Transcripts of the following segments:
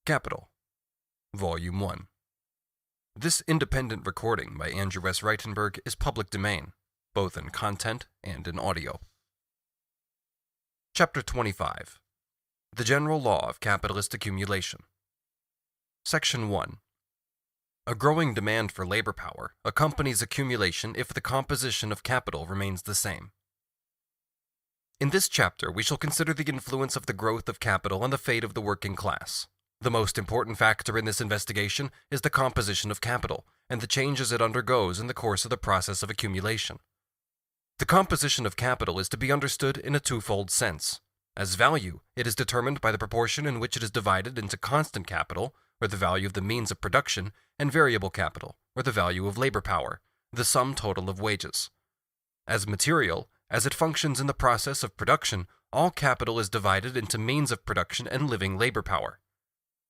Capital, Volume 1. This independent recording by Andrew S. Reitenberg is public domain, both in content and in audio. Chapter 25. The General Law of Capitalist Accumulation. Section 1. A growing demand for labor power accompanies accumulation if the composition of capital remains the same. In this chapter, we shall consider the influence of the growth of capital on the fate of the working class. The most important factor in this investigation is the composition of capital and the changes it undergoes in the course of the process of accumulation. The composition of capital is to be understood in a twofold sense. As value, it is determined by the proportion in which it is divided into constant capital, or the value of the means of production, and variable capital, or the value of labor power, the sum total of wages. As material, as it functions in the process of production, all capital is divided into means of production and living labor power.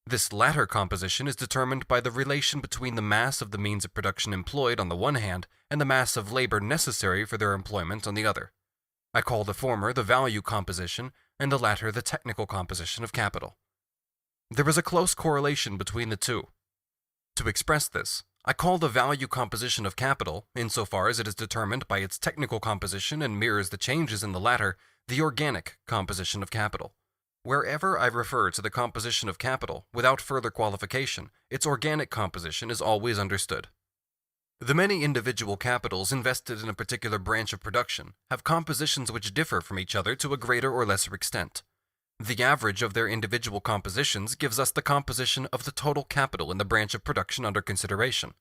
This latter composition is determined by the relation between the mass of the means of production employed on the one hand and the mass of labor necessary for their employment on the other. I call the former the value composition and the latter the technical composition of capital. There is a close correlation between the two. To express this, I call the value composition of capital, insofar as it is determined by its technical composition and mirrors the changes in the latter, the organic composition of capital. Wherever I refer to the composition of capital, without further qualification, its organic composition is always understood. The many individual capitals invested in a particular branch of production have compositions which differ from each other to a greater or lesser extent. The average of their individual compositions gives us the composition of the total capital in the branch of production under consideration.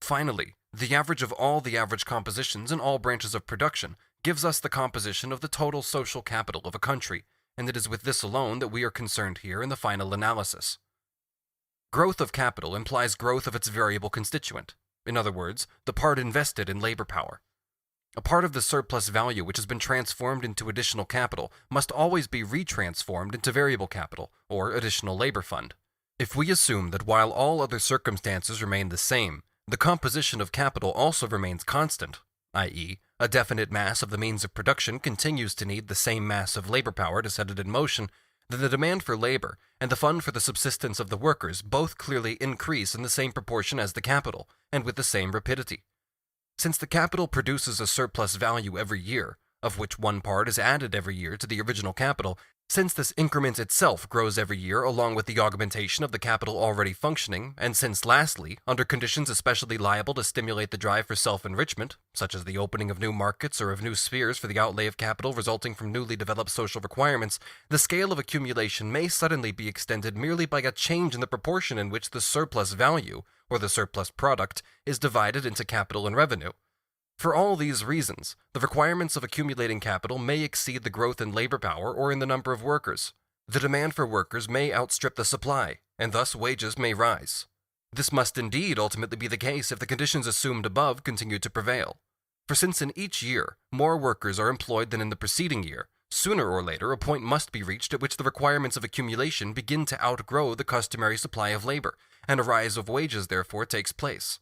Finally, the average of all the average compositions in all branches of production gives us the composition of the total social capital of a country, and it is with this alone that we are concerned here in the final analysis. Growth of capital implies growth of its variable constituent, in other words, the part invested in labor power. A part of the surplus value which has been transformed into additional capital must always be retransformed into variable capital, or additional labor fund. If we assume that while all other circumstances remain the same, the composition of capital also remains constant, i.e., a definite mass of the means of production continues to need the same mass of labor power to set it in motion, then the demand for labor and the fund for the subsistence of the workers both clearly increase in the same proportion as the capital, and with the same rapidity. Since the capital produces a surplus value every year, of which one part is added every year to the original capital, since this increment itself grows every year along with the augmentation of the capital already functioning, and since lastly, under conditions especially liable to stimulate the drive for self-enrichment, such as the opening of new markets or of new spheres for the outlay of capital resulting from newly developed social requirements, the scale of accumulation may suddenly be extended merely by a change in the proportion in which the surplus value, or the surplus product, is divided into capital and revenue. For all these reasons, the requirements of accumulating capital may exceed the growth in labor power or in the number of workers. The demand for workers may outstrip the supply, and thus wages may rise. This must indeed ultimately be the case if the conditions assumed above continue to prevail. For since in each year more workers are employed than in the preceding year, sooner or later a point must be reached at which the requirements of accumulation begin to outgrow the customary supply of labor, and a rise of wages therefore takes place.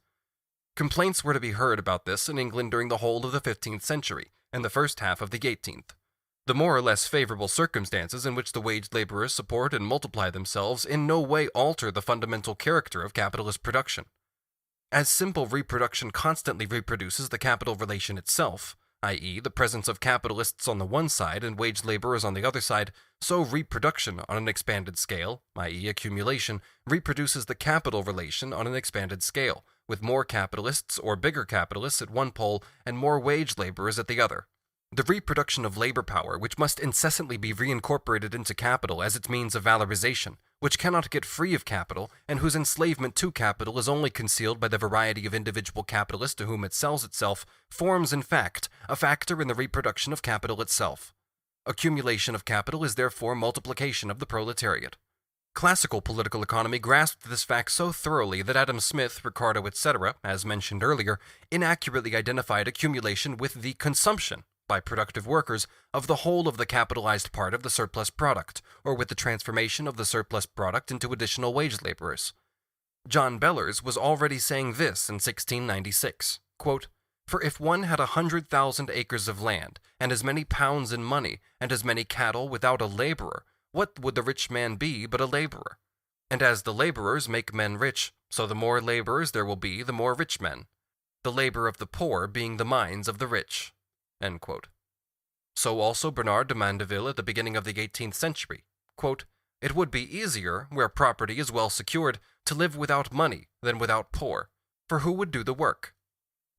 Complaints were to be heard about this in England during the whole of the 15th century and the first half of the 18th. The more or less favorable circumstances in which the wage laborers support and multiply themselves in no way alter the fundamental character of capitalist production. As simple reproduction constantly reproduces the capital relation itself, i.e., the presence of capitalists on the one side and wage laborers on the other side, so reproduction on an expanded scale, i.e., accumulation, reproduces the capital relation on an expanded scale, with more capitalists or bigger capitalists at one pole and more wage laborers at the other. The reproduction of labor power, which must incessantly be reincorporated into capital as its means of valorization, which cannot get free of capital, and whose enslavement to capital is only concealed by the variety of individual capitalists to whom it sells itself, forms, in fact, a factor in the reproduction of capital itself. Accumulation of capital is therefore multiplication of the proletariat. Classical political economy grasped this fact so thoroughly that Adam Smith, Ricardo, etc., as mentioned earlier, inaccurately identified accumulation with the consumption, by productive workers, of the whole of the capitalized part of the surplus product, or with the transformation of the surplus product into additional wage laborers. John Bellers was already saying this in 1696, quote, "For if one had 100,000 acres of land, and as many pounds in money, and as many cattle without a laborer, what would the rich man be but a laborer? And as the laborers make men rich, so the more laborers there will be, the more rich men. The labor of the poor being the minds of the rich." End quote. So also Bernard de Mandeville at the beginning of the 18th century. Quote, "It would be easier, where property is well secured, to live without money than without poor. For who would do the work?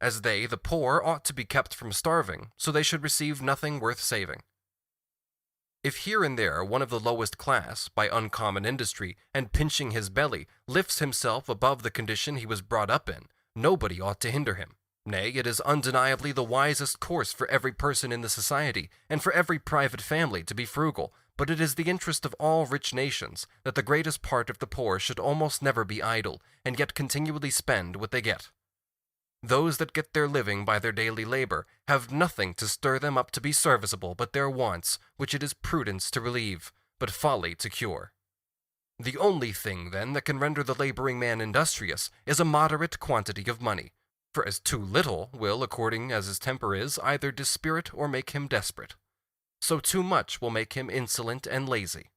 As they, the poor, ought to be kept from starving, so they should receive nothing worth saving. If here and there one of the lowest class, by uncommon industry and pinching his belly, lifts himself above the condition he was brought up in, nobody ought to hinder him. Nay, it is undeniably the wisest course for every person in the society, and for every private family, to be frugal, but it is the interest of all rich nations that the greatest part of the poor should almost never be idle, and yet continually spend what they get. Those that get their living by their daily labor have nothing to stir them up to be serviceable but their wants, which it is prudence to relieve, but folly to cure. The only thing, then, that can render the laboring man industrious is a moderate quantity of money, for as too little will, according as his temper is, either dispirit or make him desperate. So too much will make him insolent and lazy.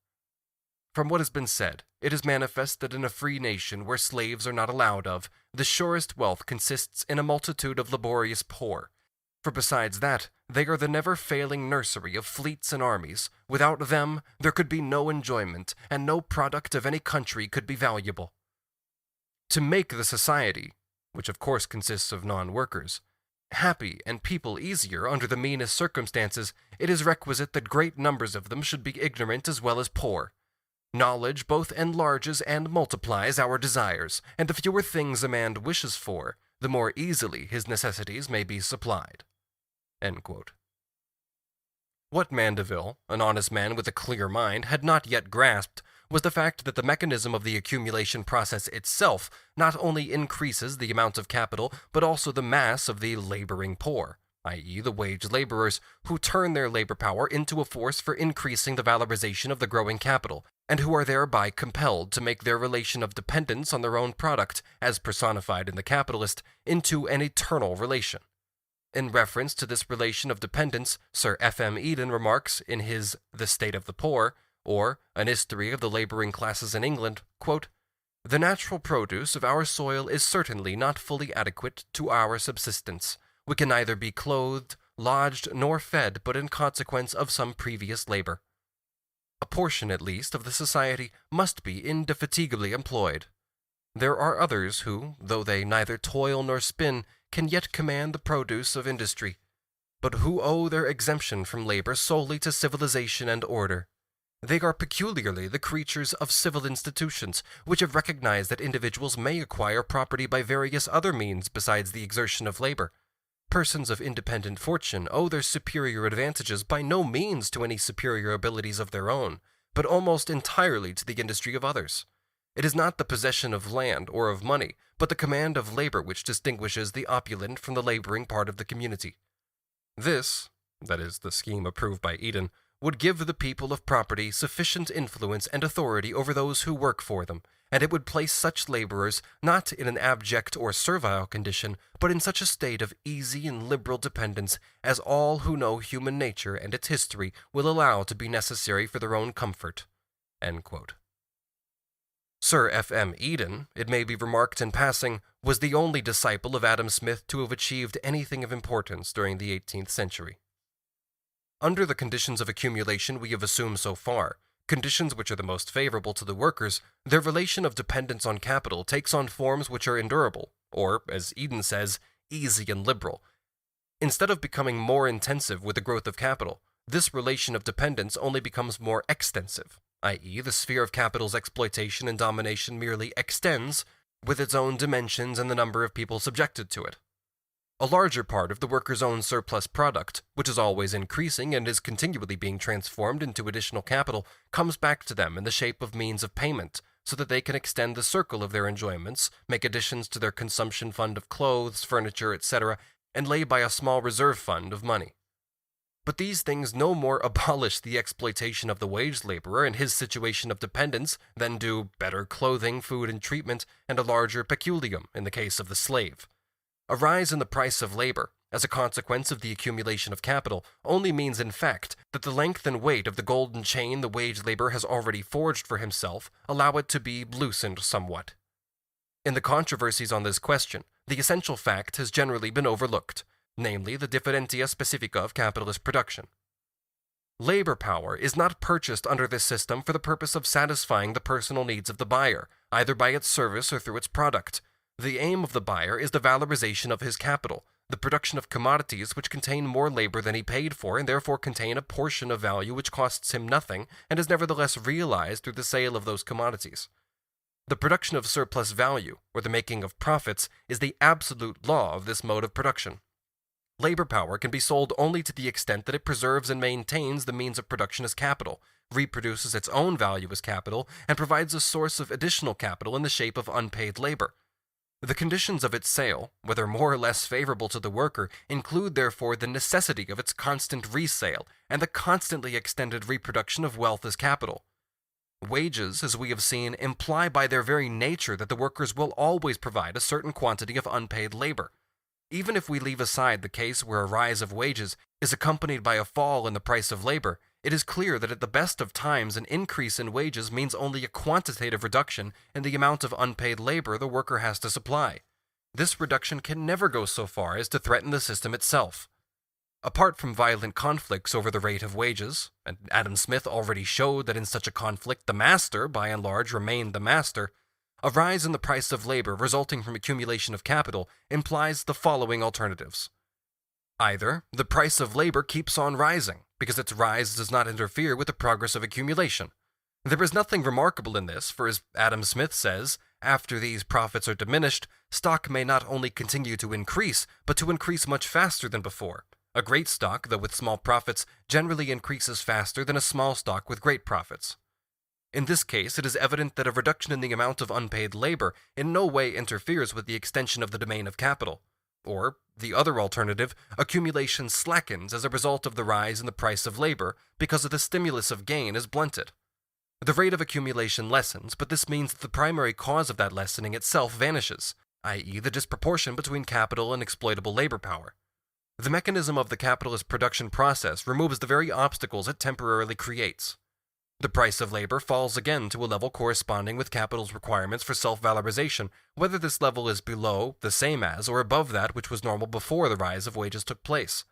From what has been said, it is manifest that in a free nation where slaves are not allowed of, the surest wealth consists in a multitude of laborious poor. For besides that, they are the never-failing nursery of fleets and armies. Without them, there could be no enjoyment, and no product of any country could be valuable. To make the society, which of course consists of non-workers, happy and people easier under the meanest circumstances, it is requisite that great numbers of them should be ignorant as well as poor. Knowledge both enlarges and multiplies our desires, and the fewer things a man wishes for, the more easily his necessities may be supplied." End quote. What Mandeville, an honest man with a clear mind, had not yet grasped was the fact that the mechanism of the accumulation process itself not only increases the amount of capital, but also the mass of the laboring poor, i.e. the wage laborers, who turn their labor power into a force for increasing the valorization of the growing capital, and who are thereby compelled to make their relation of dependence on their own product, as personified in the capitalist, into an eternal relation. In reference to this relation of dependence, Sir F.M. Eden remarks in his The State of the Poor, or An History of the Laboring Classes in England, quote, "The natural produce of our soil is certainly not fully adequate to our subsistence. We can neither be clothed, lodged, nor fed but in consequence of some previous labor. A portion, at least, of the society must be indefatigably employed. There are others who, though they neither toil nor spin, can yet command the produce of industry, but who owe their exemption from labor solely to civilization and order. They are peculiarly the creatures of civil institutions, which have recognized that individuals may acquire property by various other means besides the exertion of labor. Persons of independent fortune owe their superior advantages by no means to any superior abilities of their own, but almost entirely to the industry of others. It is not the possession of land or of money, but the command of labor which distinguishes the opulent from the laboring part of the community. This, that is, the scheme approved by Eden, would give the people of property sufficient influence and authority over those who work for them, and it would place such laborers not in an abject or servile condition, but in such a state of easy and liberal dependence as all who know human nature and its history will allow to be necessary for their own comfort." End quote. Sir F.M. Eden, it may be remarked in passing, was the only disciple of Adam Smith to have achieved anything of importance during the 18th century. Under the conditions of accumulation we have assumed so far, conditions which are the most favorable to the workers, their relation of dependence on capital takes on forms which are endurable, or, as Eden says, easy and liberal. Instead of becoming more intensive with the growth of capital, this relation of dependence only becomes more extensive, i.e., the sphere of capital's exploitation and domination merely extends with its own dimensions and the number of people subjected to it. A larger part of the worker's own surplus product, which is always increasing and is continually being transformed into additional capital, comes back to them in the shape of means of payment, so that they can extend the circle of their enjoyments, make additions to their consumption fund of clothes, furniture, etc., and lay by a small reserve fund of money. But these things no more abolish the exploitation of the wage laborer and his situation of dependence than do better clothing, food, and treatment, and a larger peculium in the case of the slave. A rise in the price of labor, as a consequence of the accumulation of capital, only means in fact that the length and weight of the golden chain the wage labor has already forged for himself allow it to be loosened somewhat. In the controversies on this question, the essential fact has generally been overlooked, namely the differentia specifica of capitalist production. Labor power is not purchased under this system for the purpose of satisfying the personal needs of the buyer, either by its service or through its product. The aim of the buyer is the valorization of his capital, the production of commodities which contain more labor than he paid for and therefore contain a portion of value which costs him nothing and is nevertheless realized through the sale of those commodities. The production of surplus value, or the making of profits, is the absolute law of this mode of production. Labor power can be sold only to the extent that it preserves and maintains the means of production as capital, reproduces its own value as capital, and provides a source of additional capital in the shape of unpaid labor. The conditions of its sale, whether more or less favorable to the worker, include therefore the necessity of its constant resale and the constantly extended reproduction of wealth as capital. Wages, as we have seen, imply by their very nature that the workers will always provide a certain quantity of unpaid labor. Even if we leave aside the case where a rise of wages is accompanied by a fall in the price of labor, it is clear that at the best of times an increase in wages means only a quantitative reduction in the amount of unpaid labor the worker has to supply. This reduction can never go so far as to threaten the system itself. Apart from violent conflicts over the rate of wages, and Adam Smith already showed that in such a conflict the master, by and large, remained the master, a rise in the price of labor resulting from accumulation of capital implies the following alternatives. Either the price of labor keeps on rising, because its rise does not interfere with the progress of accumulation. There is nothing remarkable in this, for as Adam Smith says, after these profits are diminished, stock may not only continue to increase, but to increase much faster than before. A great stock, though with small profits, generally increases faster than a small stock with great profits. In this case, it is evident that a reduction in the amount of unpaid labor in no way interferes with the extension of the domain of capital. Or, the other alternative, accumulation slackens as a result of the rise in the price of labor because of the stimulus of gain is blunted. The rate of accumulation lessens, but this means that the primary cause of that lessening itself vanishes, i.e. the disproportion between capital and exploitable labor power. The mechanism of the capitalist production process removes the very obstacles it temporarily creates. The price of labor falls again to a level corresponding with capital's requirements for self-valorization, whether this level is below, the same as, or above that which was normal before the rise of wages took place.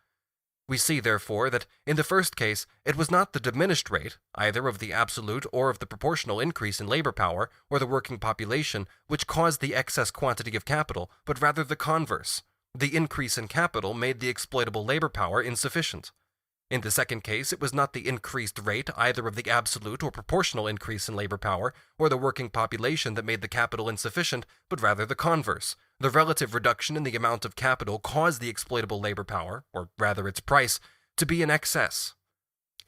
We see, therefore, that in the first case, it was not the diminished rate, either of the absolute or of the proportional increase in labor power or the working population, which caused the excess quantity of capital, but rather the converse. The increase in capital made the exploitable labor power insufficient. In the second case, it was not the increased rate either of the absolute or proportional increase in labor power or the working population that made the capital insufficient, but rather the converse. The relative reduction in the amount of capital caused the exploitable labor power, or rather its price, to be in excess.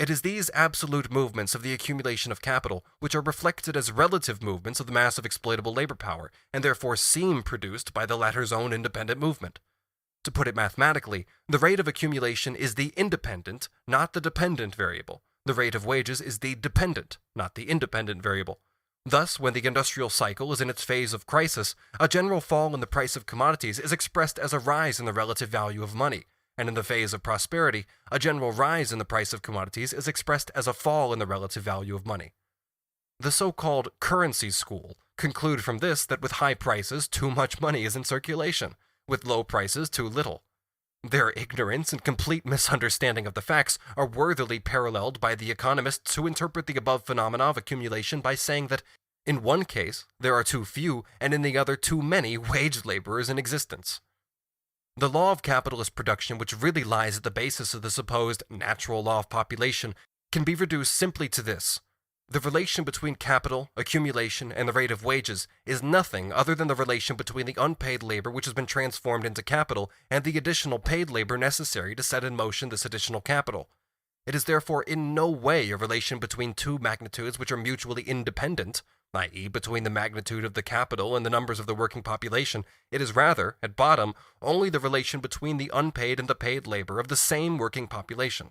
It is these absolute movements of the accumulation of capital which are reflected as relative movements of the mass of exploitable labor power, and therefore seem produced by the latter's own independent movement. To put it mathematically, the rate of accumulation is the independent, not the dependent variable. The rate of wages is the dependent, not the independent variable. Thus, when the industrial cycle is in its phase of crisis, a general fall in the price of commodities is expressed as a rise in the relative value of money, and in the phase of prosperity, a general rise in the price of commodities is expressed as a fall in the relative value of money. The so-called currency school conclude from this that with high prices, too much money is in circulation. With low prices, too little. Their ignorance and complete misunderstanding of the facts are worthily paralleled by the economists who interpret the above phenomena of accumulation by saying that, in one case, there are too few, and in the other too many wage laborers in existence. The law of capitalist production, which really lies at the basis of the supposed natural law of population, can be reduced simply to this. The relation between capital, accumulation, and the rate of wages is nothing other than the relation between the unpaid labor which has been transformed into capital and the additional paid labor necessary to set in motion this additional capital. It is therefore in no way a relation between two magnitudes which are mutually independent, i.e. between the magnitude of the capital and the numbers of the working population. It is rather, at bottom, only the relation between the unpaid and the paid labor of the same working population.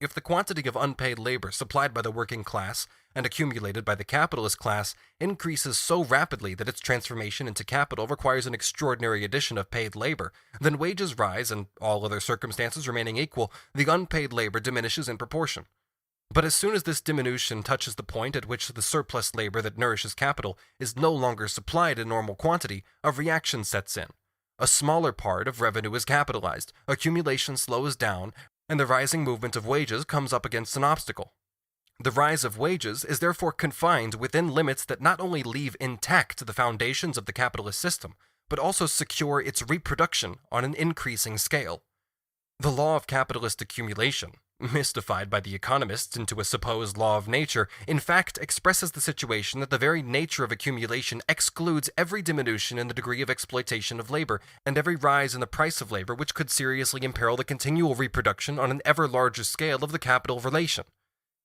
If the quantity of unpaid labor supplied by the working class and accumulated by the capitalist class increases so rapidly that its transformation into capital requires an extraordinary addition of paid labor, then wages rise and, all other circumstances remaining equal, the unpaid labor diminishes in proportion. But as soon as this diminution touches the point at which the surplus labor that nourishes capital is no longer supplied in normal quantity, a reaction sets in. A smaller part of revenue is capitalized, accumulation slows down, and the rising movement of wages comes up against an obstacle. The rise of wages is therefore confined within limits that not only leave intact the foundations of the capitalist system, but also secure its reproduction on an increasing scale. The law of capitalist accumulation, mystified by the economists into a supposed law of nature, in fact expresses the situation that the very nature of accumulation excludes every diminution in the degree of exploitation of labor, and every rise in the price of labor which could seriously imperil the continual reproduction on an ever larger scale of the capital relation.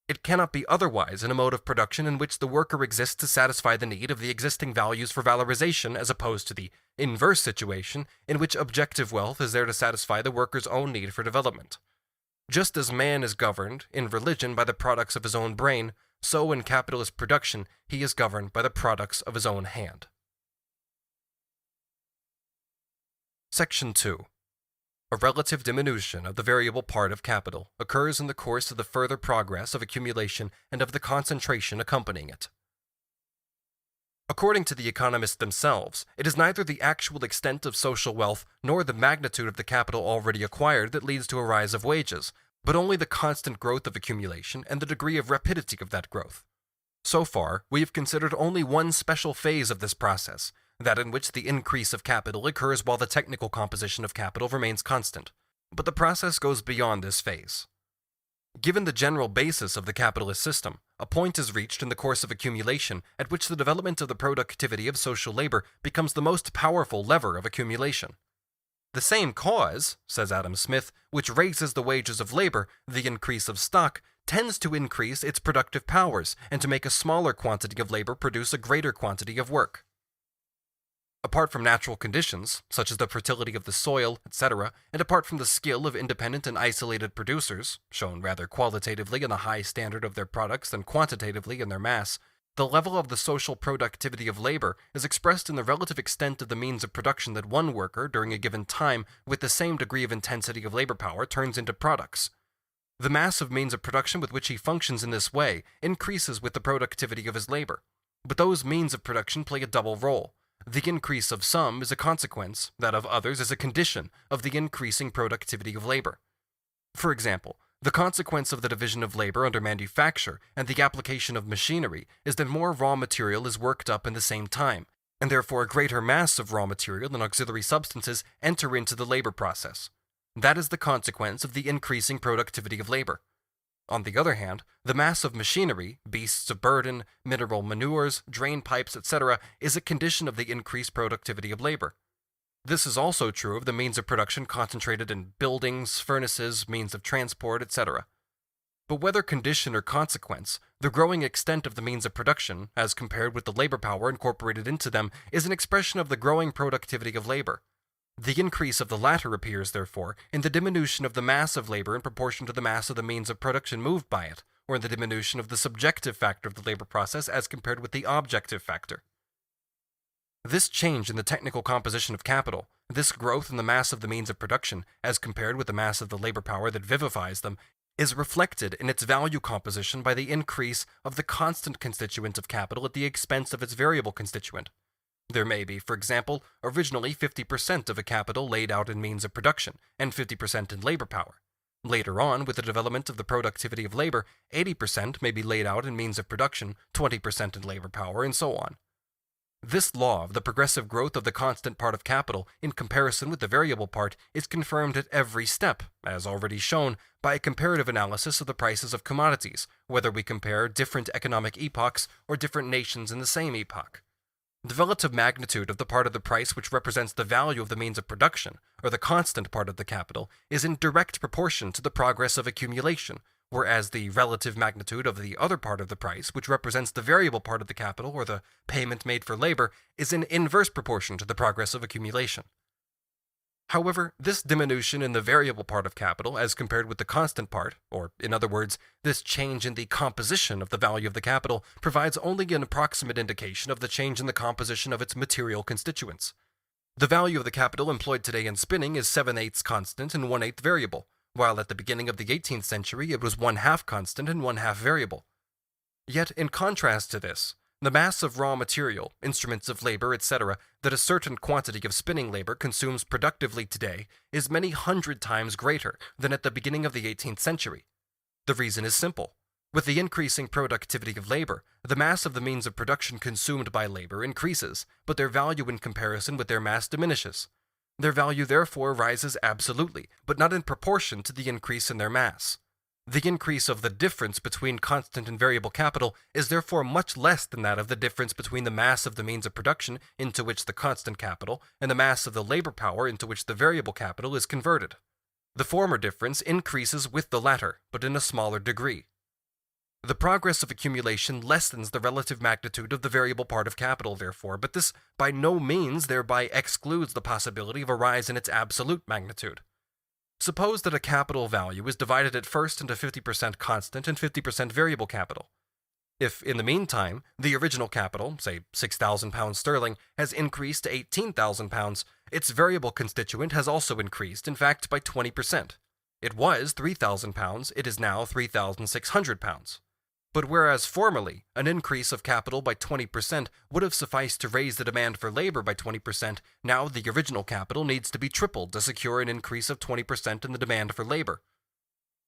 It cannot be otherwise in a mode of production in which the worker exists to satisfy the need of the existing values for valorization, as opposed to the inverse situation in which objective wealth is there to satisfy the worker's own need for development. Just as man is governed, in religion, by the products of his own brain, so in capitalist production he is governed by the products of his own hand. Section 2. A relative diminution of the variable part of capital occurs in the course of the further progress of accumulation and of the concentration accompanying it. According to the economists themselves, it is neither the actual extent of social wealth nor the magnitude of the capital already acquired that leads to a rise of wages, but only the constant growth of accumulation and the degree of rapidity of that growth. So far, we have considered only one special phase of this process, that in which the increase of capital occurs while the technical composition of capital remains constant. But the process goes beyond this phase. Given the general basis of the capitalist system, a point is reached in the course of accumulation at which the development of the productivity of social labor becomes the most powerful lever of accumulation. The same cause, says Adam Smith, which raises the wages of labor, the increase of stock, tends to increase its productive powers and to make a smaller quantity of labor produce a greater quantity of work. Apart from natural conditions, such as the fertility of the soil, etc., and apart from the skill of independent and isolated producers, shown rather qualitatively in the high standard of their products than quantitatively in their mass, the level of the social productivity of labor is expressed in the relative extent of the means of production that one worker, during a given time, with the same degree of intensity of labor power, turns into products. The mass of means of production with which he functions in this way increases with the productivity of his labor. But those means of production play a double role. The increase of some is a consequence, that of others is a condition of the increasing productivity of labor. For example, the consequence of the division of labor under manufacture and the application of machinery is that more raw material is worked up in the same time, and therefore a greater mass of raw material and auxiliary substances enter into the labor process. That is the consequence of the increasing productivity of labor. On the other hand, the mass of machinery, beasts of burden, mineral manures, drain pipes, etc., is a condition of the increased productivity of labor. This is also true of the means of production concentrated in buildings, furnaces, means of transport, etc. But whether condition or consequence, the growing extent of the means of production, as compared with the labor power incorporated into them, is an expression of the growing productivity of labor. The increase of the latter appears, therefore, in the diminution of the mass of labor in proportion to the mass of the means of production moved by it, or in the diminution of the subjective factor of the labor process as compared with the objective factor. This change in the technical composition of capital, this growth in the mass of the means of production, as compared with the mass of the labor power that vivifies them, is reflected in its value composition by the increase of the constant constituent of capital at the expense of its variable constituent. There may be, for example, originally 50% of a capital laid out in means of production, and 50% in labor power. Later on, with the development of the productivity of labor, 80% may be laid out in means of production, 20% in labor power, and so on. This law of the progressive growth of the constant part of capital in comparison with the variable part is confirmed at every step, as already shown, by a comparative analysis of the prices of commodities, whether we compare different economic epochs or different nations in the same epoch. The relative magnitude of the part of the price which represents the value of the means of production, or the constant part of the capital, is in direct proportion to the progress of accumulation, whereas the relative magnitude of the other part of the price, which represents the variable part of the capital, or the payment made for labor, is in inverse proportion to the progress of accumulation. However, this diminution in the variable part of capital as compared with the constant part, or in other words, this change in the composition of the value of the capital, provides only an approximate indication of the change in the composition of its material constituents. The value of the capital employed today in spinning is 7/8 constant and 1/8 variable, while at the beginning of the 18th century it was 1/2 constant and 1/2 variable. Yet, in contrast to this, the mass of raw material, instruments of labor, etc., that a certain quantity of spinning labor consumes productively today is many hundred times greater than at the beginning of the 18th century. The reason is simple. With the increasing productivity of labor, the mass of the means of production consumed by labor increases, but their value in comparison with their mass diminishes. Their value therefore rises absolutely, but not in proportion to the increase in their mass. The increase of the difference between constant and variable capital is therefore much less than that of the difference between the mass of the means of production into which the constant capital and the mass of the labor power into which the variable capital is converted. The former difference increases with the latter, but in a smaller degree. The progress of accumulation lessens the relative magnitude of the variable part of capital, therefore, but this by no means thereby excludes the possibility of a rise in its absolute magnitude. Suppose that a capital value is divided at first into 50% constant and 50% variable capital. If, in the meantime, the original capital, say £6,000 sterling, has increased to £18,000, its variable constituent has also increased, in fact, by 20%. It was £3,000, it is now £3,600. But whereas formerly an increase of capital by 20% would have sufficed to raise the demand for labor by 20%, now the original capital needs to be tripled to secure an increase of 20% in the demand for labor.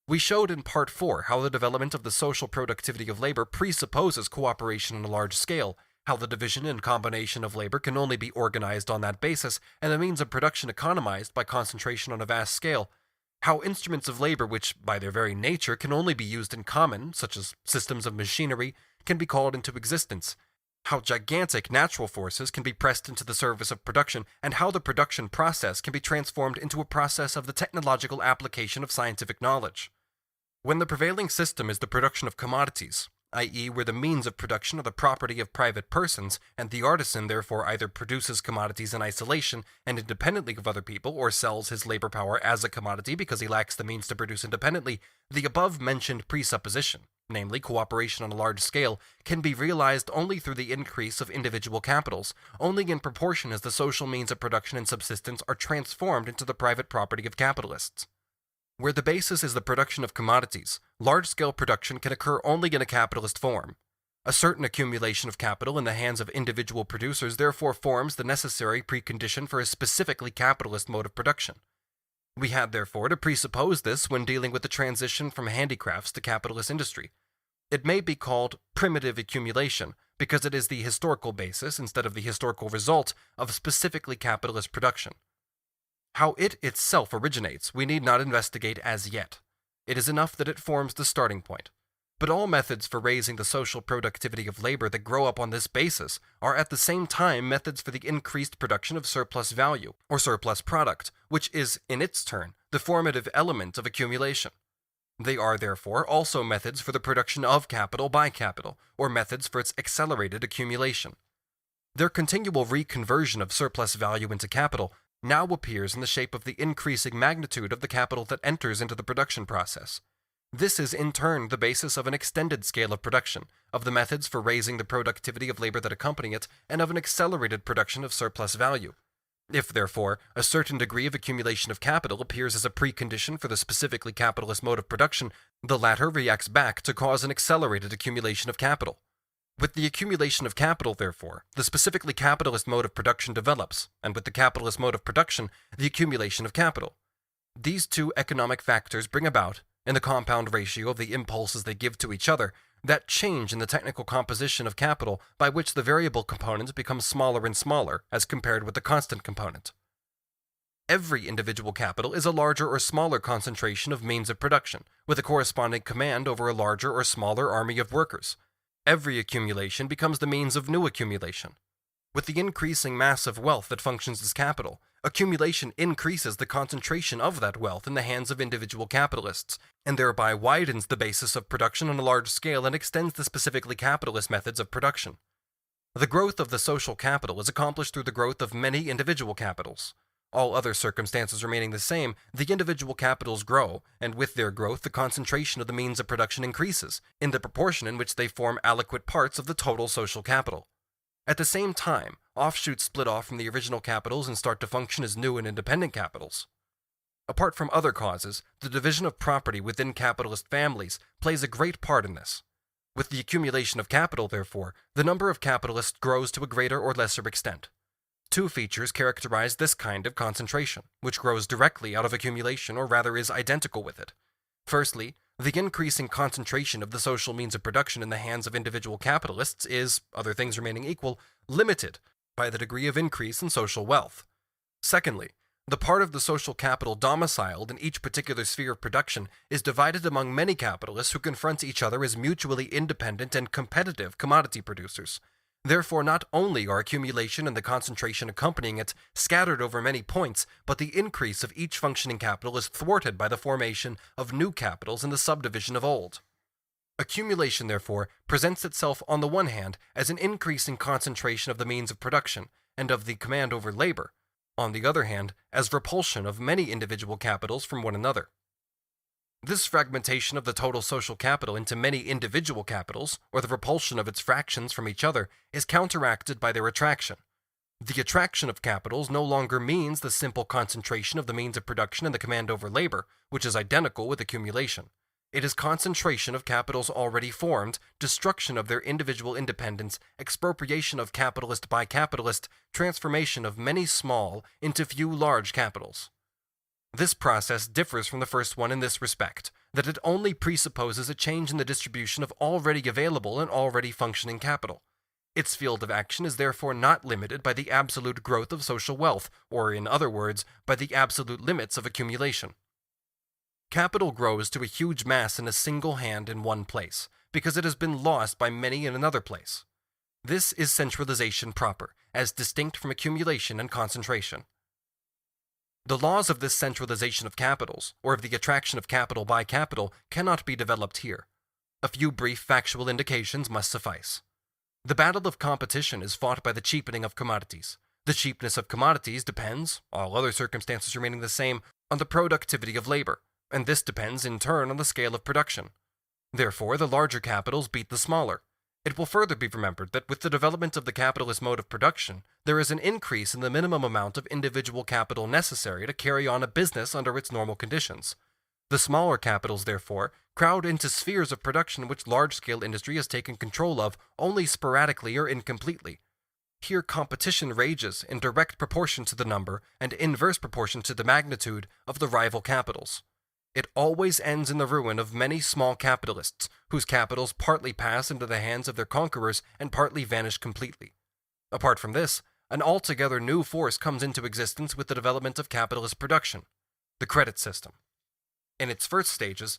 We showed in Part 4 how the development of the social productivity of labor presupposes cooperation on a large scale, how the division and combination of labor can only be organized on that basis, and the means of production economized by concentration on a vast scale, how instruments of labor which, by their very nature, can only be used in common, such as systems of machinery, can be called into existence, how gigantic natural forces can be pressed into the service of production, and how the production process can be transformed into a process of the technological application of scientific knowledge. When the prevailing system is the production of commodities, i.e., where the means of production are the property of private persons, and the artisan therefore either produces commodities in isolation and independently of other people, or sells his labor power as a commodity because he lacks the means to produce independently, the above-mentioned presupposition, namely cooperation on a large scale, can be realized only through the increase of individual capitals, only in proportion as the social means of production and subsistence are transformed into the private property of capitalists. Where the basis is the production of commodities, large-scale production can occur only in a capitalist form. A certain accumulation of capital in the hands of individual producers therefore forms the necessary precondition for a specifically capitalist mode of production. We had therefore to presuppose this when dealing with the transition from handicrafts to capitalist industry. It may be called primitive accumulation because it is the historical basis, instead of the historical result, of specifically capitalist production. How it itself originates we need not investigate as yet. It is enough that it forms the starting point. But all methods for raising the social productivity of labor that grow up on this basis are at the same time methods for the increased production of surplus value, or surplus product, which is, in its turn, the formative element of accumulation. They are, therefore, also methods for the production of capital by capital, or methods for its accelerated accumulation. Their continual reconversion of surplus value into capital now appears in the shape of the increasing magnitude of the capital that enters into the production process. This is in turn the basis of an extended scale of production, of the methods for raising the productivity of labor that accompany it, and of an accelerated production of surplus value. If, therefore, a certain degree of accumulation of capital appears as a precondition for the specifically capitalist mode of production, the latter reacts back to cause an accelerated accumulation of capital. With the accumulation of capital, therefore, the specifically capitalist mode of production develops, and with the capitalist mode of production, the accumulation of capital. These two economic factors bring about, in the compound ratio of the impulses they give to each other, that change in the technical composition of capital by which the variable component becomes smaller and smaller as compared with the constant component. Every individual capital is a larger or smaller concentration of means of production, with a corresponding command over a larger or smaller army of workers. Every accumulation becomes the means of new accumulation. With the increasing mass of wealth that functions as capital, accumulation increases the concentration of that wealth in the hands of individual capitalists, and thereby widens the basis of production on a large scale and extends the specifically capitalist methods of production. The growth of the social capital is accomplished through the growth of many individual capitals. All other circumstances remaining the same, the individual capitals grow, and with their growth the concentration of the means of production increases, in the proportion in which they form aliquot parts of the total social capital. At the same time, offshoots split off from the original capitals and start to function as new and independent capitals. Apart from other causes, the division of property within capitalist families plays a great part in this. With the accumulation of capital, therefore, the number of capitalists grows to a greater or lesser extent. Two features characterize this kind of concentration, which grows directly out of accumulation, or rather is identical with it. Firstly, the increasing concentration of the social means of production in the hands of individual capitalists is, other things remaining equal, limited by the degree of increase in social wealth. Secondly, the part of the social capital domiciled in each particular sphere of production is divided among many capitalists who confront each other as mutually independent and competitive commodity producers. Therefore, not only are accumulation and the concentration accompanying it scattered over many points, but the increase of each functioning capital is thwarted by the formation of new capitals in the subdivision of old. Accumulation, therefore, presents itself on the one hand as an increasing concentration of the means of production and of the command over labor, on the other hand as repulsion of many individual capitals from one another. This fragmentation of the total social capital into many individual capitals, or the repulsion of its fractions from each other, is counteracted by their attraction. The attraction of capitals no longer means the simple concentration of the means of production and the command over labor, which is identical with accumulation. It is concentration of capitals already formed, destruction of their individual independence, expropriation of capitalist by capitalist, transformation of many small into few large capitals. This process differs from the first one in this respect, that it only presupposes a change in the distribution of already available and already functioning capital. Its field of action is therefore not limited by the absolute growth of social wealth, or in other words, by the absolute limits of accumulation. Capital grows to a huge mass in a single hand in one place, because it has been lost by many in another place. This is centralization proper, as distinct from accumulation and concentration. The laws of this centralization of capitals, or of the attraction of capital by capital, cannot be developed here. A few brief factual indications must suffice. The battle of competition is fought by the cheapening of commodities. The cheapness of commodities depends, all other circumstances remaining the same, on the productivity of labor, and this depends in turn on the scale of production. Therefore, the larger capitals beat the smaller. It will further be remembered that with the development of the capitalist mode of production, there is an increase in the minimum amount of individual capital necessary to carry on a business under its normal conditions. The smaller capitals, therefore, crowd into spheres of production which large-scale industry has taken control of only sporadically or incompletely. Here competition rages in direct proportion to the number and inverse proportion to the magnitude of the rival capitals. It always ends in the ruin of many small capitalists, whose capitals partly pass into the hands of their conquerors and partly vanish completely. Apart from this, an altogether new force comes into existence with the development of capitalist production, the credit system. In its first stages,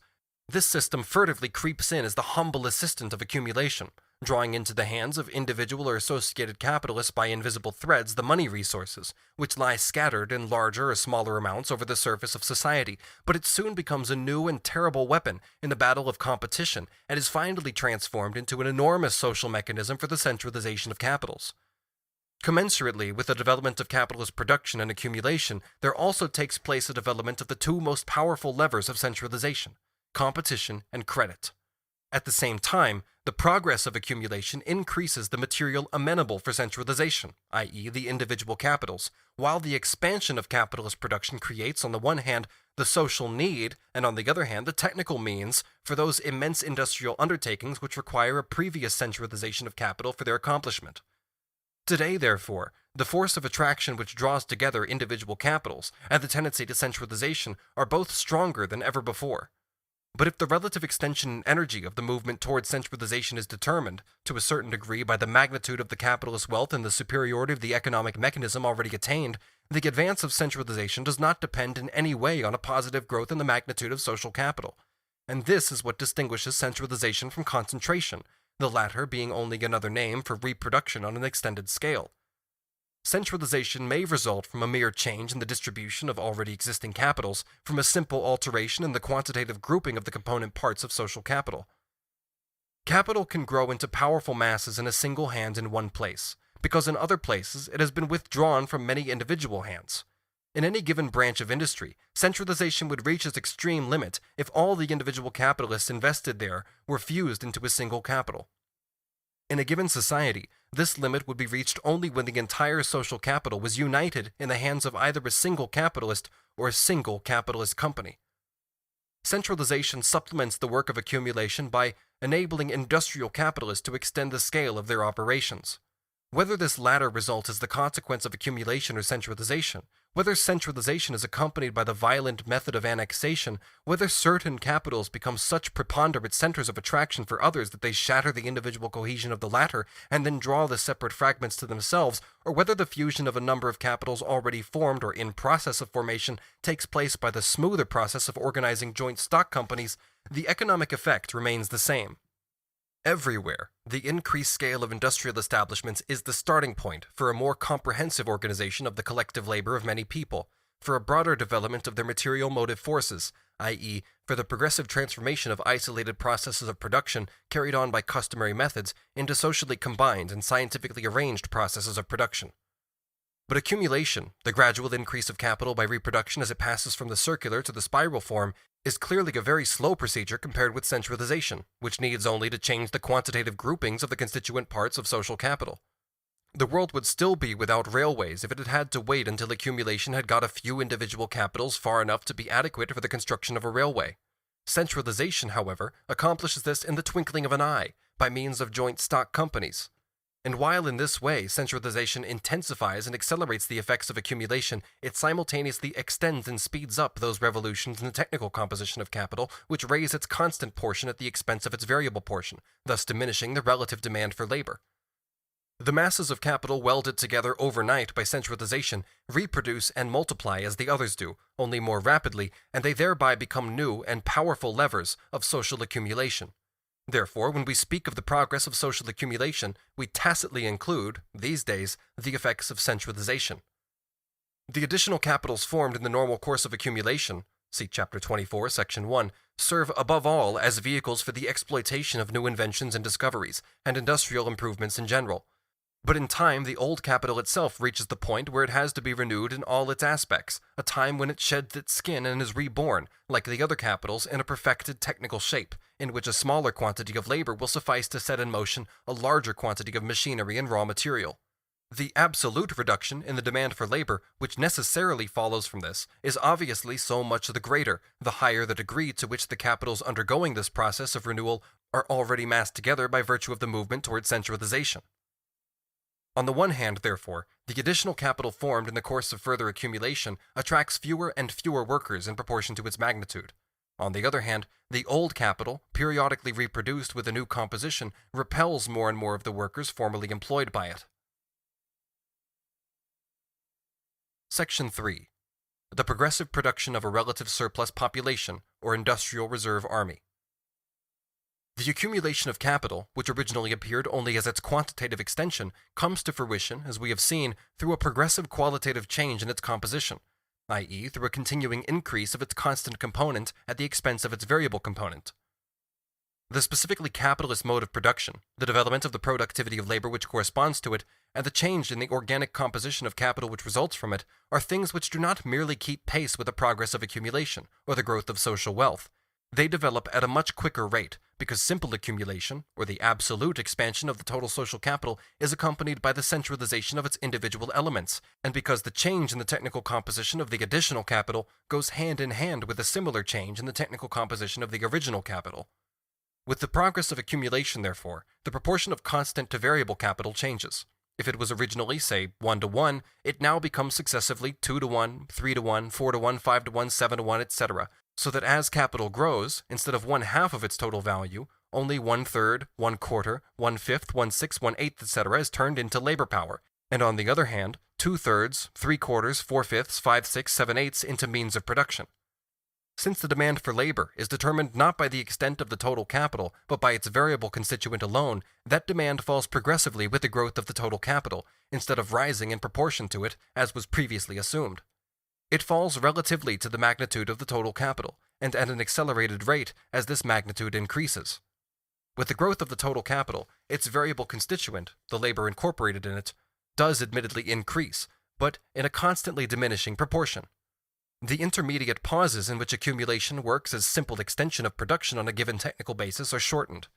this system furtively creeps in as the humble assistant of accumulation, drawing into the hands of individual or associated capitalists by invisible threads the money resources, which lie scattered in larger or smaller amounts over the surface of society, but it soon becomes a new and terrible weapon in the battle of competition and is finally transformed into an enormous social mechanism for the centralization of capitals. Commensurately with the development of capitalist production and accumulation, there also takes place a development of the two most powerful levers of centralization, competition and credit. At the same time, the progress of accumulation increases the material amenable for centralization, i.e. the individual capitals, while the expansion of capitalist production creates, on the one hand, the social need, and on the other hand, the technical means for those immense industrial undertakings which require a previous centralization of capital for their accomplishment. Today, therefore, the force of attraction which draws together individual capitals and the tendency to centralization are both stronger than ever before. But if the relative extension and energy of the movement towards centralization is determined, to a certain degree, by the magnitude of the capitalist wealth and the superiority of the economic mechanism already attained, the advance of centralization does not depend in any way on a positive growth in the magnitude of social capital. And this is what distinguishes centralization from concentration, the latter being only another name for reproduction on an extended scale. Centralization may result from a mere change in the distribution of already existing capitals, from a simple alteration in the quantitative grouping of the component parts of social capital. Capital can grow into powerful masses in a single hand in one place, because in other places it has been withdrawn from many individual hands. In any given branch of industry, centralization would reach its extreme limit if all the individual capitalists invested there were fused into a single capital. In a given society, this limit would be reached only when the entire social capital was united in the hands of either a single capitalist or a single capitalist company. Centralization supplements the work of accumulation by enabling industrial capitalists to extend the scale of their operations. Whether this latter result is the consequence of accumulation or centralization, whether centralization is accompanied by the violent method of annexation, whether certain capitals become such preponderant centers of attraction for others that they shatter the individual cohesion of the latter and then draw the separate fragments to themselves, or whether the fusion of a number of capitals already formed or in process of formation takes place by the smoother process of organizing joint stock companies, the economic effect remains the same. Everywhere, the increased scale of industrial establishments is the starting point for a more comprehensive organization of the collective labor of many people, for a broader development of their material motive forces, i.e., for the progressive transformation of isolated processes of production carried on by customary methods into socially combined and scientifically arranged processes of production. But accumulation, the gradual increase of capital by reproduction as it passes from the circular to the spiral form, is clearly a very slow procedure compared with centralization, which needs only to change the quantitative groupings of the constituent parts of social capital. The world would still be without railways if it had had to wait until accumulation had got a few individual capitals far enough to be adequate for the construction of a railway. Centralization, however, accomplishes this in the twinkling of an eye, by means of joint stock companies. And while in this way centralization intensifies and accelerates the effects of accumulation, it simultaneously extends and speeds up those revolutions in the technical composition of capital which raise its constant portion at the expense of its variable portion, thus diminishing the relative demand for labor. The masses of capital welded together overnight by centralization reproduce and multiply as the others do, only more rapidly, and they thereby become new and powerful levers of social accumulation. Therefore, when we speak of the progress of social accumulation, we tacitly include, these days, the effects of centralization. The additional capitals formed in the normal course of accumulation, see Chapter 24, Section 1, serve above all as vehicles for the exploitation of new inventions and discoveries, and industrial improvements in general. But in time, the old capital itself reaches the point where it has to be renewed in all its aspects, a time when it sheds its skin and is reborn, like the other capitals, in a perfected technical shape, in which a smaller quantity of labor will suffice to set in motion a larger quantity of machinery and raw material. The absolute reduction in the demand for labor, which necessarily follows from this, is obviously so much the greater, the higher the degree to which the capitals undergoing this process of renewal are already massed together by virtue of the movement toward centralization. On the one hand, therefore, the additional capital formed in the course of further accumulation attracts fewer and fewer workers in proportion to its magnitude. On the other hand, the old capital, periodically reproduced with a new composition, repels more and more of the workers formerly employed by it. Section 3. The progressive production of a relative surplus population, or industrial reserve army. The accumulation of capital, which originally appeared only as its quantitative extension, comes to fruition, as we have seen, through a progressive qualitative change in its composition, i.e., through a continuing increase of its constant component at the expense of its variable component. The specifically capitalist mode of production, the development of the productivity of labor which corresponds to it, and the change in the organic composition of capital which results from it, are things which do not merely keep pace with the progress of accumulation, or the growth of social wealth. They develop at a much quicker rate, because simple accumulation, or the absolute expansion of the total social capital, is accompanied by the centralization of its individual elements, and because the change in the technical composition of the additional capital goes hand in hand with a similar change in the technical composition of the original capital. With the progress of accumulation, therefore, the proportion of constant to variable capital changes. If it was originally, say, 1-to-1, it now becomes successively 2-to-1, 3-to-1, 4-to-1, 5-to-1, 7-to-1, etc., so that as capital grows, instead of 1/2 of its total value, only 1/3, 1/4, 1/5, 1/6, 1/8, etc. is turned into labor power, and on the other hand, 2/3, 3/4, 4/5, 5/6, 7/8 into means of production. Since the demand for labor is determined not by the extent of the total capital, but by its variable constituent alone, that demand falls progressively with the growth of the total capital, instead of rising in proportion to it, as was previously assumed. It falls relatively to the magnitude of the total capital, and at an accelerated rate as this magnitude increases. With the growth of the total capital, its variable constituent, the labor incorporated in it, does admittedly increase, but in a constantly diminishing proportion. The intermediate pauses in which accumulation works as simple extension of production on a given technical basis are shortened.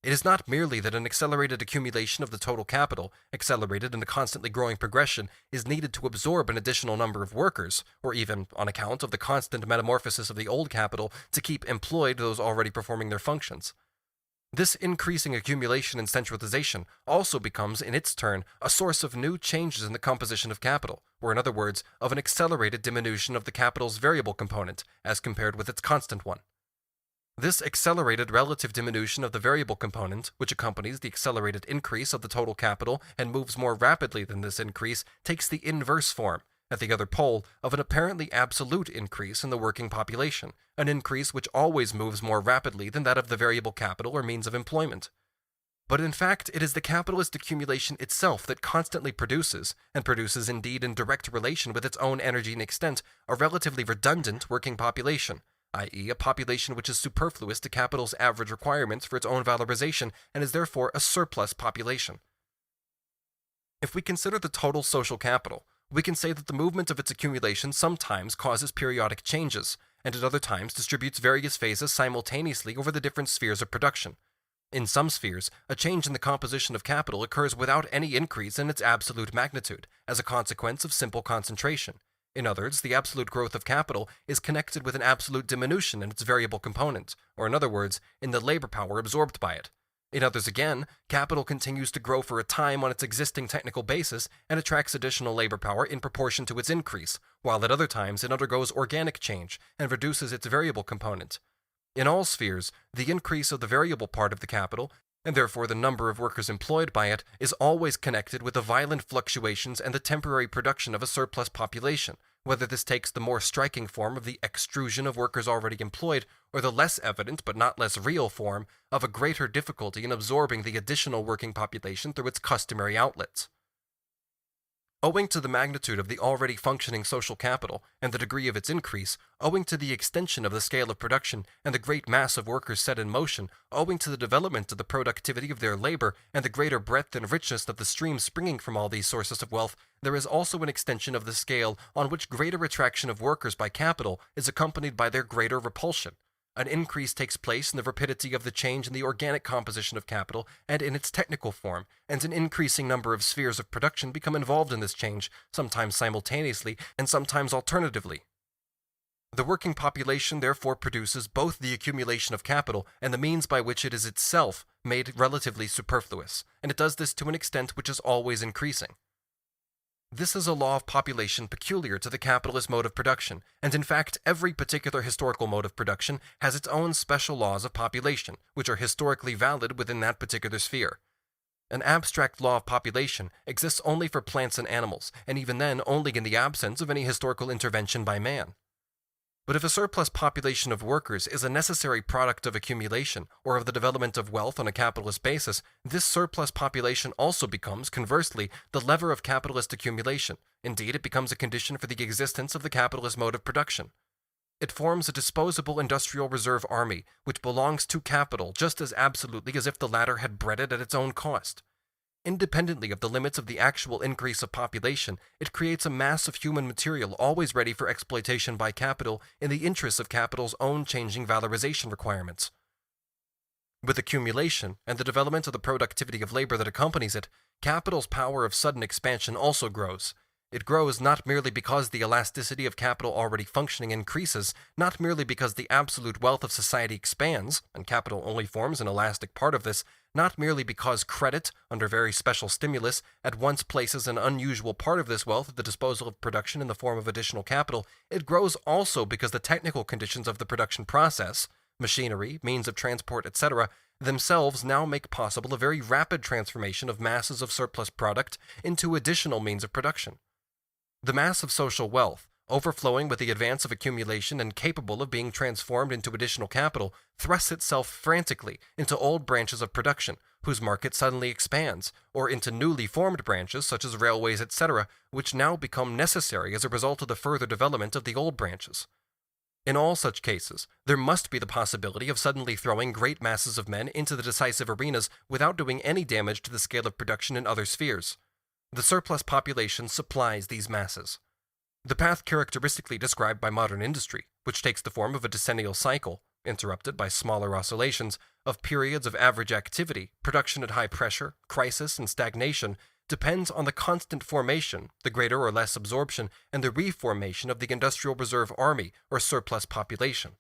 It is not merely that an accelerated accumulation of the total capital, accelerated in a constantly growing progression, is needed to absorb an additional number of workers, or even, on account of the constant metamorphosis of the old capital, to keep employed those already performing their functions. This increasing accumulation and centralization also becomes, in its turn, a source of new changes in the composition of capital, or in other words, of an accelerated diminution of the capital's variable component, as compared with its constant one. This accelerated relative diminution of the variable component, which accompanies the accelerated increase of the total capital and moves more rapidly than this increase, takes the inverse form, at the other pole, of an apparently absolute increase in the working population, an increase which always moves more rapidly than that of the variable capital or means of employment. But in fact, it is the capitalist accumulation itself that constantly produces, and produces indeed in direct relation with its own energy and extent, a relatively redundant working population, i.e., a population which is superfluous to capital's average requirements for its own valorization and is therefore a surplus population. If we consider the total social capital, we can say that the movement of its accumulation sometimes causes periodic changes, and at other times distributes various phases simultaneously over the different spheres of production. In some spheres, a change in the composition of capital occurs without any increase in its absolute magnitude, as a consequence of simple concentration. In others, the absolute growth of capital is connected with an absolute diminution in its variable component, or in other words, in the labor power absorbed by it. In others again, capital continues to grow for a time on its existing technical basis and attracts additional labor power in proportion to its increase, while at other times it undergoes organic change and reduces its variable component. In all spheres, the increase of the variable part of the capital, and therefore the number of workers employed by it, is always connected with the violent fluctuations and the temporary production of a surplus population, whether this takes the more striking form of the extrusion of workers already employed, or the less evident but not less real form of a greater difficulty in absorbing the additional working population through its customary outlets. Owing to the magnitude of the already functioning social capital and the degree of its increase, owing to the extension of the scale of production and the great mass of workers set in motion, owing to the development of the productivity of their labor and the greater breadth and richness of the streams springing from all these sources of wealth, there is also an extension of the scale on which greater attraction of workers by capital is accompanied by their greater repulsion. An increase takes place in the rapidity of the change in the organic composition of capital and in its technical form, and an increasing number of spheres of production become involved in this change, sometimes simultaneously and sometimes alternatively. The working population therefore produces both the accumulation of capital and the means by which it is itself made relatively superfluous, and it does this to an extent which is always increasing. This is a law of population peculiar to the capitalist mode of production, and in fact every particular historical mode of production has its own special laws of population, which are historically valid within that particular sphere. An abstract law of population exists only for plants and animals, and even then only in the absence of any historical intervention by man. But if a surplus population of workers is a necessary product of accumulation or of the development of wealth on a capitalist basis, this surplus population also becomes, conversely, the lever of capitalist accumulation. Indeed, it becomes a condition for the existence of the capitalist mode of production. It forms a disposable industrial reserve army, which belongs to capital just as absolutely as if the latter had bred it at its own cost. Independently of the limits of the actual increase of population, it creates a mass of human material always ready for exploitation by capital in the interests of capital's own changing valorization requirements. With accumulation and the development of the productivity of labor that accompanies it, capital's power of sudden expansion also grows. It grows not merely because the elasticity of capital already functioning increases, not merely because the absolute wealth of society expands, and capital only forms an elastic part of this, not merely because credit, under very special stimulus, at once places an unusual part of this wealth at the disposal of production in the form of additional capital. It grows also because the technical conditions of the production process, machinery, means of transport, etc., themselves now make possible a very rapid transformation of masses of surplus product into additional means of production. The mass of social wealth, overflowing with the advance of accumulation and capable of being transformed into additional capital, thrusts itself frantically into old branches of production, whose market suddenly expands, or into newly formed branches such as railways, etc., which now become necessary as a result of the further development of the old branches. In all such cases, there must be the possibility of suddenly throwing great masses of men into the decisive arenas without doing any damage to the scale of production in other spheres. The surplus population supplies these masses. The path characteristically described by modern industry, which takes the form of a decennial cycle, interrupted by smaller oscillations, of periods of average activity, production at high pressure, crisis, and stagnation, depends on the constant formation, the greater or less absorption, and the reformation of the industrial reserve army or surplus population.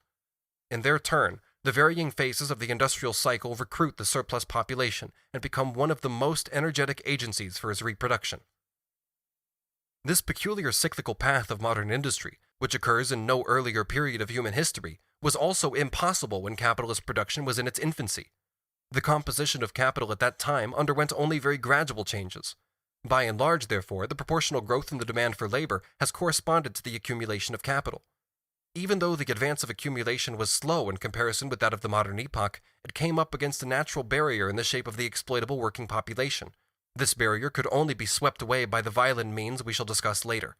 In their turn, the varying phases of the industrial cycle recruit the surplus population and become one of the most energetic agencies for its reproduction. This peculiar cyclical path of modern industry, which occurs in no earlier period of human history, was also impossible when capitalist production was in its infancy. The composition of capital at that time underwent only very gradual changes. By and large, therefore, the proportional growth in the demand for labor has corresponded to the accumulation of capital. Even though the advance of accumulation was slow in comparison with that of the modern epoch, it came up against a natural barrier in the shape of the exploitable working population. This barrier could only be swept away by the violent means we shall discuss later.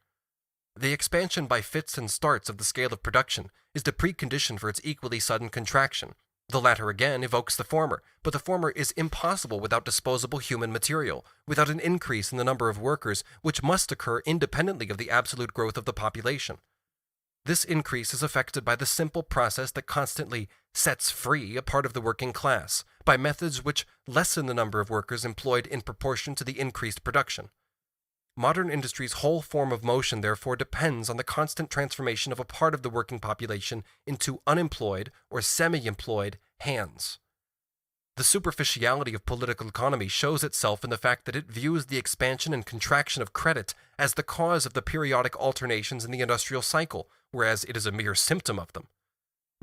The expansion by fits and starts of the scale of production is the precondition for its equally sudden contraction. The latter again evokes the former, but the former is impossible without disposable human material, without an increase in the number of workers, which must occur independently of the absolute growth of the population. This increase is effected by the simple process that constantly sets free a part of the working class, by methods which lessen the number of workers employed in proportion to the increased production. Modern industry's whole form of motion, therefore, depends on the constant transformation of a part of the working population into unemployed or semi-employed hands. The superficiality of political economy shows itself in the fact that it views the expansion and contraction of credit as the cause of the periodic alternations in the industrial cycle, whereas it is a mere symptom of them.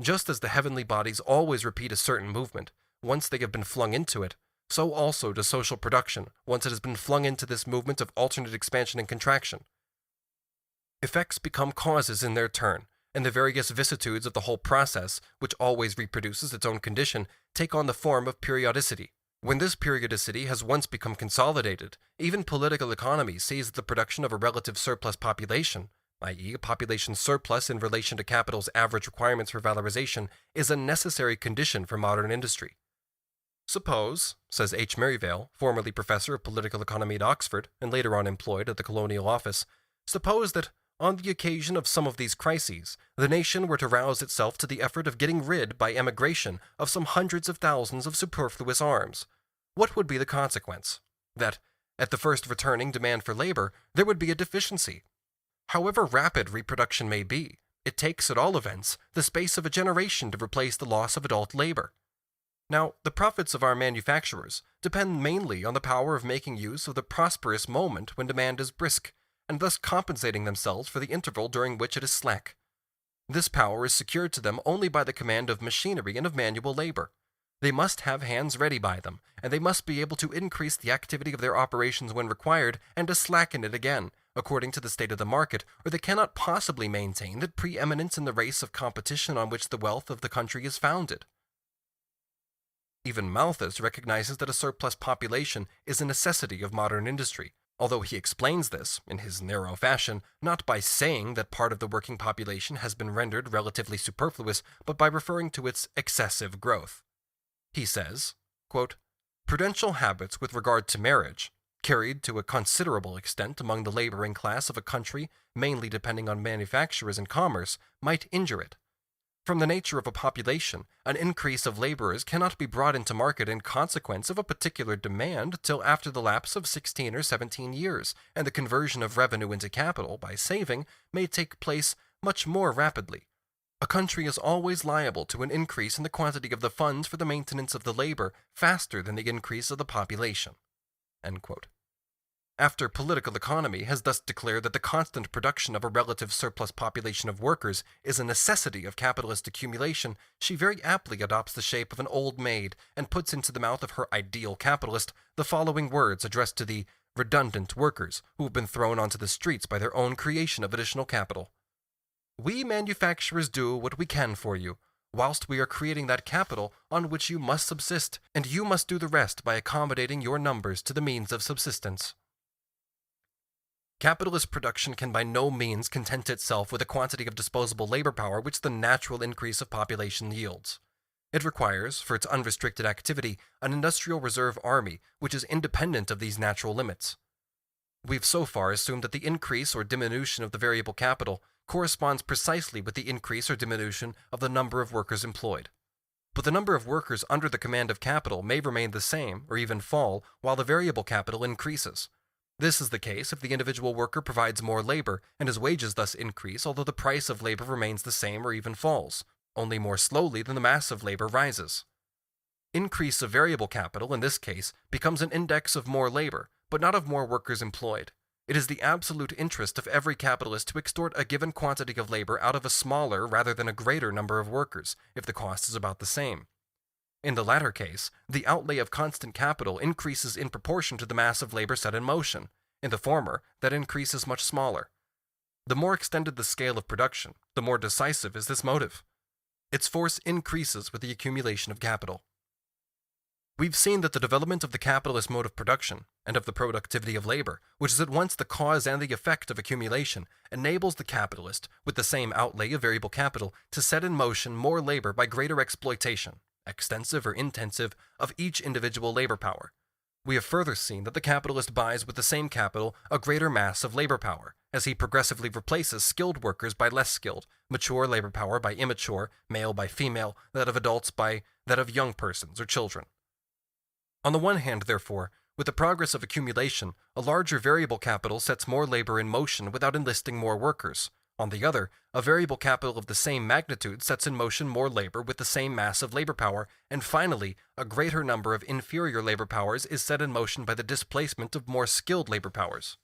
Just as the heavenly bodies always repeat a certain movement, once they have been flung into it, so also does social production, once it has been flung into this movement of alternate expansion and contraction. Effects become causes in their turn, and the various vicissitudes of the whole process, which always reproduces its own condition, take on the form of periodicity. When this periodicity has once become consolidated, even political economy sees that the production of a relative surplus population, i.e., a population surplus in relation to capital's average requirements for valorization, is a necessary condition for modern industry. Suppose, says H. Merivale, formerly professor of political economy at Oxford and later on employed at the Colonial Office, suppose that on the occasion of some of these crises, the nation were to rouse itself to the effort of getting rid by emigration of some hundreds of thousands of superfluous arms. What would be the consequence? That, at the first returning demand for labor, there would be a deficiency. However rapid reproduction may be, it takes, at all events, the space of a generation to replace the loss of adult labor. Now, the profits of our manufacturers depend mainly on the power of making use of the prosperous moment when demand is brisk, and thus compensating themselves for the interval during which it is slack. This power is secured to them only by the command of machinery and of manual labor. They must have hands ready by them, and they must be able to increase the activity of their operations when required, and to slacken it again, according to the state of the market, or they cannot possibly maintain that preeminence in the race of competition on which the wealth of the country is founded. Even Malthus recognizes that a surplus population is a necessity of modern industry, although he explains this, in his narrow fashion, not by saying that part of the working population has been rendered relatively superfluous, but by referring to its excessive growth. He says, quote, "Prudential habits with regard to marriage, carried to a considerable extent among the laboring class of a country mainly depending on manufactures and commerce, might injure it. From the nature of a population, an increase of laborers cannot be brought into market in consequence of a particular demand till after the lapse of 16 or 17 years, and the conversion of revenue into capital, by saving, may take place much more rapidly. A country is always liable to an increase in the quantity of the funds for the maintenance of the labor faster than the increase of the population." End quote. After political economy has thus declared that the constant production of a relative surplus population of workers is a necessity of capitalist accumulation, she very aptly adopts the shape of an old maid and puts into the mouth of her ideal capitalist the following words addressed to the redundant workers who have been thrown onto the streets by their own creation of additional capital. "We manufacturers do what we can for you, whilst we are creating that capital on which you must subsist, and you must do the rest by accommodating your numbers to the means of subsistence." Capitalist production can by no means content itself with a quantity of disposable labor power which the natural increase of population yields. It requires, for its unrestricted activity, an industrial reserve army which is independent of these natural limits. We've so far assumed that the increase or diminution of the variable capital corresponds precisely with the increase or diminution of the number of workers employed. But the number of workers under the command of capital may remain the same or even fall while the variable capital increases. This is the case if the individual worker provides more labor and his wages thus increase, although the price of labor remains the same or even falls, only more slowly than the mass of labor rises. Increase of variable capital, in this case, becomes an index of more labor, but not of more workers employed. It is the absolute interest of every capitalist to extort a given quantity of labor out of a smaller rather than a greater number of workers, if the cost is about the same. In the latter case, the outlay of constant capital increases in proportion to the mass of labor set in motion. In the former, that increase is much smaller. The more extended the scale of production, the more decisive is this motive. Its force increases with the accumulation of capital. We've seen that the development of the capitalist mode of production, and of the productivity of labor, which is at once the cause and the effect of accumulation, enables the capitalist, with the same outlay of variable capital, to set in motion more labor by greater exploitation, extensive or intensive, of each individual labor power. We have further seen that the capitalist buys with the same capital a greater mass of labor power, as he progressively replaces skilled workers by less skilled, mature labor power by immature, male by female, that of adults by that of young persons or children. On the one hand, therefore, with the progress of accumulation, a larger variable capital sets more labor in motion without enlisting more workers. On the other, a variable capital of the same magnitude sets in motion more labor with the same mass of labor power, and finally, a greater number of inferior labor powers is set in motion by the displacement of more skilled labor powers.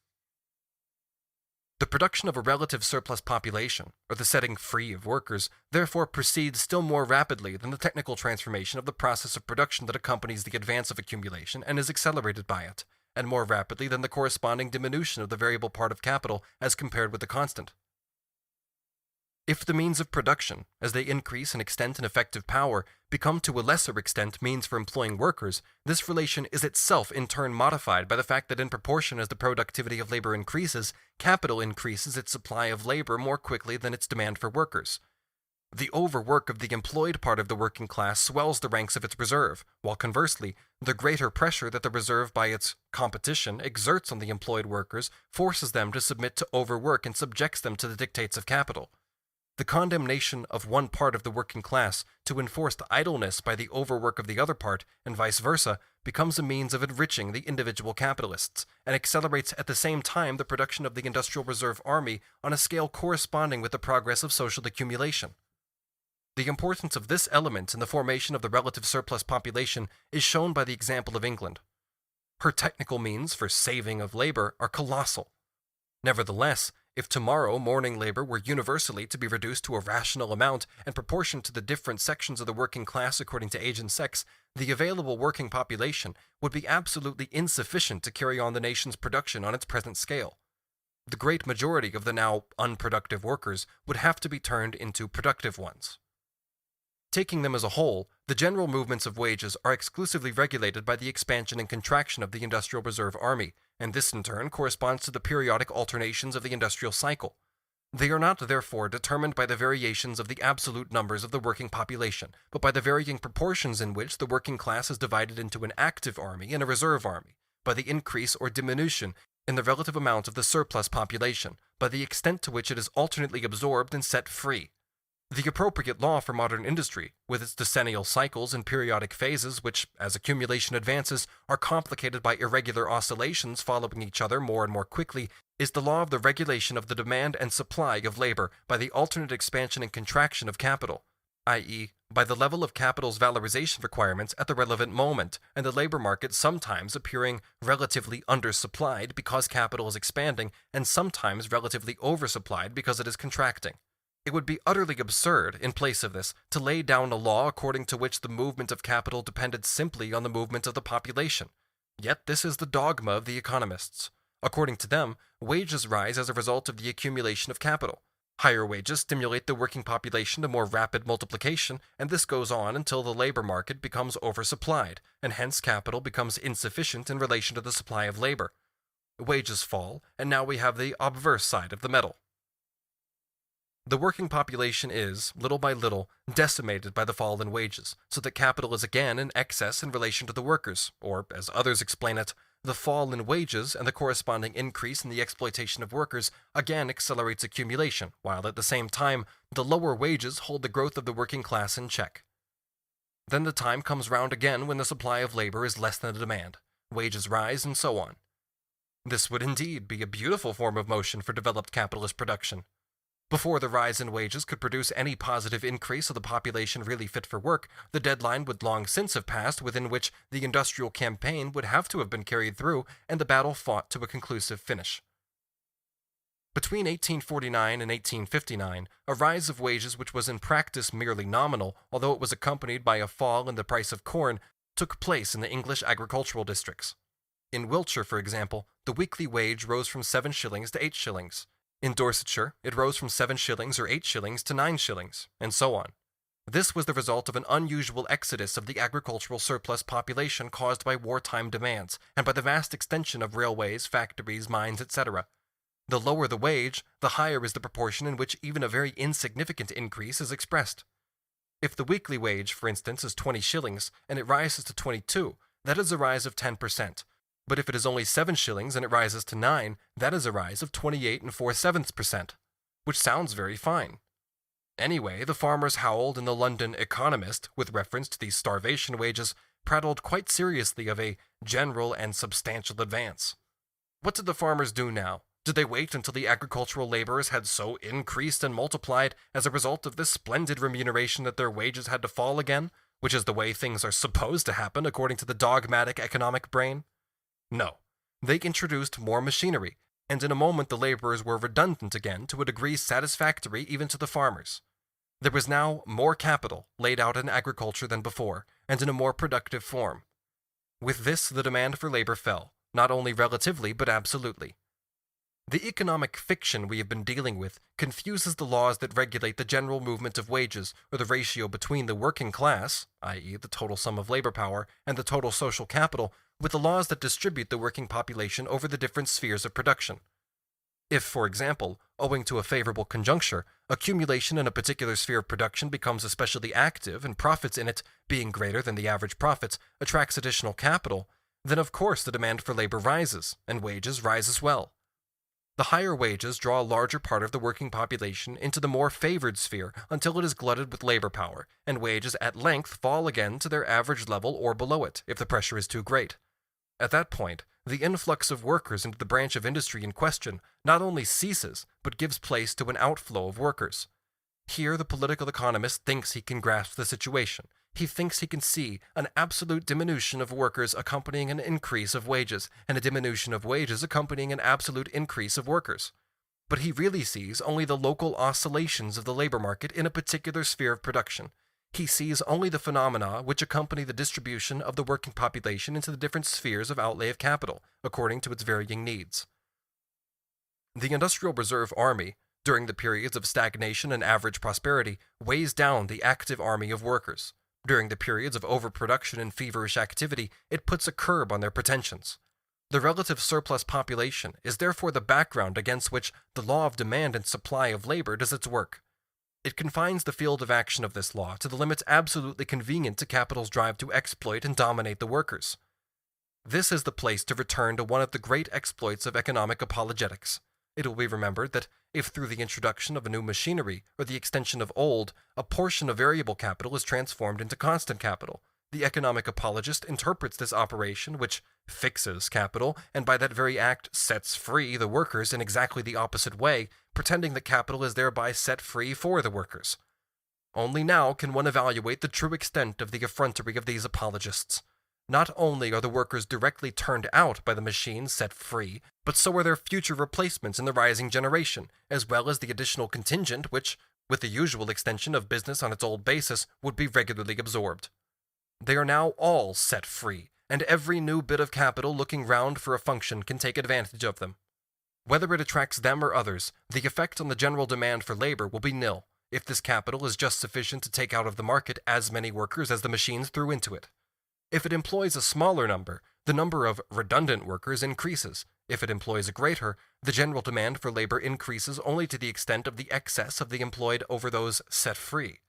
The production of a relative surplus population, or the setting free of workers, therefore proceeds still more rapidly than the technical transformation of the process of production that accompanies the advance of accumulation and is accelerated by it, and more rapidly than the corresponding diminution of the variable part of capital as compared with the constant. If the means of production, as they increase in extent and effective power, become to a lesser extent means for employing workers, this relation is itself in turn modified by the fact that in proportion as the productivity of labor increases, capital increases its supply of labor more quickly than its demand for workers. The overwork of the employed part of the working class swells the ranks of its reserve, while conversely, the greater pressure that the reserve by its competition exerts on the employed workers forces them to submit to overwork and subjects them to the dictates of capital. The condemnation of one part of the working class to enforced idleness by the overwork of the other part, and vice versa, becomes a means of enriching the individual capitalists, and accelerates at the same time the production of the industrial reserve army on a scale corresponding with the progress of social accumulation. The importance of this element in the formation of the relative surplus population is shown by the example of England. Her technical means for saving of labor are colossal. Nevertheless, if tomorrow morning labor were universally to be reduced to a rational amount and proportioned to the different sections of the working class according to age and sex, the available working population would be absolutely insufficient to carry on the nation's production on its present scale. The great majority of the now unproductive workers would have to be turned into productive ones. Taking them as a whole, the general movements of wages are exclusively regulated by the expansion and contraction of the industrial reserve army, and this in turn corresponds to the periodic alternations of the industrial cycle. They are not therefore determined by the variations of the absolute numbers of the working population, but by the varying proportions in which the working class is divided into an active army and a reserve army, by the increase or diminution in the relative amount of the surplus population, by the extent to which it is alternately absorbed and set free. The appropriate law for modern industry, with its decennial cycles and periodic phases which, as accumulation advances, are complicated by irregular oscillations following each other more and more quickly, is the law of the regulation of the demand and supply of labor by the alternate expansion and contraction of capital, i.e., by the level of capital's valorization requirements at the relevant moment, and the labor market sometimes appearing relatively undersupplied because capital is expanding, and sometimes relatively oversupplied because it is contracting. It would be utterly absurd, in place of this, to lay down a law according to which the movement of capital depended simply on the movement of the population. Yet this is the dogma of the economists. According to them, wages rise as a result of the accumulation of capital. Higher wages stimulate the working population to more rapid multiplication, and this goes on until the labor market becomes oversupplied, and hence capital becomes insufficient in relation to the supply of labor. Wages fall, and now we have the obverse side of the medal. The working population is, little by little, decimated by the fall in wages, so that capital is again in excess in relation to the workers, or, as others explain it, the fall in wages and the corresponding increase in the exploitation of workers again accelerates accumulation, while at the same time, the lower wages hold the growth of the working class in check. Then the time comes round again when the supply of labor is less than the demand, wages rise, and so on. This would indeed be a beautiful form of motion for developed capitalist production. Before the rise in wages could produce any positive increase of the population really fit for work, the deadline would long since have passed within which the industrial campaign would have to have been carried through and the battle fought to a conclusive finish. Between 1849 and 1859, a rise of wages which was in practice merely nominal, although it was accompanied by a fall in the price of corn, took place in the English agricultural districts. In Wiltshire, for example, the weekly wage rose from 7 shillings to 8 shillings. In Dorsetshire, it rose from 7 shillings or 8 shillings to 9 shillings, and so on. This was the result of an unusual exodus of the agricultural surplus population caused by wartime demands, and by the vast extension of railways, factories, mines, etc. The lower the wage, the higher is the proportion in which even a very insignificant increase is expressed. If the weekly wage, for instance, is 20 shillings, and it rises to 22, that is a rise of 10%. But if it is only 7 shillings and it rises to 9, that is a rise of 28 4/7%, which sounds very fine. Anyway, the farmers howled, and the London Economist, with reference to these starvation wages, prattled quite seriously of a general and substantial advance. What did the farmers do now? Did they wait until the agricultural laborers had so increased and multiplied as a result of this splendid remuneration that their wages had to fall again, which is the way things are supposed to happen according to the dogmatic economic brain? No, they introduced more machinery, and in a moment the laborers were redundant again to a degree satisfactory even to the farmers. There was now more capital laid out in agriculture than before, and in a more productive form. With this, the demand for labor fell, not only relatively but absolutely. The economic fiction we have been dealing with confuses the laws that regulate the general movement of wages, or the ratio between the working class, i.e. the total sum of labor power, and the total social capital, with the laws that distribute the working population over the different spheres of production. If, for example, owing to a favorable conjuncture, accumulation in a particular sphere of production becomes especially active and profits in it, being greater than the average profits, attracts additional capital, then of course the demand for labor rises, and wages rise as well. The higher wages draw a larger part of the working population into the more favored sphere until it is glutted with labor power, and wages at length fall again to their average level or below it, if the pressure is too great. At that point, the influx of workers into the branch of industry in question not only ceases, but gives place to an outflow of workers. Here the political economist thinks he can grasp the situation. He thinks he can see an absolute diminution of workers accompanying an increase of wages, and a diminution of wages accompanying an absolute increase of workers. But he really sees only the local oscillations of the labor market in a particular sphere of production. He sees only the phenomena which accompany the distribution of the working population into the different spheres of outlay of capital, according to its varying needs. The Industrial Reserve Army, during the periods of stagnation and average prosperity, weighs down the active army of workers. During the periods of overproduction and feverish activity, it puts a curb on their pretensions. The relative surplus population is therefore the background against which the law of demand and supply of labor does its work. It confines the field of action of this law to the limits absolutely convenient to capital's drive to exploit and dominate the workers. This is the place to return to one of the great exploits of economic apologetics. It will be remembered that if through the introduction of a new machinery or the extension of old, a portion of variable capital is transformed into constant capital, the economic apologist interprets this operation, which fixes capital, and by that very act sets free the workers in exactly the opposite way, pretending that capital is thereby set free for the workers. Only now can one evaluate the true extent of the effrontery of these apologists. Not only are the workers directly turned out by the machines set free, but so are their future replacements in the rising generation, as well as the additional contingent which, with the usual extension of business on its old basis, would be regularly absorbed. They are now all set free, and every new bit of capital looking round for a function can take advantage of them. Whether it attracts them or others, the effect on the general demand for labor will be nil, if this capital is just sufficient to take out of the market as many workers as the machines threw into it. If it employs a smaller number, the number of redundant workers increases. If it employs a greater, the general demand for labor increases only to the extent of the excess of the employed over those set free.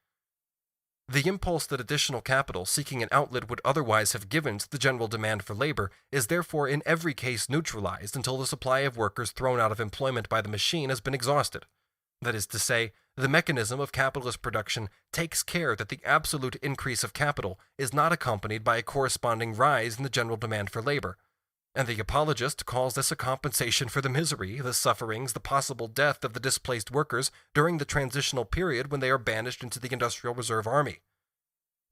The impulse that additional capital seeking an outlet would otherwise have given to the general demand for labor is therefore in every case neutralized until the supply of workers thrown out of employment by the machine has been exhausted. That is to say, the mechanism of capitalist production takes care that the absolute increase of capital is not accompanied by a corresponding rise in the general demand for labor, and the apologist calls this a compensation for the misery, the sufferings, the possible death of the displaced workers during the transitional period when they are banished into the Industrial Reserve Army.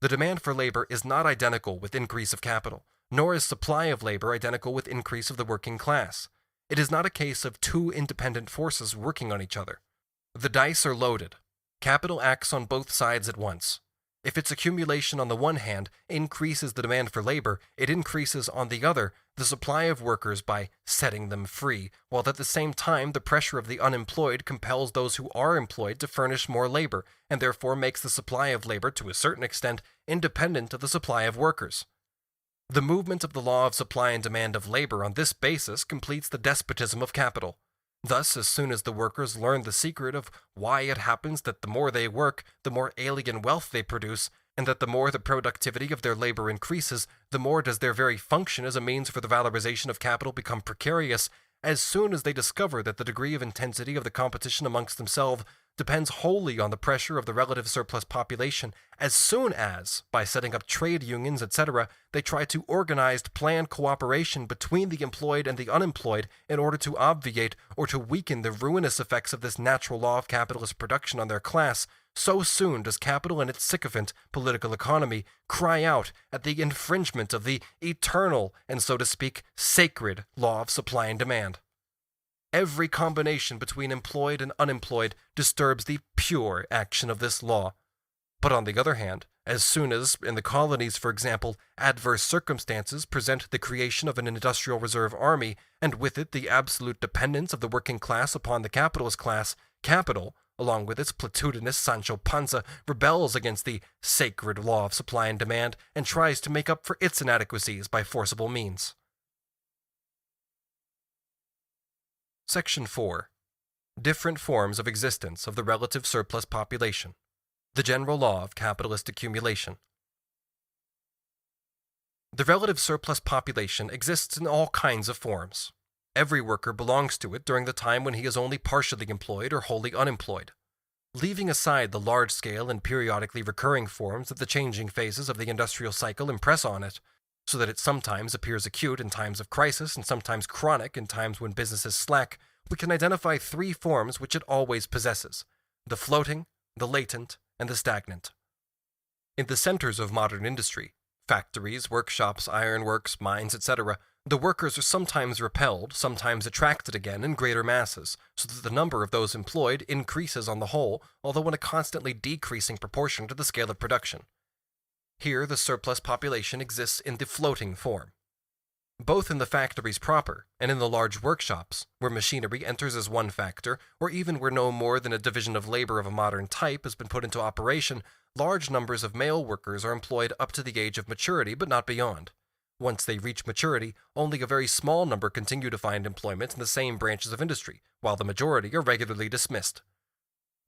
The demand for labor is not identical with increase of capital, nor is supply of labor identical with increase of the working class. It is not a case of two independent forces working on each other. The dice are loaded. Capital acts on both sides at once. If its accumulation on the one hand increases the demand for labor, it increases on the other the supply of workers by setting them free, while at the same time the pressure of the unemployed compels those who are employed to furnish more labor, and therefore makes the supply of labor, to a certain extent, independent of the supply of workers. The movement of the law of supply and demand of labor on this basis completes the despotism of capital. Thus, as soon as the workers learn the secret of why it happens that the more they work, the more alien wealth they produce, and that the more the productivity of their labor increases, the more does their very function as a means for the valorization of capital become precarious, as soon as they discover that the degree of intensity of the competition amongst themselves depends wholly on the pressure of the relative surplus population, as soon as, by setting up trade unions, etc., they try to organized planned cooperation between the employed and the unemployed in order to obviate or to weaken the ruinous effects of this natural law of capitalist production on their class, so soon does capital and its sycophant, political economy, cry out at the infringement of the eternal and, so to speak, sacred law of supply and demand. Every combination between employed and unemployed disturbs the pure action of this law. But on the other hand, as soon as, in the colonies for example, adverse circumstances present the creation of an industrial reserve army, and with it the absolute dependence of the working class upon the capitalist class, capital, along with its platitudinous Sancho Panza, rebels against the sacred law of supply and demand, and tries to make up for its inadequacies by forcible means. Section 4. Different forms of existence of the relative surplus population. The general law of capitalist accumulation. The relative surplus population exists in all kinds of forms. Every worker belongs to it during the time when he is only partially employed or wholly unemployed. Leaving aside the large-scale and periodically recurring forms that the changing phases of the industrial cycle impress on it, so that it sometimes appears acute in times of crisis and sometimes chronic in times when business is slack, we can identify three forms which it always possesses: the floating, the latent, and the stagnant. In the centers of modern industry, factories, workshops, ironworks, mines, etc., the workers are sometimes repelled, sometimes attracted again in greater masses, so that the number of those employed increases on the whole, although in a constantly decreasing proportion to the scale of production. Here the surplus population exists in the floating form. Both in the factories proper and in the large workshops, where machinery enters as one factor, or even where no more than a division of labor of a modern type has been put into operation, large numbers of male workers are employed up to the age of maturity, but not beyond. Once they reach maturity, only a very small number continue to find employment in the same branches of industry, while the majority are regularly dismissed.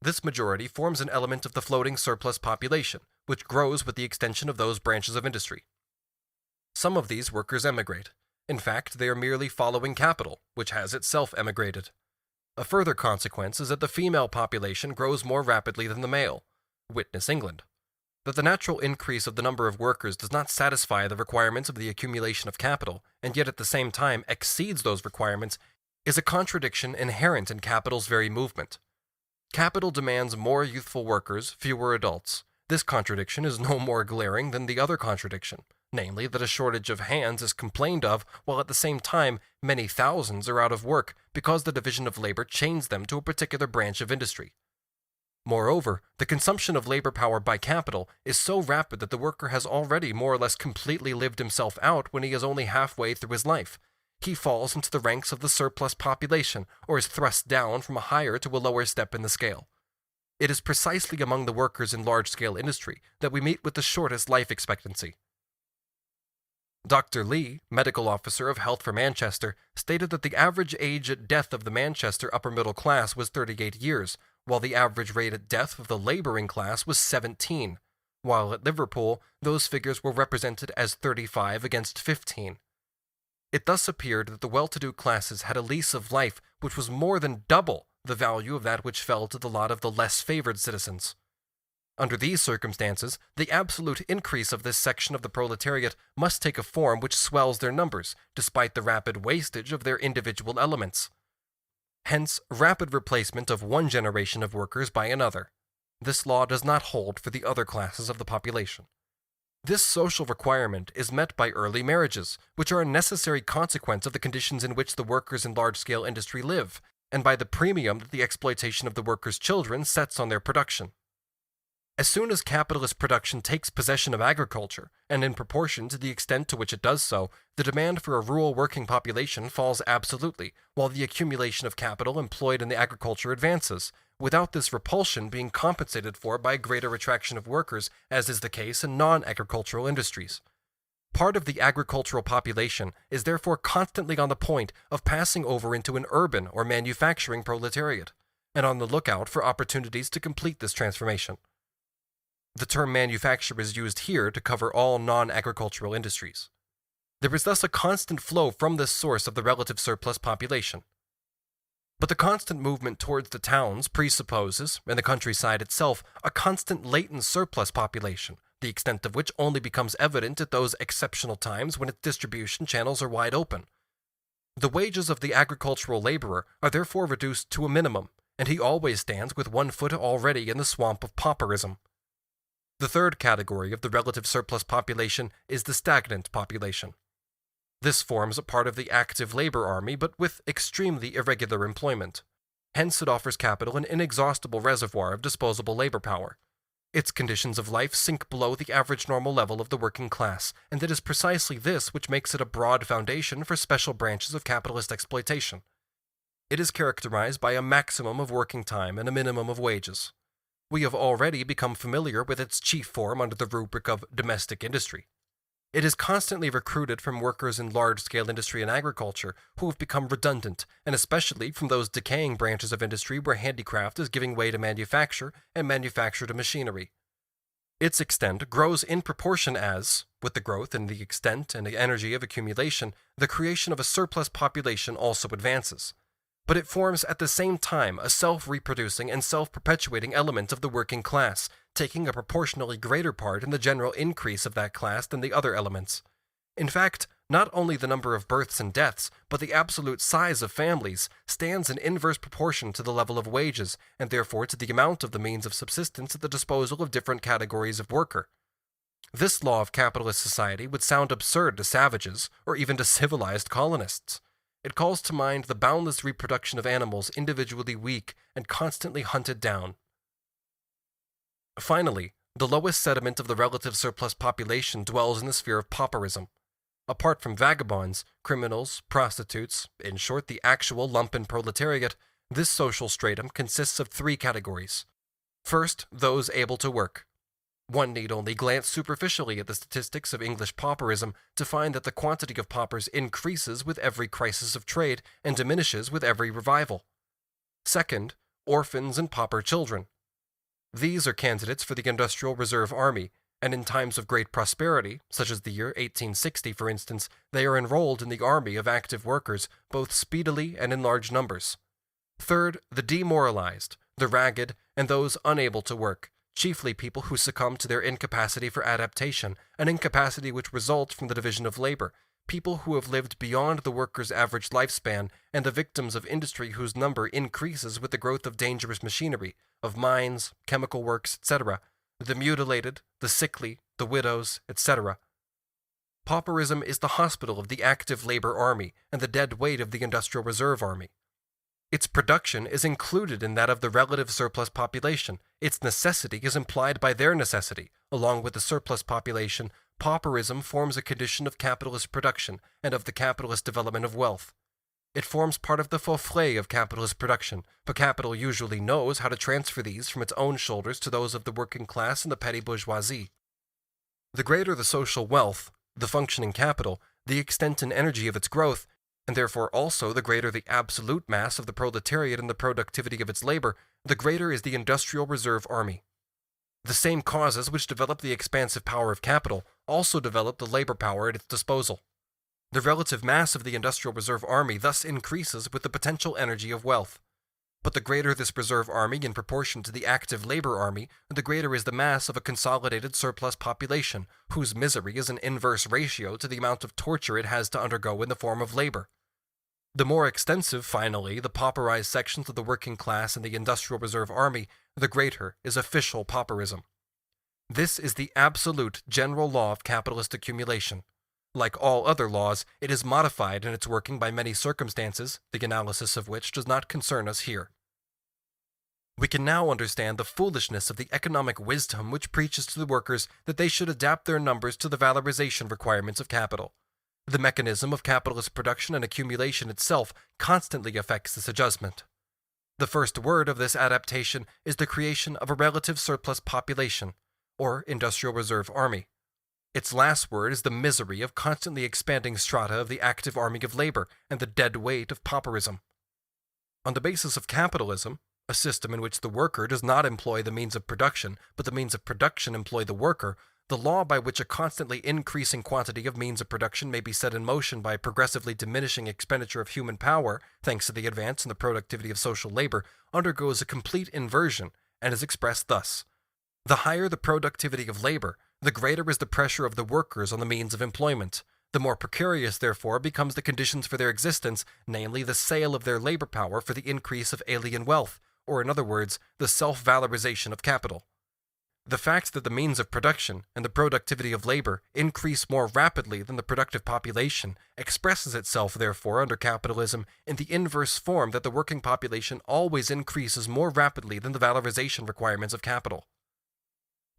This majority forms an element of the floating surplus population, which grows with the extension of those branches of industry. Some of these workers emigrate. In fact, they are merely following capital, which has itself emigrated. A further consequence is that the female population grows more rapidly than the male. Witness England. That the natural increase of the number of workers does not satisfy the requirements of the accumulation of capital, and yet at the same time exceeds those requirements, is a contradiction inherent in capital's very movement. Capital demands more youthful workers, fewer adults. This contradiction is no more glaring than the other contradiction, namely that a shortage of hands is complained of, while at the same time many thousands are out of work because the division of labor chains them to a particular branch of industry. Moreover, the consumption of labor power by capital is so rapid that the worker has already more or less completely lived himself out when he is only halfway through his life. He falls into the ranks of the surplus population, or is thrust down from a higher to a lower step in the scale. It is precisely among the workers in large-scale industry that we meet with the shortest life expectancy. Dr. Lee, medical officer of health for Manchester, stated that the average age at death of the Manchester upper middle class was 38 years, while the average rate at death of the laboring class was 17. while at Liverpool those figures were represented as 35 against 15. It thus appeared that the well-to-do classes had a lease of life which was more than double the value of that which fell to the lot of the less favored citizens. Under these circumstances, the absolute increase of this section of the proletariat must take a form which swells their numbers, despite the rapid wastage of their individual elements. Hence, rapid replacement of one generation of workers by another. This law does not hold for the other classes of the population. This social requirement is met by early marriages, which are a necessary consequence of the conditions in which the workers in large-scale industry live, and by the premium that the exploitation of the workers' children sets on their production. As soon as capitalist production takes possession of agriculture, and in proportion to the extent to which it does so, the demand for a rural working population falls absolutely, while the accumulation of capital employed in the agriculture advances, without this repulsion being compensated for by a greater attraction of workers, as is the case in non-agricultural industries. Part of the agricultural population is therefore constantly on the point of passing over into an urban or manufacturing proletariat, and on the lookout for opportunities to complete this transformation. The term manufacture is used here to cover all non-agricultural industries. There is thus a constant flow from this source of the relative surplus population. But the constant movement towards the towns presupposes, in the countryside itself, a constant latent surplus population, the extent of which only becomes evident at those exceptional times when its distribution channels are wide open. The wages of the agricultural laborer are therefore reduced to a minimum, and he always stands with one foot already in the swamp of pauperism. The third category of the relative surplus population is the stagnant population. This forms a part of the active labor army, but with extremely irregular employment. Hence it offers capital an inexhaustible reservoir of disposable labor power. Its conditions of life sink below the average normal level of the working class, and it is precisely this which makes it a broad foundation for special branches of capitalist exploitation. It is characterized by a maximum of working time and a minimum of wages. We have already become familiar with its chief form under the rubric of domestic industry. It is constantly recruited from workers in large-scale industry and agriculture who have become redundant, and especially from those decaying branches of industry where handicraft is giving way to manufacture and manufacture to machinery. Its extent grows in proportion as, with the growth in the extent and the energy of accumulation, the creation of a surplus population also advances. But it forms at the same time a self-reproducing and self-perpetuating element of the working class, taking a proportionally greater part in the general increase of that class than the other elements. In fact, not only the number of births and deaths, but the absolute size of families stands in inverse proportion to the level of wages, and therefore to the amount of the means of subsistence at the disposal of different categories of worker. This law of capitalist society would sound absurd to savages, or even to civilized colonists. It calls to mind the boundless reproduction of animals individually weak and constantly hunted down. Finally, the lowest sediment of the relative surplus population dwells in the sphere of pauperism. Apart from vagabonds, criminals, prostitutes, in short the actual lumpen proletariat, this social stratum consists of three categories. First, those able to work. One need only glance superficially at the statistics of English pauperism to find that the quantity of paupers increases with every crisis of trade and diminishes with every revival. Second, orphans and pauper children. These are candidates for the Industrial Reserve Army, and in times of great prosperity, such as the year 1860 for instance, they are enrolled in the army of active workers, both speedily and in large numbers. Third, the demoralized, the ragged, and those unable to work, chiefly people who succumb to their incapacity for adaptation, an incapacity which results from the division of labor, people who have lived beyond the worker's average lifespan, and the victims of industry whose number increases with the growth of dangerous machinery, of mines, chemical works, etc., the mutilated, the sickly, the widows, etc. Pauperism is the hospital of the active labor army and the dead weight of the Industrial Reserve Army. Its production is included in that of the relative surplus population. Its necessity is implied by their necessity. Along with the surplus population, pauperism forms a condition of capitalist production and of the capitalist development of wealth. It forms part of the faux frais of capitalist production, but capital usually knows how to transfer these from its own shoulders to those of the working class and the petty bourgeoisie. The greater the social wealth, the functioning capital, the extent and energy of its growth, and therefore also the greater the absolute mass of the proletariat and the productivity of its labor, the greater is the Industrial Reserve Army. The same causes which develop the expansive power of capital also develop the labor power at its disposal. The relative mass of the industrial reserve army thus increases with the potential energy of wealth. But the greater this reserve army in proportion to the active labor army, the greater is the mass of a consolidated surplus population, whose misery is an inverse ratio to the amount of torture it has to undergo in the form of labor. The more extensive, finally, the pauperized sections of the working class in the industrial reserve army, the greater is official pauperism. This is the absolute general law of capitalist accumulation. Like all other laws, it is modified in its working by many circumstances, the analysis of which does not concern us here. We can now understand the foolishness of the economic wisdom which preaches to the workers that they should adapt their numbers to the valorization requirements of capital. The mechanism of capitalist production and accumulation itself constantly affects this adjustment. The first word of this adaptation is the creation of a relative surplus population, or industrial reserve army. Its last word is the misery of constantly expanding strata of the active army of labor and the dead weight of pauperism. On the basis of capitalism, a system in which the worker does not employ the means of production, but the means of production employ the worker, the law by which a constantly increasing quantity of means of production may be set in motion by progressively diminishing expenditure of human power, thanks to the advance in the productivity of social labor, undergoes a complete inversion and is expressed thus. The higher the productivity of labor, the greater is the pressure of the workers on the means of employment. The more precarious, therefore, becomes the conditions for their existence, namely the sale of their labor power for the increase of alien wealth, or in other words, the self-valorization of capital. The fact that the means of production and the productivity of labor increase more rapidly than the productive population expresses itself, therefore, under capitalism in the inverse form that the working population always increases more rapidly than the valorization requirements of capital.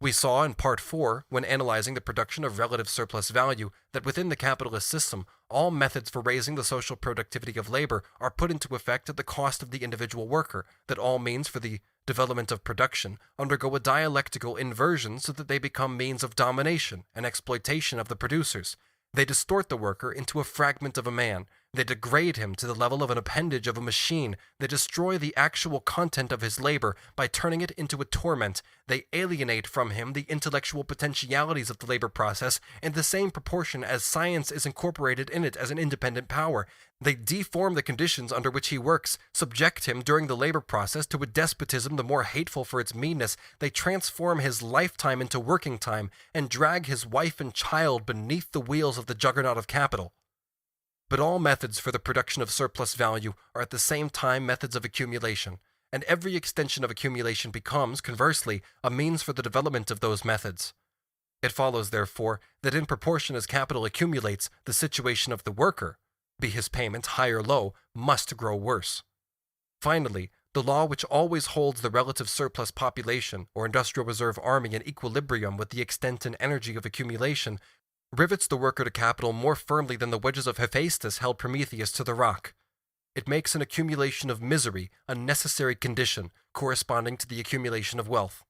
We saw in Part 4, when analyzing the production of relative surplus value, that within the capitalist system, all methods for raising the social productivity of labor are put into effect at the cost of the individual worker, that all means for the development of production undergo a dialectical inversion so that they become means of domination and exploitation of the producers. They distort the worker into a fragment of a man. They degrade him to the level of an appendage of a machine. They destroy the actual content of his labor by turning it into a torment. They alienate from him the intellectual potentialities of the labor process in the same proportion as science is incorporated in it as an independent power. They deform the conditions under which he works, subject him during the labor process to a despotism the more hateful for its meanness. They transform his lifetime into working time, and drag his wife and child beneath the wheels of the juggernaut of capital. But all methods for the production of surplus value are at the same time methods of accumulation, and every extension of accumulation becomes, conversely, a means for the development of those methods. It follows, therefore, that in proportion as capital accumulates, the situation of the worker, be his payment high or low, must grow worse. Finally, the law which always holds the relative surplus population or industrial reserve army in equilibrium with the extent and energy of accumulation rivets the worker to capital more firmly than the wedges of Hephaestus held Prometheus to the rock. It makes an accumulation of misery a necessary condition corresponding to the accumulation of wealth.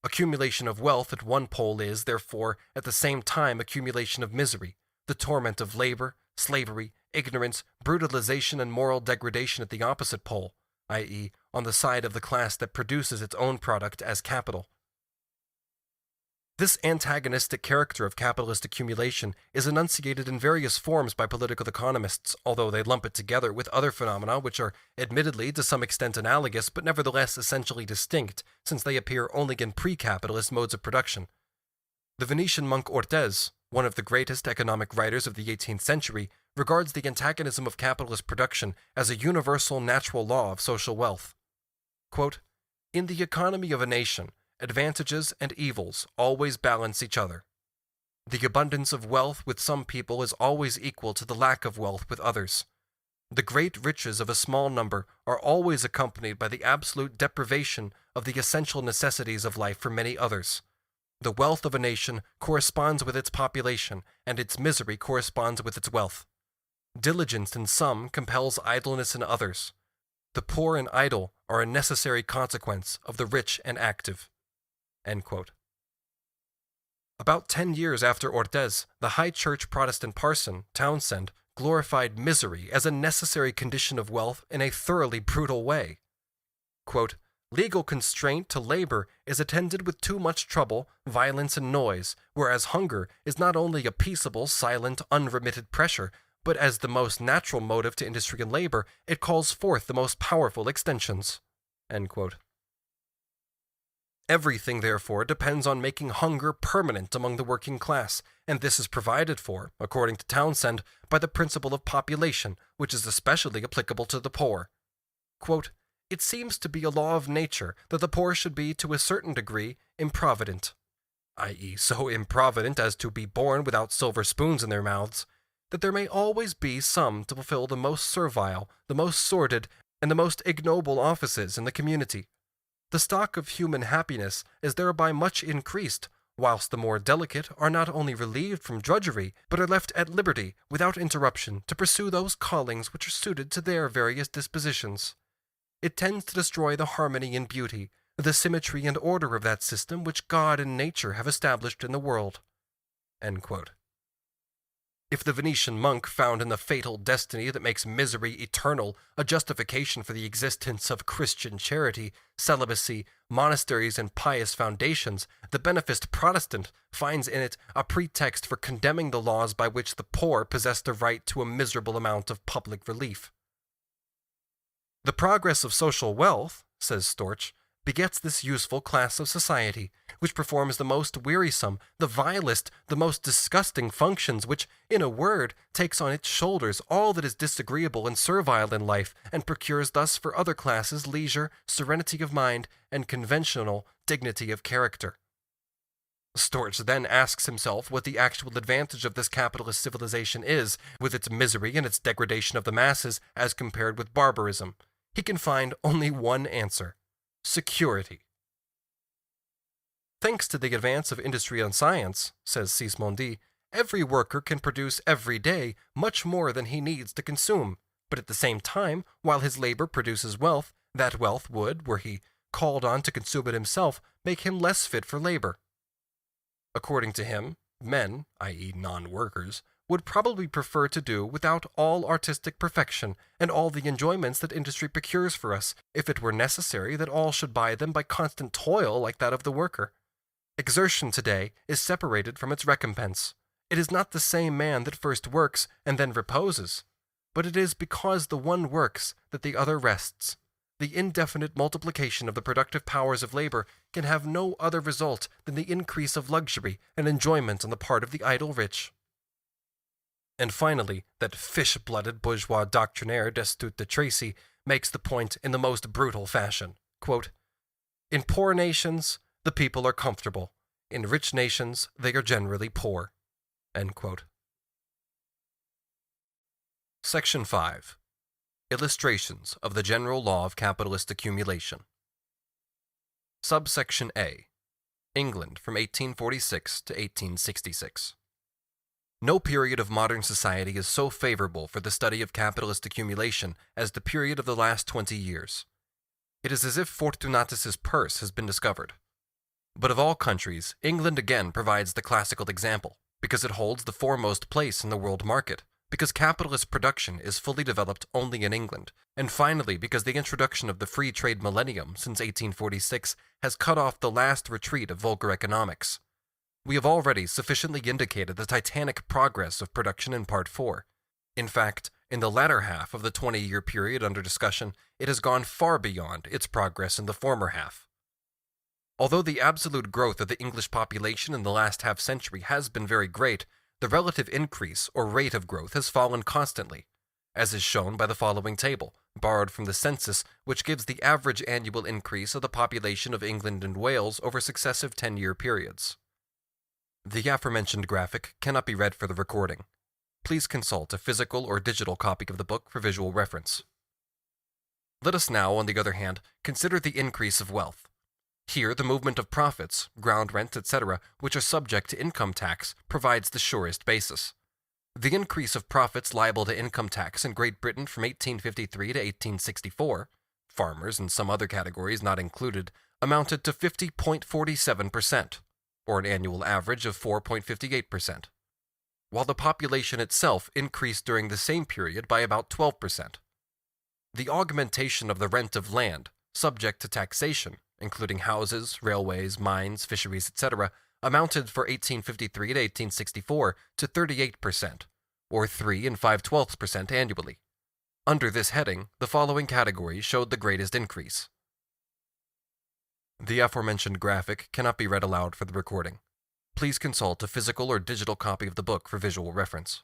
Accumulation of wealth at one pole is, therefore, at the same time accumulation of misery, the torment of labor, slavery, ignorance, brutalization, and moral degradation at the opposite pole, i.e., on the side of the class that produces its own product as capital. This antagonistic character of capitalist accumulation is enunciated in various forms by political economists, although they lump it together with other phenomena which are admittedly to some extent analogous but nevertheless essentially distinct, since they appear only in pre-capitalist modes of production. The Venetian monk Ortez, one of the greatest economic writers of the 18th century, regards the antagonism of capitalist production as a universal natural law of social wealth. Quote, "In the economy of a nation, advantages and evils always balance each other. The abundance of wealth with some people is always equal to the lack of wealth with others. The great riches of a small number are always accompanied by the absolute deprivation of the essential necessities of life for many others. The wealth of a nation corresponds with its population, and its misery corresponds with its wealth. Diligence in some compels idleness in others. The poor and idle are a necessary consequence of the rich and active." End quote. About 10 years after Ortez, the High Church Protestant parson, Townsend, glorified misery as a necessary condition of wealth in a thoroughly brutal way. Quote, Legal constraint to labor is attended with too much trouble, violence, and noise, whereas hunger is not only a peaceable, silent, unremitted pressure, but as the most natural motive to industry and labor, it calls forth the most powerful extensions." End quote. Everything, therefore, depends on making hunger permanent among the working class, and this is provided for, according to Townsend, by the principle of population, which is especially applicable to the poor. Quote, "It seems to be a law of nature that the poor should be, to a certain degree, improvident, i.e., so improvident as to be born without silver spoons in their mouths, that there may always be some to fulfill the most servile, the most sordid, and the most ignoble offices in the community. The stock of human happiness is thereby much increased, whilst the more delicate are not only relieved from drudgery, but are left at liberty, without interruption, to pursue those callings which are suited to their various dispositions. It tends to destroy the harmony and beauty, the symmetry and order of that system which God and nature have established in the world." End quote. If the Venetian monk found in the fatal destiny that makes misery eternal a justification for the existence of Christian charity, celibacy, monasteries, and pious foundations, the beneficed Protestant finds in it a pretext for condemning the laws by which the poor possess the right to a miserable amount of public relief. "The progress of social wealth," says Storch, "begets this useful class of society, which performs the most wearisome, the vilest, the most disgusting functions, which, in a word, takes on its shoulders all that is disagreeable and servile in life, and procures thus for other classes leisure, serenity of mind, and conventional dignity of character." Storch then asks himself what the actual advantage of this capitalist civilization is, with its misery and its degradation of the masses, as compared with barbarism. He can find only one answer: security. "Thanks to the advance of industry and science," says Sismondi, "every worker can produce every day much more than he needs to consume, but at the same time, while his labor produces wealth, that wealth would, were he called on to consume it himself, make him less fit for labor." According to him, men, i.e., non-workers, would probably prefer to do without all artistic perfection and all the enjoyments that industry procures for us, if it were necessary that all should buy them by constant toil like that of the worker. Exertion today is separated from its recompense. It is not the same man that first works and then reposes, but it is because the one works that the other rests. The indefinite multiplication of the productive powers of labor can have no other result than the increase of luxury and enjoyment on the part of the idle rich. And finally, that fish-blooded bourgeois doctrinaire Destutt de Tracy makes the point in the most brutal fashion. Quote, "In poor nations, the people are comfortable. In rich nations, they are generally poor." End quote. Section 5. Illustrations of the General Law of Capitalist Accumulation. Subsection A. England from 1846 to 1866. No period of modern society is so favorable for the study of capitalist accumulation as the period of the last 20 years. It is as if Fortunatus's purse has been discovered. But of all countries, England again provides the classical example, because it holds the foremost place in the world market, because capitalist production is fully developed only in England, and finally because the introduction of the free trade millennium since 1846 has cut off the last retreat of vulgar economics. We have already sufficiently indicated the titanic progress of production in Part 4. In fact, in the latter half of the 20-year period under discussion, it has gone far beyond its progress in the former half. Although the absolute growth of the English population in the last half-century has been very great, the relative increase or rate of growth has fallen constantly, as is shown by the following table, borrowed from the census, which gives the average annual increase of the population of England and Wales over successive 10-year periods. The aforementioned graphic cannot be read for the recording. Please consult a physical or digital copy of the book for visual reference. Let us now, on the other hand, consider the increase of wealth. Here, the movement of profits, ground rent, etc., which are subject to income tax, provides the surest basis. The increase of profits liable to income tax in Great Britain from 1853 to 1864, farmers and some other categories not included, amounted to 50.47%, or an annual average of 4.58%, while the population itself increased during the same period by about 12%. The augmentation of the rent of land, subject to taxation, including houses, railways, mines, fisheries, etc., amounted for 1853 to 1864 to 38%, or 3 and 5/12% annually. Under this heading, the following categories showed the greatest increase. The aforementioned graphic cannot be read aloud for the recording. Please consult a physical or digital copy of the book for visual reference.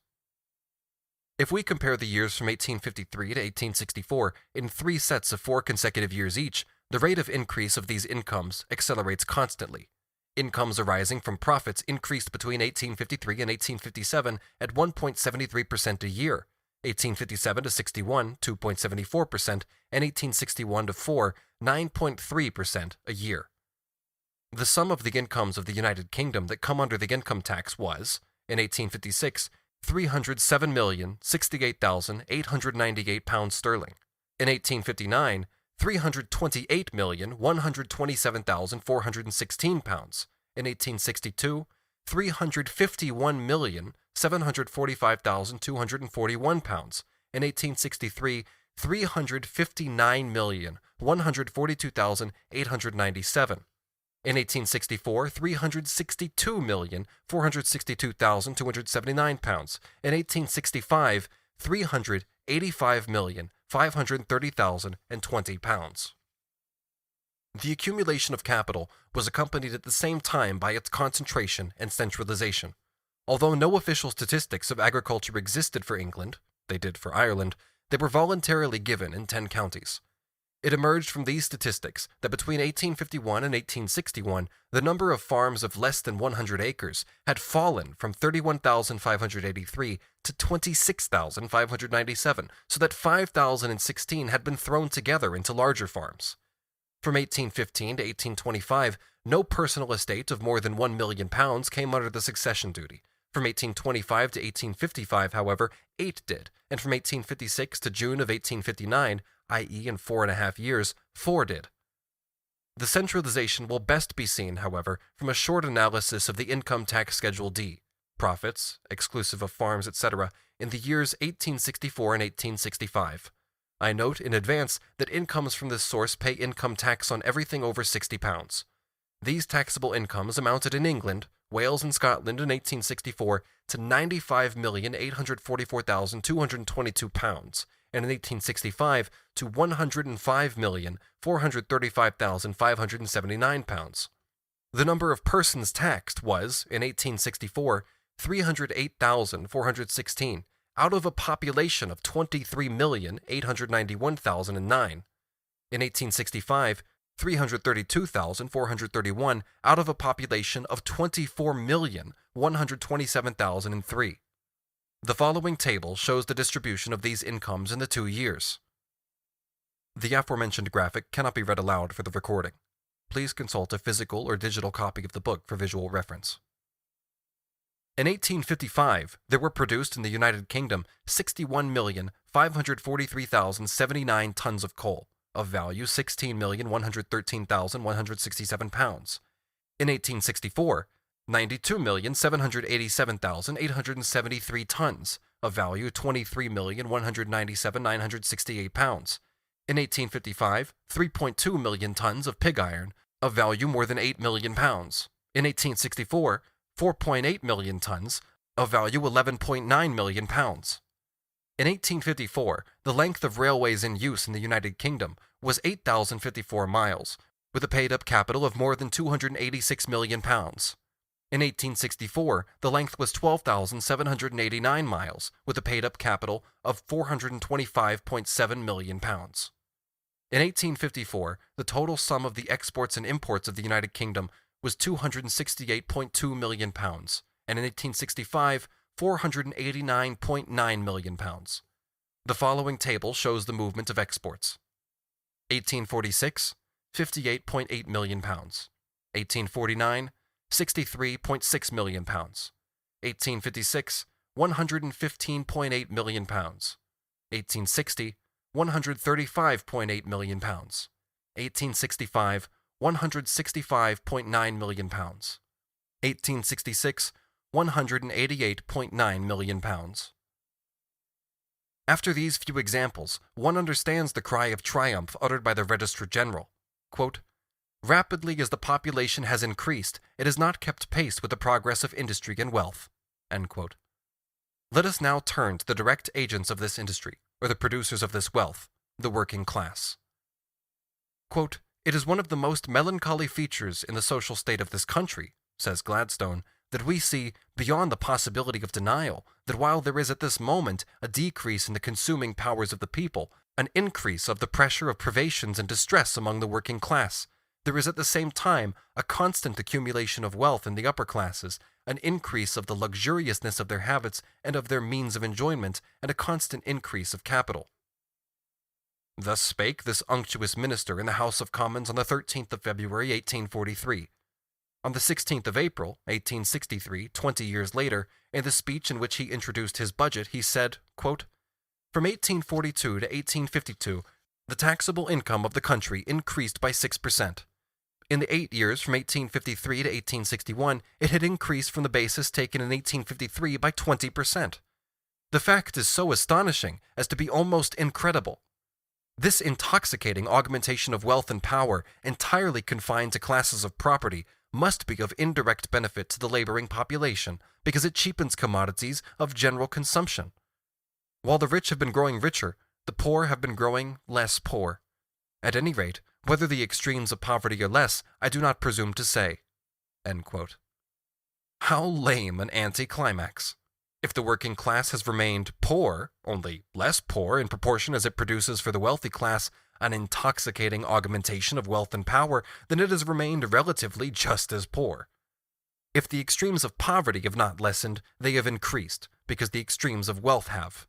If we compare the years from 1853 to 1864 in 3 sets of 4 consecutive years each, the rate of increase of these incomes accelerates constantly. Incomes arising from profits increased between 1853 and 1857 at 1.73% a year, 1857 to 61, 2.74%, and 1861 to 4, 9.3% a year. The sum of the incomes of the United Kingdom that come under the income tax was, in 1856, £307,068,898 sterling. In 1859, £328,127,416. In 1862, £351,745,241. In 1863, £359,142,897. In 1864, £362,462,279. In 1865, £385,530,020. The accumulation of capital was accompanied at the same time by its concentration and centralization. Although no official statistics of agriculture existed for England, they did for Ireland, they were voluntarily given in 10 counties. It emerged from these statistics that between 1851 and 1861, the number of farms of less than 100 acres had fallen from 31,583 to 26,597, so that 5,016 had been thrown together into larger farms. From 1815 to 1825, no personal estate of more than £1 million came under the succession duty. From 1825 to 1855, however, 8 did, and from 1856 to June of 1859, i.e. in 4.5 years, 4 did. The centralization will best be seen, however, from a short analysis of the Income Tax Schedule D, profits, exclusive of farms, etc., in the years 1864 and 1865. I note in advance that incomes from this source pay income tax on everything over £60. These taxable incomes amounted in England, Wales, and Scotland in 1864 to £95,844,222, and in 1865 to £105,435,579. The number of persons taxed was, in 1864, 308,416, out of a population of 23,891,009. In 1865, 332,431 out of a population of 24,127,003. The following table shows the distribution of these incomes in the 2 years. The aforementioned graphic cannot be read aloud for the recording. Please consult a physical or digital copy of the book for visual reference. In 1855, there were produced in the United Kingdom 61,543,079 tons of coal, of value £16,113,167. In 1864, 92,787,873 tons, of value £23,197,968. In 1855, 3.2 million tons of pig iron, of value more than £8 million. In 1864, 4.8 million tons, of value £11.9 million. In 1854, the length of railways in use in the United Kingdom was 8,054 miles, with a paid-up capital of more than £286 million. In 1864, the length was 12,789 miles, with a paid-up capital of £425.7 million. In 1854, the total sum of the exports and imports of the United Kingdom was £268.2 million, and in 1865, £489.9 million. The following table shows the movement of exports. 1846, £58.8 million. 1849, £63.6 million. 1856, £115.8 million. 1860, £135.8 million. 1865, £165.9 million. 1866, £188.9 million. After these few examples, one understands the cry of triumph uttered by the Registrar General. Quote, "Rapidly as the population has increased, it has not kept pace with the progress of industry and wealth." End quote. Let us now turn to the direct agents of this industry, or the producers of this wealth, the working class. Quote, "It is one of the most melancholy features in the social state of this country," says Gladstone, "that we see, beyond the possibility of denial, that while there is at this moment a decrease in the consuming powers of the people, an increase of the pressure of privations and distress among the working class, there is at the same time a constant accumulation of wealth in the upper classes, an increase of the luxuriousness of their habits and of their means of enjoyment, and a constant increase of capital." Thus spake this unctuous minister in the House of Commons on the 13th of February, 1843. On the 16th of April, 1863, 20 years later, in the speech in which he introduced his budget, he said, quote, "From 1842 to 1852, the taxable income of the country increased by 6%. In the 8 years from 1853 to 1861, it had increased from the basis taken in 1853 by 20%. The fact is so astonishing as to be almost incredible. This intoxicating augmentation of wealth and power, entirely confined to classes of property, must be of indirect benefit to the laboring population, because it cheapens commodities of general consumption. While the rich have been growing richer, the poor have been growing less poor. At any rate, whether the extremes of poverty are less, I do not presume to say." End quote. How lame an anticlimax! If the working class has remained poor, only less poor in proportion as it produces for the wealthy class an intoxicating augmentation of wealth and power, then it has remained relatively just as poor. If the extremes of poverty have not lessened, they have increased, because the extremes of wealth have.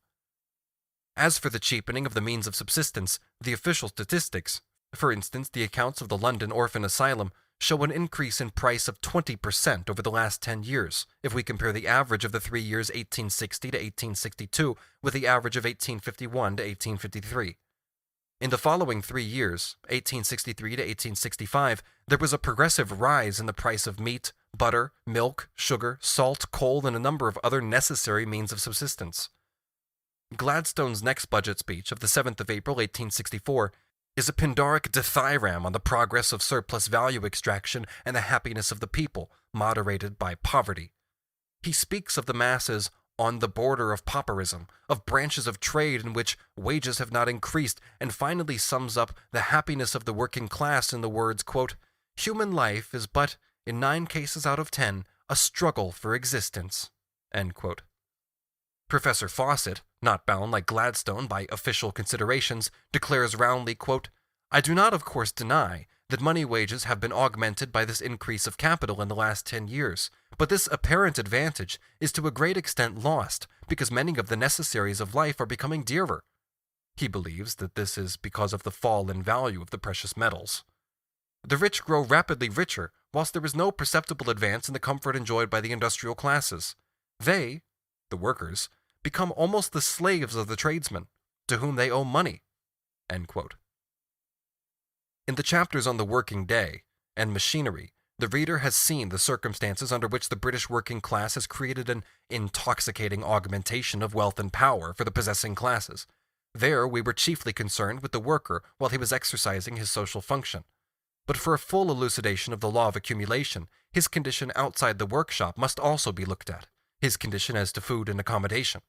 As for the cheapening of the means of subsistence, the official statistics, for instance the accounts of the London Orphan Asylum, show an increase in price of 20% over the last 10 years, if we compare the average of the 3 years 1860 to 1862 with the average of 1851 to 1853. In the following 3 years, 1863 to 1865, there was a progressive rise in the price of meat, butter, milk, sugar, salt, coal, and a number of other necessary means of subsistence. Gladstone's next budget speech of the 7th of April, 1864, is a Pindaric dithyramb on the progress of surplus value extraction and the happiness of the people, moderated by poverty. He speaks of the masses on the border of pauperism, of branches of trade in which wages have not increased, and finally sums up the happiness of the working class in the words, quote, "Human life is but, in 9 cases out of 10, a struggle for existence." End quote. Professor Fawcett, not bound like Gladstone by official considerations, declares roundly, quote, "I do not of course deny that money wages have been augmented by this increase of capital in the last 10 years, but this apparent advantage is to a great extent lost, because many of the necessaries of life are becoming dearer." He believes that this is because of the fall in value of the precious metals. The rich grow rapidly richer, whilst there is no perceptible advance in the comfort enjoyed by the industrial classes. They, the workers, become almost the slaves of the tradesmen, to whom they owe money. End quote. In the chapters on the working day and machinery, the reader has seen the circumstances under which the British working class has created an intoxicating augmentation of wealth and power for the possessing classes. There we were chiefly concerned with the worker while he was exercising his social function. But for a full elucidation of the law of accumulation, his condition outside the workshop must also be looked at, his condition as to food and accommodation.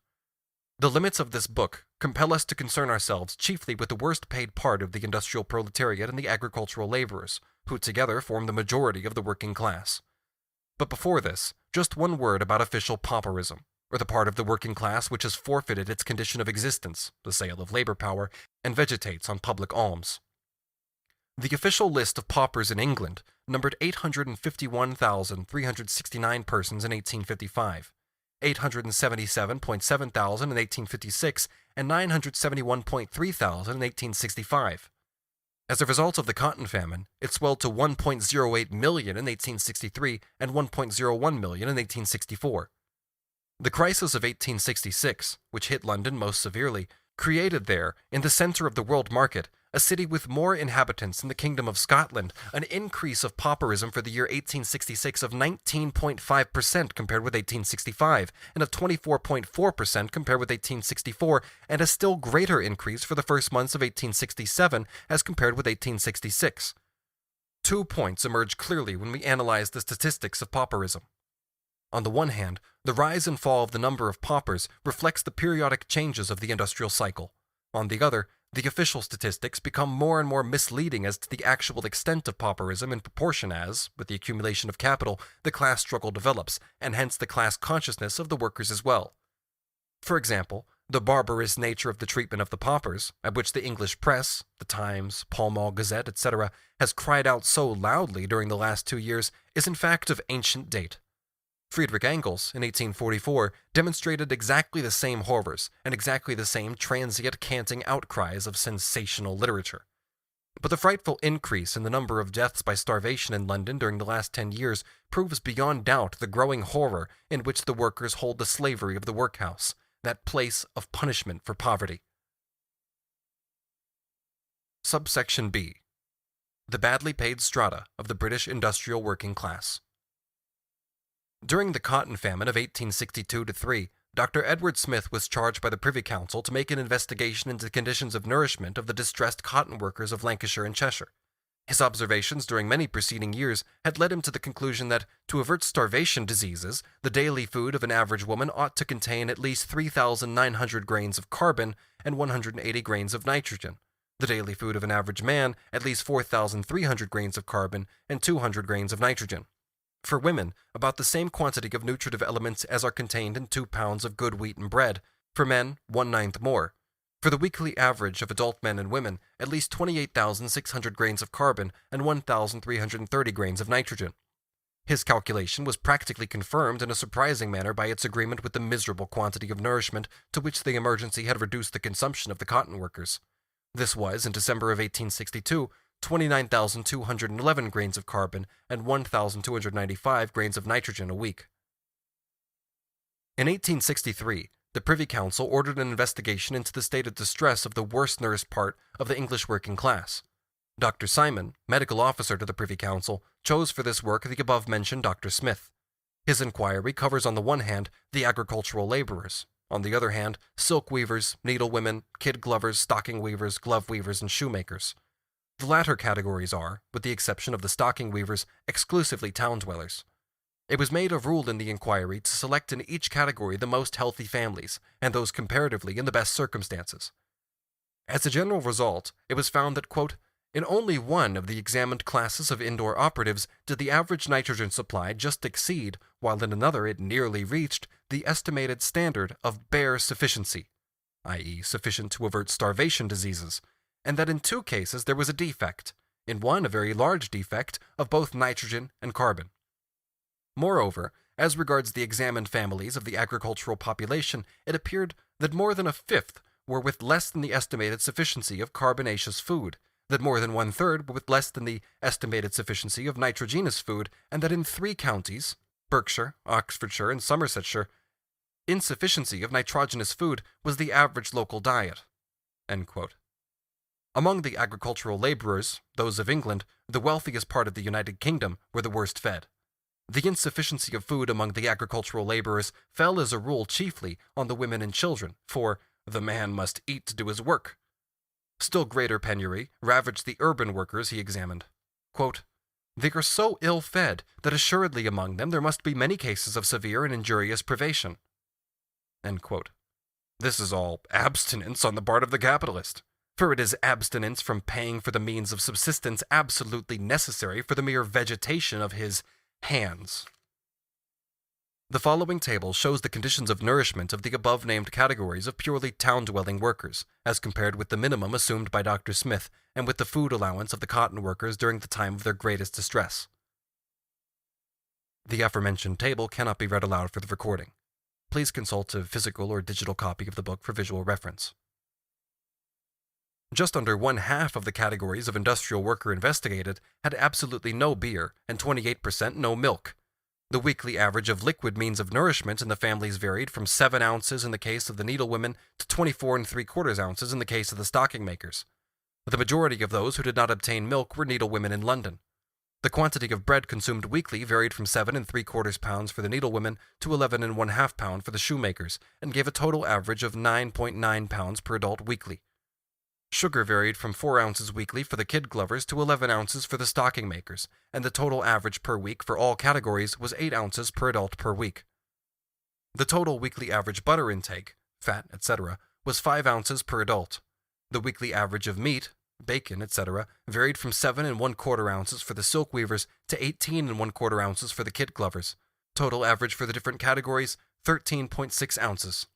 The limits of this book compel us to concern ourselves chiefly with the worst paid part of the industrial proletariat and the agricultural laborers, who together form the majority of the working class. But before this, just one word about official pauperism, or the part of the working class which has forfeited its condition of existence, the sale of labor power, and vegetates on public alms. The official list of paupers in England numbered 851,369 persons in 1855. 877.7 thousand in 1856, and 971.3 thousand in 1865. As a result of the cotton famine, it swelled to 1.08 million in 1863 and 1.01 million in 1864. The crisis of 1866, which hit London most severely, created there, in the center of the world market, a city with more inhabitants than the Kingdom of Scotland, an increase of pauperism for the year 1866 of 19.5% compared with 1865, and of 24.4% compared with 1864, and a still greater increase for the first months of 1867 as compared with 1866. 2 points emerge clearly when we analyze the statistics of pauperism. On the one hand, the rise and fall of the number of paupers reflects the periodic changes of the industrial cycle. On the other, the official statistics become more and more misleading as to the actual extent of pauperism in proportion as, with the accumulation of capital, the class struggle develops, and hence the class consciousness of the workers as well. For example, the barbarous nature of the treatment of the paupers, at which the English press, the Times, Pall Mall Gazette, etc., has cried out so loudly during the last 2 years, is in fact of ancient date. Friedrich Engels, in 1844, demonstrated exactly the same horrors and exactly the same transient canting outcries of sensational literature. But the frightful increase in the number of deaths by starvation in London during the last 10 years proves beyond doubt the growing horror in which the workers hold the slavery of the workhouse, that place of punishment for poverty. Subsection B. The badly paid strata of the British industrial working class. During the cotton famine of 1862-3, Dr. Edward Smith was charged by the Privy Council to make an investigation into the conditions of nourishment of the distressed cotton workers of Lancashire and Cheshire. His observations during many preceding years had led him to the conclusion that, to avert starvation diseases, the daily food of an average woman ought to contain at least 3,900 grains of carbon and 180 grains of nitrogen, the daily food of an average man at least 4,300 grains of carbon and 200 grains of nitrogen. For women, about the same quantity of nutritive elements as are contained in 2 pounds of good wheaten bread. For men, 1/9 more. For the weekly average of adult men and women, at least 28,600 grains of carbon and 1,330 grains of nitrogen. His calculation was practically confirmed in a surprising manner by its agreement with the miserable quantity of nourishment to which the emergency had reduced the consumption of the cotton workers. This was, in December of 1862, 29,211 grains of carbon and 1,295 grains of nitrogen a week. In 1863, the Privy Council ordered an investigation into the state of distress of the worst nourished part of the English working class. Dr. Simon, medical officer to the Privy Council, chose for this work the above-mentioned Dr. Smith. His inquiry covers on the one hand the agricultural laborers, on the other hand silk weavers, needlewomen, kid glovers, stocking weavers, glove weavers, and shoemakers. The latter categories are, with the exception of the stocking weavers, exclusively town dwellers. It was made a rule in the inquiry to select in each category the most healthy families, and those comparatively in the best circumstances. As a general result, it was found that, quote, in only one of the examined classes of indoor operatives did the average nitrogen supply just exceed, while in another it nearly reached, the estimated standard of bare sufficiency, i.e., sufficient to avert starvation diseases, and that in 2 cases there was a defect, in one a very large defect, of both nitrogen and carbon. Moreover, as regards the examined families of the agricultural population, it appeared that more than 1/5 were with less than the estimated sufficiency of carbonaceous food, that more than 1/3 were with less than the estimated sufficiency of nitrogenous food, and that in 3 counties, Berkshire, Oxfordshire, and Somersetshire, insufficiency of nitrogenous food was the average local diet. End quote. Among the agricultural laborers, those of England, the wealthiest part of the United Kingdom, were the worst fed. The insufficiency of food among the agricultural laborers fell as a rule chiefly on the women and children, for the man must eat to do his work. Still greater penury ravaged the urban workers he examined. Quote, they are so ill-fed that assuredly among them there must be many cases of severe and injurious privation. End quote. This is all abstinence on the part of the capitalist, for it is abstinence from paying for the means of subsistence absolutely necessary for the mere vegetation of his hands. The following table shows the conditions of nourishment of the above-named categories of purely town-dwelling workers, as compared with the minimum assumed by Dr. Smith and with the food allowance of the cotton workers during the time of their greatest distress. The aforementioned table cannot be read aloud for the recording. Please consult a physical or digital copy of the book for visual reference. Just under 1/2 of the categories of industrial worker investigated had absolutely no beer and 28% no milk. The weekly average of liquid means of nourishment in the families varied from 7 ounces in the case of the needlewomen to 24 3/4 ounces in the case of the stocking makers. The majority of those who did not obtain milk were needlewomen in London. The quantity of bread consumed weekly varied from 7 3/4 pounds for the needlewomen to 11 1/2 pounds for the shoemakers, and gave a total average of 9.9 pounds per adult weekly. Sugar varied from 4 ounces weekly for the kid glovers to 11 ounces for the stocking makers, and the total average per week for all categories was 8 ounces per adult per week. The total weekly average butter intake, fat, etc., was 5 ounces per adult. The weekly average of meat, bacon, etc., varied from 7 1/4 ounces for the silk weavers to 18 1/4 ounces for the kid glovers. Total average for the different categories, 13.6 ounces.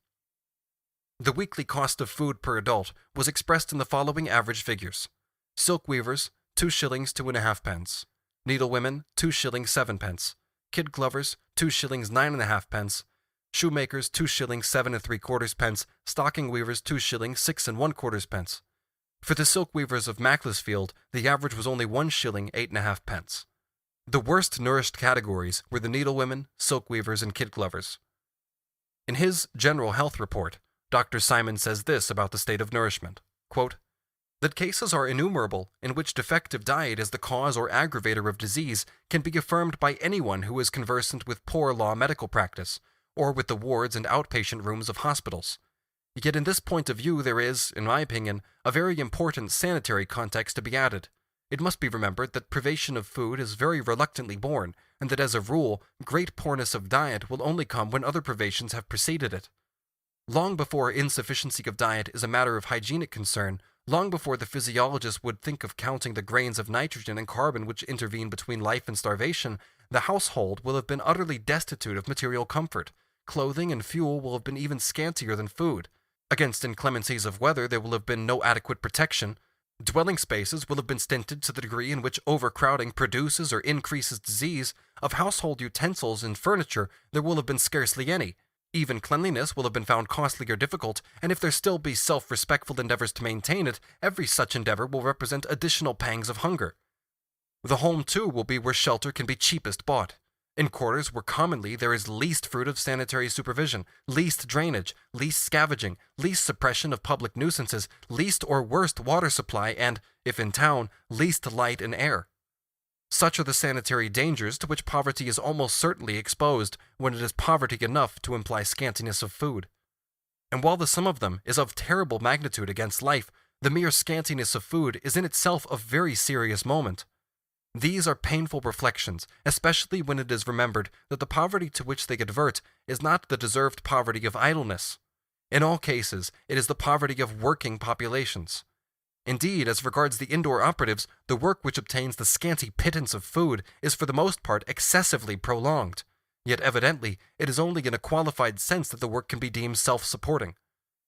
The weekly cost of food per adult was expressed in the following average figures. Silk weavers, 2 shillings 2.5 pence. Needlewomen, 2 shillings 7 pence. Kid glovers, 2 shillings 9.5 pence. Shoemakers, 2 shillings 7 3/4 pence. Stocking weavers, 2 shillings 6 1/4 pence. For the silk weavers of Macclesfield, the average was only 1 shilling 8.5 pence. The worst nourished categories were the needlewomen, silk weavers, and kid glovers. In his General Health Report, Dr. Simon says this about the state of nourishment, quote, "That cases are innumerable in which defective diet is the cause or aggravator of disease can be affirmed by anyone who is conversant with poor law medical practice, or with the wards and outpatient rooms of hospitals. Yet in this point of view there is, in my opinion, a very important sanitary context to be added. It must be remembered that privation of food is very reluctantly borne, and that as a rule, great poorness of diet will only come when other privations have preceded it. Long before insufficiency of diet is a matter of hygienic concern, long before the physiologist would think of counting the grains of nitrogen and carbon which intervene between life and starvation, the household will have been utterly destitute of material comfort. Clothing and fuel will have been even scantier than food. Against inclemencies of weather there will have been no adequate protection. Dwelling spaces will have been stinted to the degree in which overcrowding produces or increases disease. Of household utensils and furniture there will have been scarcely any. Even cleanliness will have been found costly or difficult, and if there still be self-respectful endeavors to maintain it, every such endeavor will represent additional pangs of hunger. The home, too, will be where shelter can be cheapest bought. In quarters where commonly there is least fruit of sanitary supervision, least drainage, least scavenging, least suppression of public nuisances, least or worst water supply, and, if in town, least light and air. Such are the sanitary dangers to which poverty is almost certainly exposed when it is poverty enough to imply scantiness of food. And while the sum of them is of terrible magnitude against life, the mere scantiness of food is in itself a very serious moment. These are painful reflections, especially when it is remembered that the poverty to which they advert is not the deserved poverty of idleness. In all cases, it is the poverty of working populations. Indeed, as regards the indoor operatives, the work which obtains the scanty pittance of food is for the most part excessively prolonged. Yet evidently, it is only in a qualified sense that the work can be deemed self-supporting.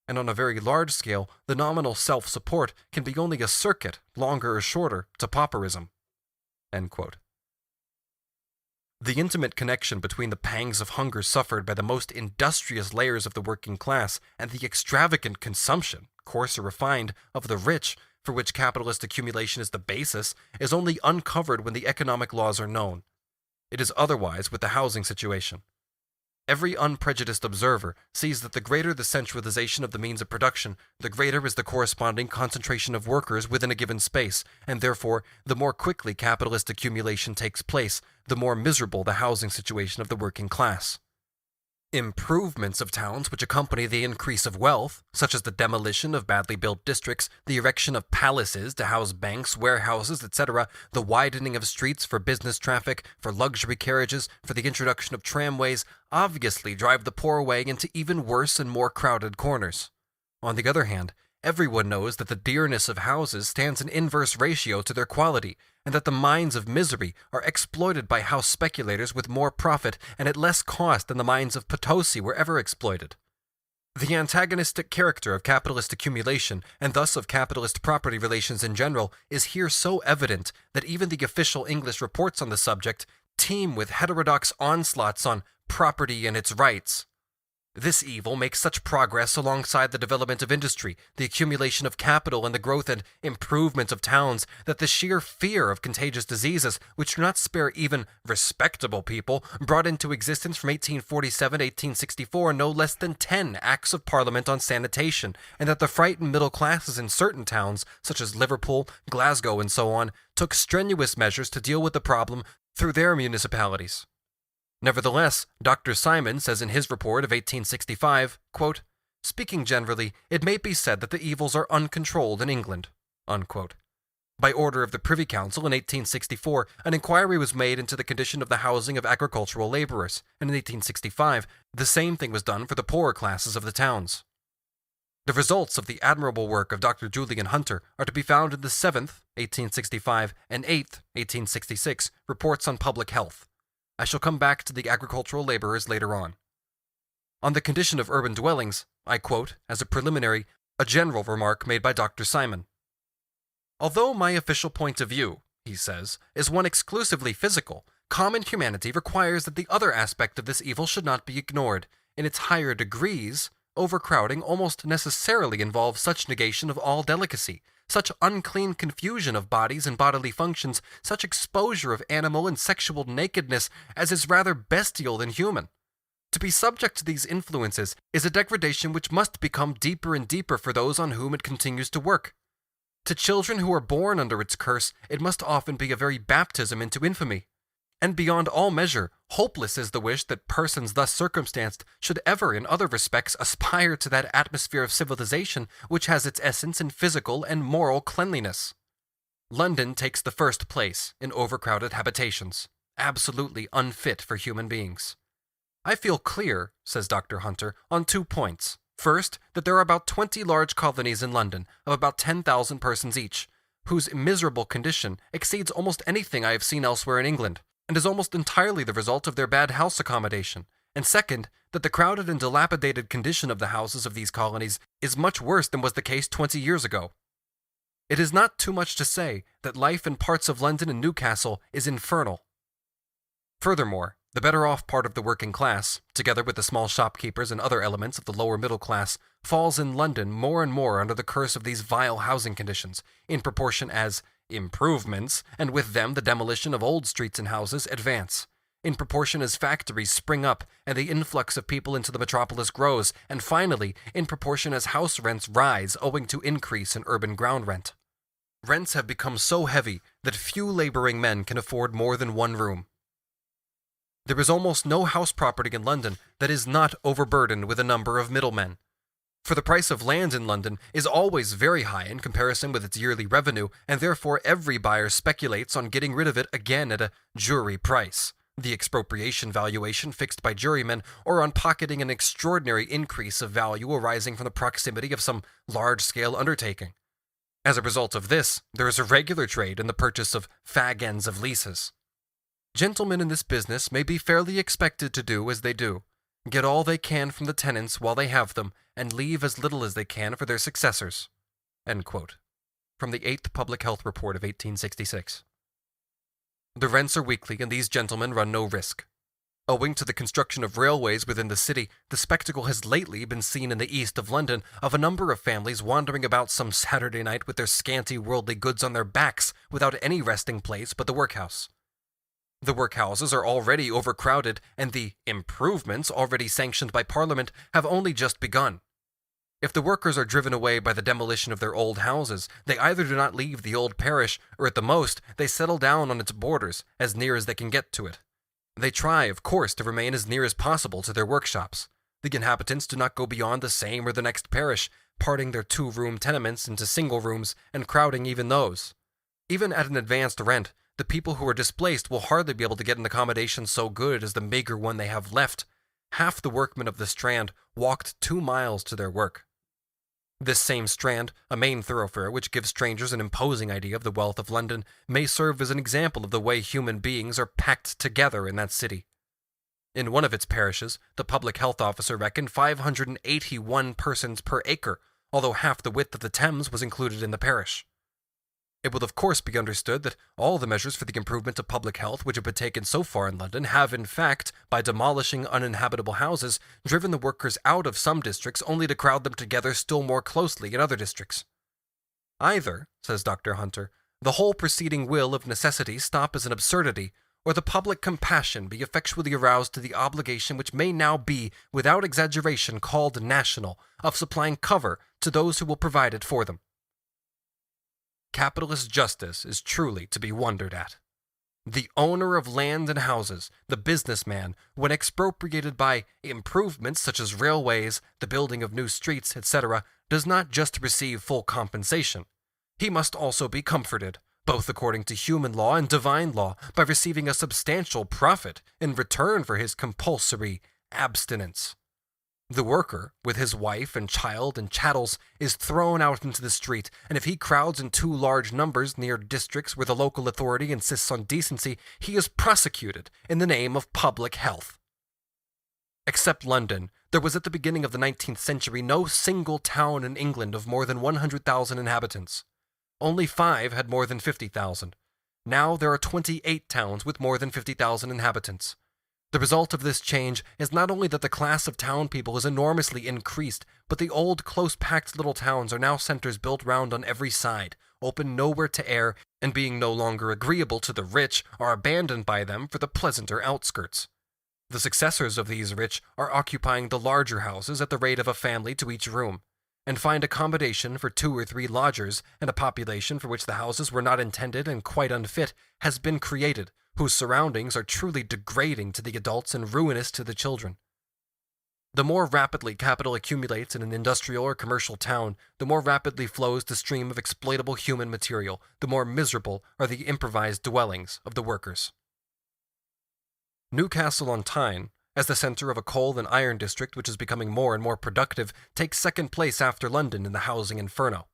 And on a very large scale, the nominal self-support can be only a circuit, longer or shorter, to pauperism." End quote. The intimate connection between the pangs of hunger suffered by the most industrious layers of the working class and the extravagant consumption, coarse or refined, of the rich, for which capitalist accumulation is the basis, is only uncovered when the economic laws are known. It is otherwise with the housing situation. Every unprejudiced observer sees that the greater the centralization of the means of production, the greater is the corresponding concentration of workers within a given space, and therefore, the more quickly capitalist accumulation takes place, the more miserable the housing situation of the working class. Improvements of towns which accompany the increase of wealth, such as the demolition of badly built districts, the erection of palaces to house banks, warehouses, etc., the widening of streets for business traffic, for luxury carriages, for the introduction of tramways, obviously drive the poor away into even worse and more crowded corners. On the other hand, everyone knows that the dearness of houses stands in inverse ratio to their quality, and that the mines of misery are exploited by house speculators with more profit and at less cost than the mines of Potosi were ever exploited. The antagonistic character of capitalist accumulation, and thus of capitalist property relations in general, is here so evident that even the official English reports on the subject teem with heterodox onslaughts on property and its rights. This evil makes such progress alongside the development of industry, the accumulation of capital, and the growth and improvement of towns that the sheer fear of contagious diseases, which do not spare even respectable people, brought into existence from 1847 to 1864 no less than 10 Acts of Parliament on sanitation, and that the frightened middle classes in certain towns, such as Liverpool, Glasgow, and so on, took strenuous measures to deal with the problem through their municipalities. Nevertheless, Dr. Simon says in his report of 1865, quote, "Speaking generally, it may be said that the evils are uncontrolled in England." Unquote. By order of the Privy Council in 1864, an inquiry was made into the condition of the housing of agricultural laborers, and in 1865, the same thing was done for the poorer classes of the towns. The results of the admirable work of Dr. Julian Hunter are to be found in the 7th, 1865, and 8th, 1866, Reports on Public Health. I shall come back to the agricultural laborers later on. On the condition of urban dwellings, I quote, as a preliminary, a general remark made by Dr. Simon. "Although my official point of view," he says, "is one exclusively physical, common humanity requires that the other aspect of this evil should not be ignored. In its higher degrees, overcrowding almost necessarily involves such negation of all delicacy, such unclean confusion of bodies and bodily functions, such exposure of animal and sexual nakedness as is rather bestial than human. To be subject to these influences is a degradation which must become deeper and deeper for those on whom it continues to work. To children who are born under its curse, it must often be a very baptism into infamy. And beyond all measure, hopeless is the wish that persons thus circumstanced should ever in other respects aspire to that atmosphere of civilization which has its essence in physical and moral cleanliness. London takes the first place in overcrowded habitations, absolutely unfit for human beings. I feel clear," says Dr. Hunter, "on 2 points. First, that there are about 20 large colonies in London, of about 10,000 persons each, whose miserable condition exceeds almost anything I have seen elsewhere in England, and is almost entirely the result of their bad house accommodation. And second, that the crowded and dilapidated condition of the houses of these colonies is much worse than was the case 20 years ago. It is not too much to say that life in parts of London and Newcastle is infernal. Furthermore, the better-off part of the working class, together with the small shopkeepers and other elements of the lower middle class, falls in London more and more under the curse of these vile housing conditions, in proportion as improvements, and with them the demolition of old streets and houses, advance, in proportion as factories spring up and the influx of people into the metropolis grows, and finally, in proportion as house rents rise owing to increase in urban ground rent. Rents have become so heavy that few laboring men can afford more than one room. There is almost no house property in London that is not overburdened with a number of middlemen. For the price of land in London is always very high in comparison with its yearly revenue, and therefore every buyer speculates on getting rid of it again at a jury price, the expropriation valuation fixed by jurymen, or on pocketing an extraordinary increase of value arising from the proximity of some large-scale undertaking. As a result of this, there is a regular trade in the purchase of fag-ends of leases. Gentlemen in this business may be fairly expected to do as they do, get all they can from the tenants while they have them, and leave as little as they can for their successors." End quote. From the 8th Public Health Report of 1866. The rents are weekly, and these gentlemen run no risk. Owing to the construction of railways within the city, the spectacle has lately been seen in the east of London of a number of families wandering about some Saturday night with their scanty worldly goods on their backs without any resting place but the workhouse. The workhouses are already overcrowded, and the improvements already sanctioned by Parliament have only just begun. If the workers are driven away by the demolition of their old houses, they either do not leave the old parish, or at the most, they settle down on its borders, as near as they can get to it. They try, of course, to remain as near as possible to their workshops. The inhabitants do not go beyond the same or the next parish, parting their 2-room tenements into single rooms, and crowding even those. Even at an advanced rent, the people who are displaced will hardly be able to get an accommodation so good as the meager one they have left. Half the workmen of the Strand walked 2 miles to their work. This same Strand, a main thoroughfare which gives strangers an imposing idea of the wealth of London, may serve as an example of the way human beings are packed together in that city. In one of its parishes, the public health officer reckoned 581 persons per acre, although half the width of the Thames was included in the parish. It will of course be understood that all the measures for the improvement of public health which have been taken so far in London have, in fact, by demolishing uninhabitable houses, driven the workers out of some districts only to crowd them together still more closely in other districts. Either, says Dr. Hunter, the whole proceeding will of necessity stop as an absurdity, or the public compassion be effectually aroused to the obligation which may now be, without exaggeration, called national, of supplying cover to those who will provide it for them. Capitalist justice is truly to be wondered at. The owner of land and houses, the businessman, when expropriated by improvements such as railways, the building of new streets, etc., does not just receive full compensation. He must also be comforted, both according to human law and divine law, by receiving a substantial profit in return for his compulsory abstinence. The worker, with his wife and child and chattels, is thrown out into the street, and if he crowds in too large numbers near districts where the local authority insists on decency, he is prosecuted in the name of public health. Except London, there was at the beginning of the 19th century no single town in England of more than 100,000 inhabitants. Only 5 had more than 50,000. Now there are 28 towns with more than 50,000 inhabitants. The result of this change is not only that the class of town people is enormously increased, but the old close-packed little towns are now centers built round on every side, open nowhere to air, and being no longer agreeable to the rich, are abandoned by them for the pleasanter outskirts. The successors of these rich are occupying the larger houses at the rate of a family to each room, and find accommodation for 2 or 3 lodgers, and a population for which the houses were not intended and quite unfit has been created, whose surroundings are truly degrading to the adults and ruinous to the children. The more rapidly capital accumulates in an industrial or commercial town, the more rapidly flows the stream of exploitable human material, the more miserable are the improvised dwellings of the workers. Newcastle-on-Tyne, as the center of a coal and iron district which is becoming more and more productive, takes second place after London in the housing inferno.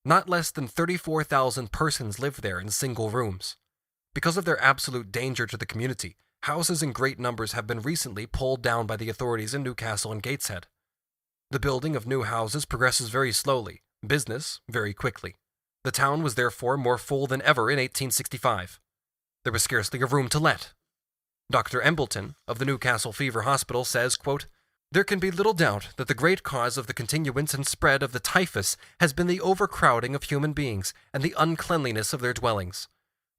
Not less than 34,000 persons live there in single rooms. Because of their absolute danger to the community, houses in great numbers have been recently pulled down by the authorities in Newcastle and Gateshead. The building of new houses progresses very slowly, business very quickly. The town was therefore more full than ever in 1865. There was scarcely a room to let. Dr. Embleton, of the Newcastle Fever Hospital, says, quote, "There can be little doubt that the great cause of the continuance and spread of the typhus has been the overcrowding of human beings and the uncleanliness of their dwellings.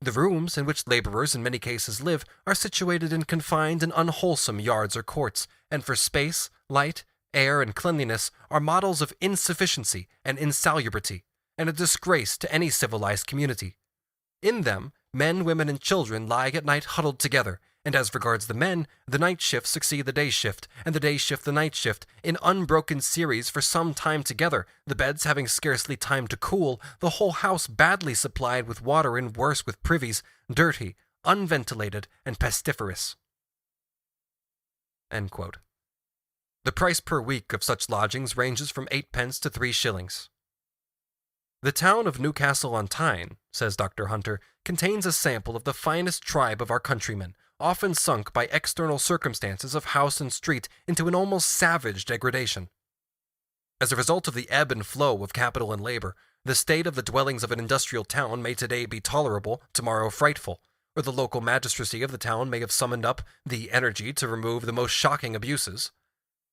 The rooms in which laborers in many cases live are situated in confined and unwholesome yards or courts, and for space, light, air, and cleanliness are models of insufficiency and insalubrity, and a disgrace to any civilized community. In them, men, women, and children lie at night huddled together, and as regards the men, the night shift succeed the day shift, and the day shift the night shift, in unbroken series for some time together, the beds having scarcely time to cool, the whole house badly supplied with water and worse with privies, dirty, unventilated, and pestiferous." End quote. The price per week of such lodgings ranges from 8 pence to 3 shillings. The town of Newcastle-on-Tyne, says Dr. Hunter, contains a sample of the finest tribe of our countrymen, often sunk by external circumstances of house and street into an almost savage degradation. As a result of the ebb and flow of capital and labor, the state of the dwellings of an industrial town may today be tolerable, tomorrow frightful, or the local magistracy of the town may have summoned up the energy to remove the most shocking abuses.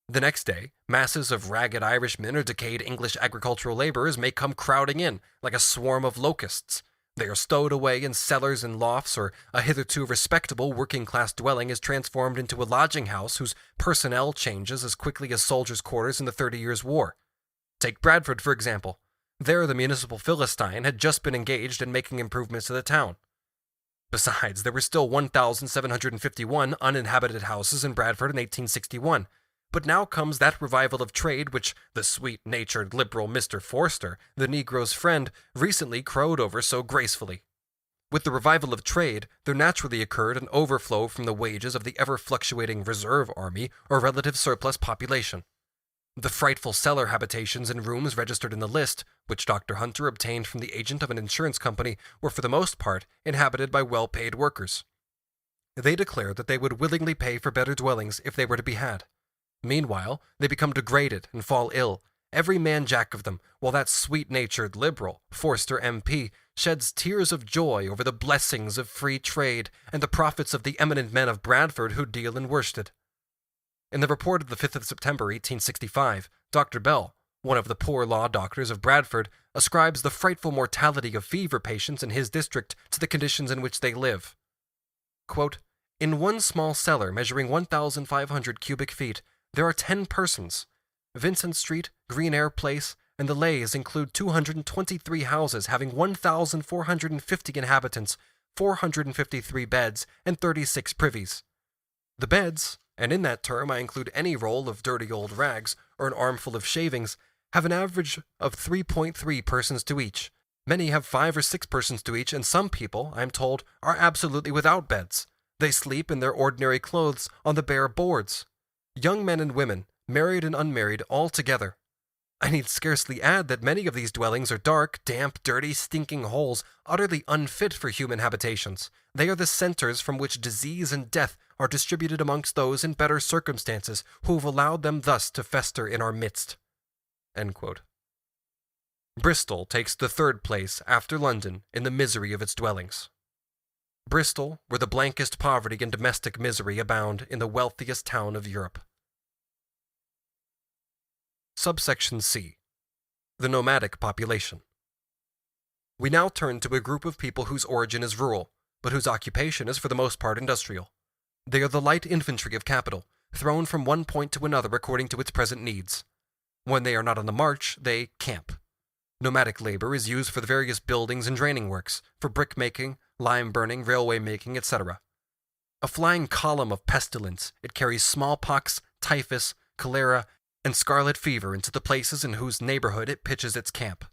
The next day, masses of ragged Irishmen or decayed English agricultural laborers may come crowding in like a swarm of locusts. They are stowed away in cellars and lofts, or a hitherto respectable working-class dwelling is transformed into a lodging-house whose personnel changes as quickly as soldiers' quarters in the 30 Years' War. Take Bradford, for example. There the municipal Philistine had just been engaged in making improvements to the town. Besides, there were still 1,751 uninhabited houses in Bradford in 1861. But now comes that revival of trade which the sweet-natured liberal Mr. Forster, the Negro's friend, recently crowed over so gracefully. With the revival of trade, there naturally occurred an overflow from the wages of the ever-fluctuating reserve army or relative surplus population. The frightful cellar habitations and rooms registered in the list, which Dr. Hunter obtained from the agent of an insurance company, were for the most part inhabited by well-paid workers. They declared that they would willingly pay for better dwellings if they were to be had. Meanwhile, they become degraded and fall ill, every man jack of them, while that sweet-natured liberal, Forster MP, sheds tears of joy over the blessings of free trade and the profits of the eminent men of Bradford who deal in worsted. In the report of the 5th of September, 1865, Dr. Bell, one of the poor law doctors of Bradford, ascribes the frightful mortality of fever patients in his district to the conditions in which they live. Quote, "In one small cellar measuring 1,500 cubic feet, there are 10 persons. Vincent Street, Green Air Place, and the Lays include 223 houses having 1,450 inhabitants, 453 beds, and 36 privies. The beds, and in that term I include any roll of dirty old rags or an armful of shavings, have an average of 3.3 persons to each. Many have 5 or 6 persons to each, and some people, I am told, are absolutely without beds. They sleep in their ordinary clothes on the bare boards. Young men and women, married and unmarried, all together. I need scarcely add that many of these dwellings are dark, damp, dirty, stinking holes, utterly unfit for human habitations. They are the centers from which disease and death are distributed amongst those in better circumstances who have allowed them thus to fester in our midst." End quote. Bristol takes the 3rd place after London in the misery of its dwellings. Bristol, where the blankest poverty and domestic misery abound in the wealthiest town of Europe. Subsection C. The nomadic population. We now turn to a group of people whose origin is rural, but whose occupation is for the most part industrial. They are the light infantry of capital, thrown from one point to another according to its present needs. When they are not on the march, they camp. Nomadic labor is used for the various buildings and draining works, for brick making, lime burning, railway making, etc. A flying column of pestilence, it carries smallpox, typhus, cholera, and scarlet fever into the places in whose neighborhood it pitches its camp.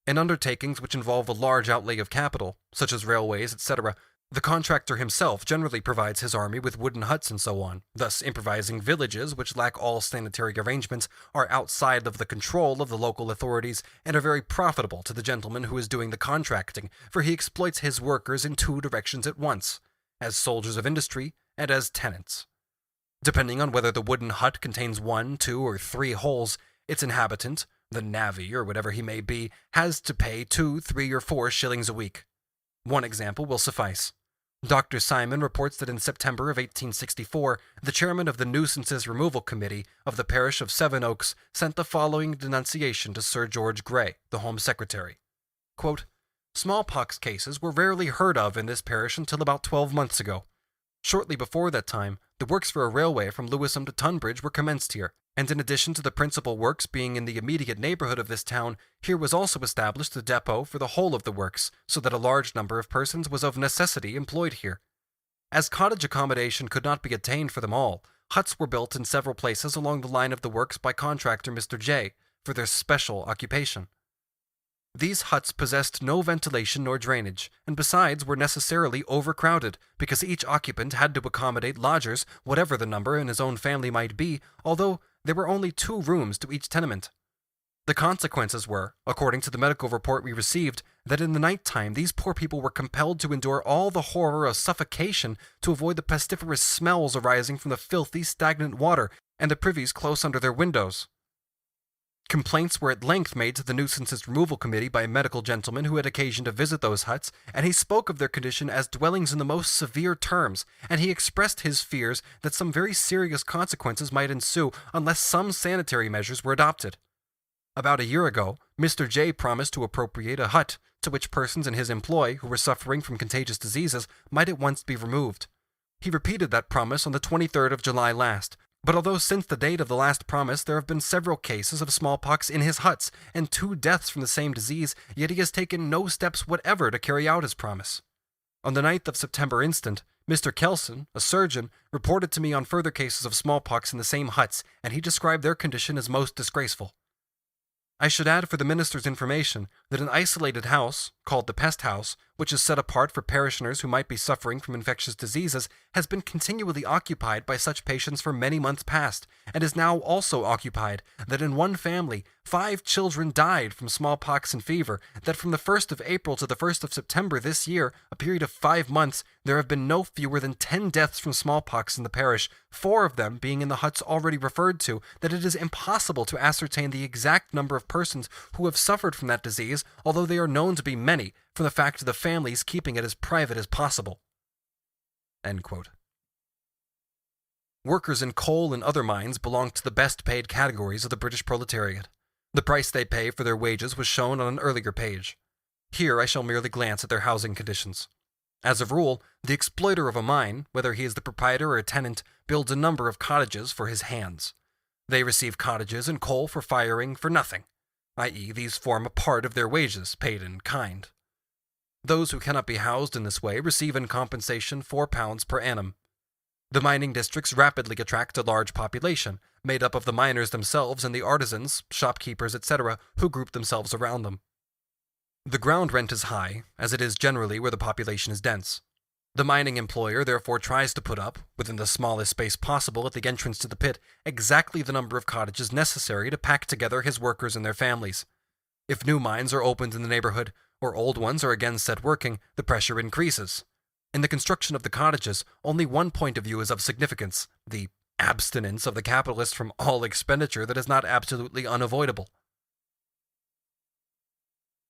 In undertakings which involve a large outlay of capital, such as railways, etc., the contractor himself generally provides his army with wooden huts and so on, thus improvising villages which lack all sanitary arrangements, are outside of the control of the local authorities, and are very profitable to the gentleman who is doing the contracting, for he exploits his workers in 2 directions at once, as soldiers of industry and as tenants. Depending on whether the wooden hut contains 1, 2, or 3 holes, its inhabitant, the navvy or whatever he may be, has to pay 2, 3, or 4 shillings a week. One example will suffice. Dr. Simon reports that in September of 1864, the chairman of the Nuisances Removal Committee of the parish of Sevenoaks sent the following denunciation to Sir George Grey, the Home Secretary. Quote, "Smallpox cases were rarely heard of in this parish until about 12 months ago. Shortly before that time, the works for a railway from Lewisham to Tunbridge were commenced here, and in addition to the principal works being in the immediate neighborhood of this town, here was also established a depot for the whole of the works, so that a large number of persons was of necessity employed here. As cottage accommodation could not be attained for them all, huts were built in several places along the line of the works by contractor Mr. J, for their special occupation. These huts possessed no ventilation nor drainage, and besides were necessarily overcrowded, because each occupant had to accommodate lodgers, whatever the number in his own family might be, although there were only 2 rooms to each tenement. The consequences were, according to the medical report we received, that in the night time these poor people were compelled to endure all the horror of suffocation to avoid the pestiferous smells arising from the filthy, stagnant water and the privies close under their windows. Complaints were at length made to the Nuisances Removal Committee by a medical gentleman who had occasion to visit those huts, and he spoke of their condition as dwellings in the most severe terms, and he expressed his fears that some very serious consequences might ensue unless some sanitary measures were adopted. About a year ago, Mr. J promised to appropriate a hut, to which persons in his employ who were suffering from contagious diseases might at once be removed. He repeated that promise on the 23rd of July last, but although since the date of the last promise there have been several cases of smallpox in his huts and 2 deaths from the same disease, yet he has taken no steps whatever to carry out his promise. On the 9th of September instant, Mr. Kelson, a surgeon, reported to me on further cases of smallpox in the same huts, and he described their condition as most disgraceful. I should add for the minister's information that an isolated house, called the pest house, which is set apart for parishioners who might be suffering from infectious diseases, has been continually occupied by such patients for many months past, and is now also occupied, that in one family 5 children died from smallpox and fever, that from the 1st of April to the 1st of September this year, a period of 5 months, there have been no fewer than 10 deaths from smallpox in the parish, 4 of them being in the huts already referred to, that it is impossible to ascertain the exact number of persons who have suffered from that disease, cottages, although they are known to be many, from the fact of the families keeping it as private as possible." End quote. Workers in coal and other mines belong to the best-paid categories of the British proletariat. The price they pay for their wages was shown on an earlier page. Here I shall merely glance at their housing conditions. As a rule, the exploiter of a mine, whether he is the proprietor or a tenant, builds a number of cottages for his hands. They receive cottages and coal for firing for nothing, i.e., these form a part of their wages, paid in kind. Those who cannot be housed in this way receive in compensation £4 per annum. The mining districts rapidly attract a large population, made up of the miners themselves and the artisans, shopkeepers, etc., who group themselves around them. The ground rent is high, as it is generally where the population is dense. The mining employer therefore tries to put up, within the smallest space possible at the entrance to the pit, exactly the number of cottages necessary to pack together his workers and their families. If new mines are opened in the neighborhood, or old ones are again set working, the pressure increases. In the construction of the cottages, only one point of view is of significance: the abstinence of the capitalist from all expenditure that is not absolutely unavoidable.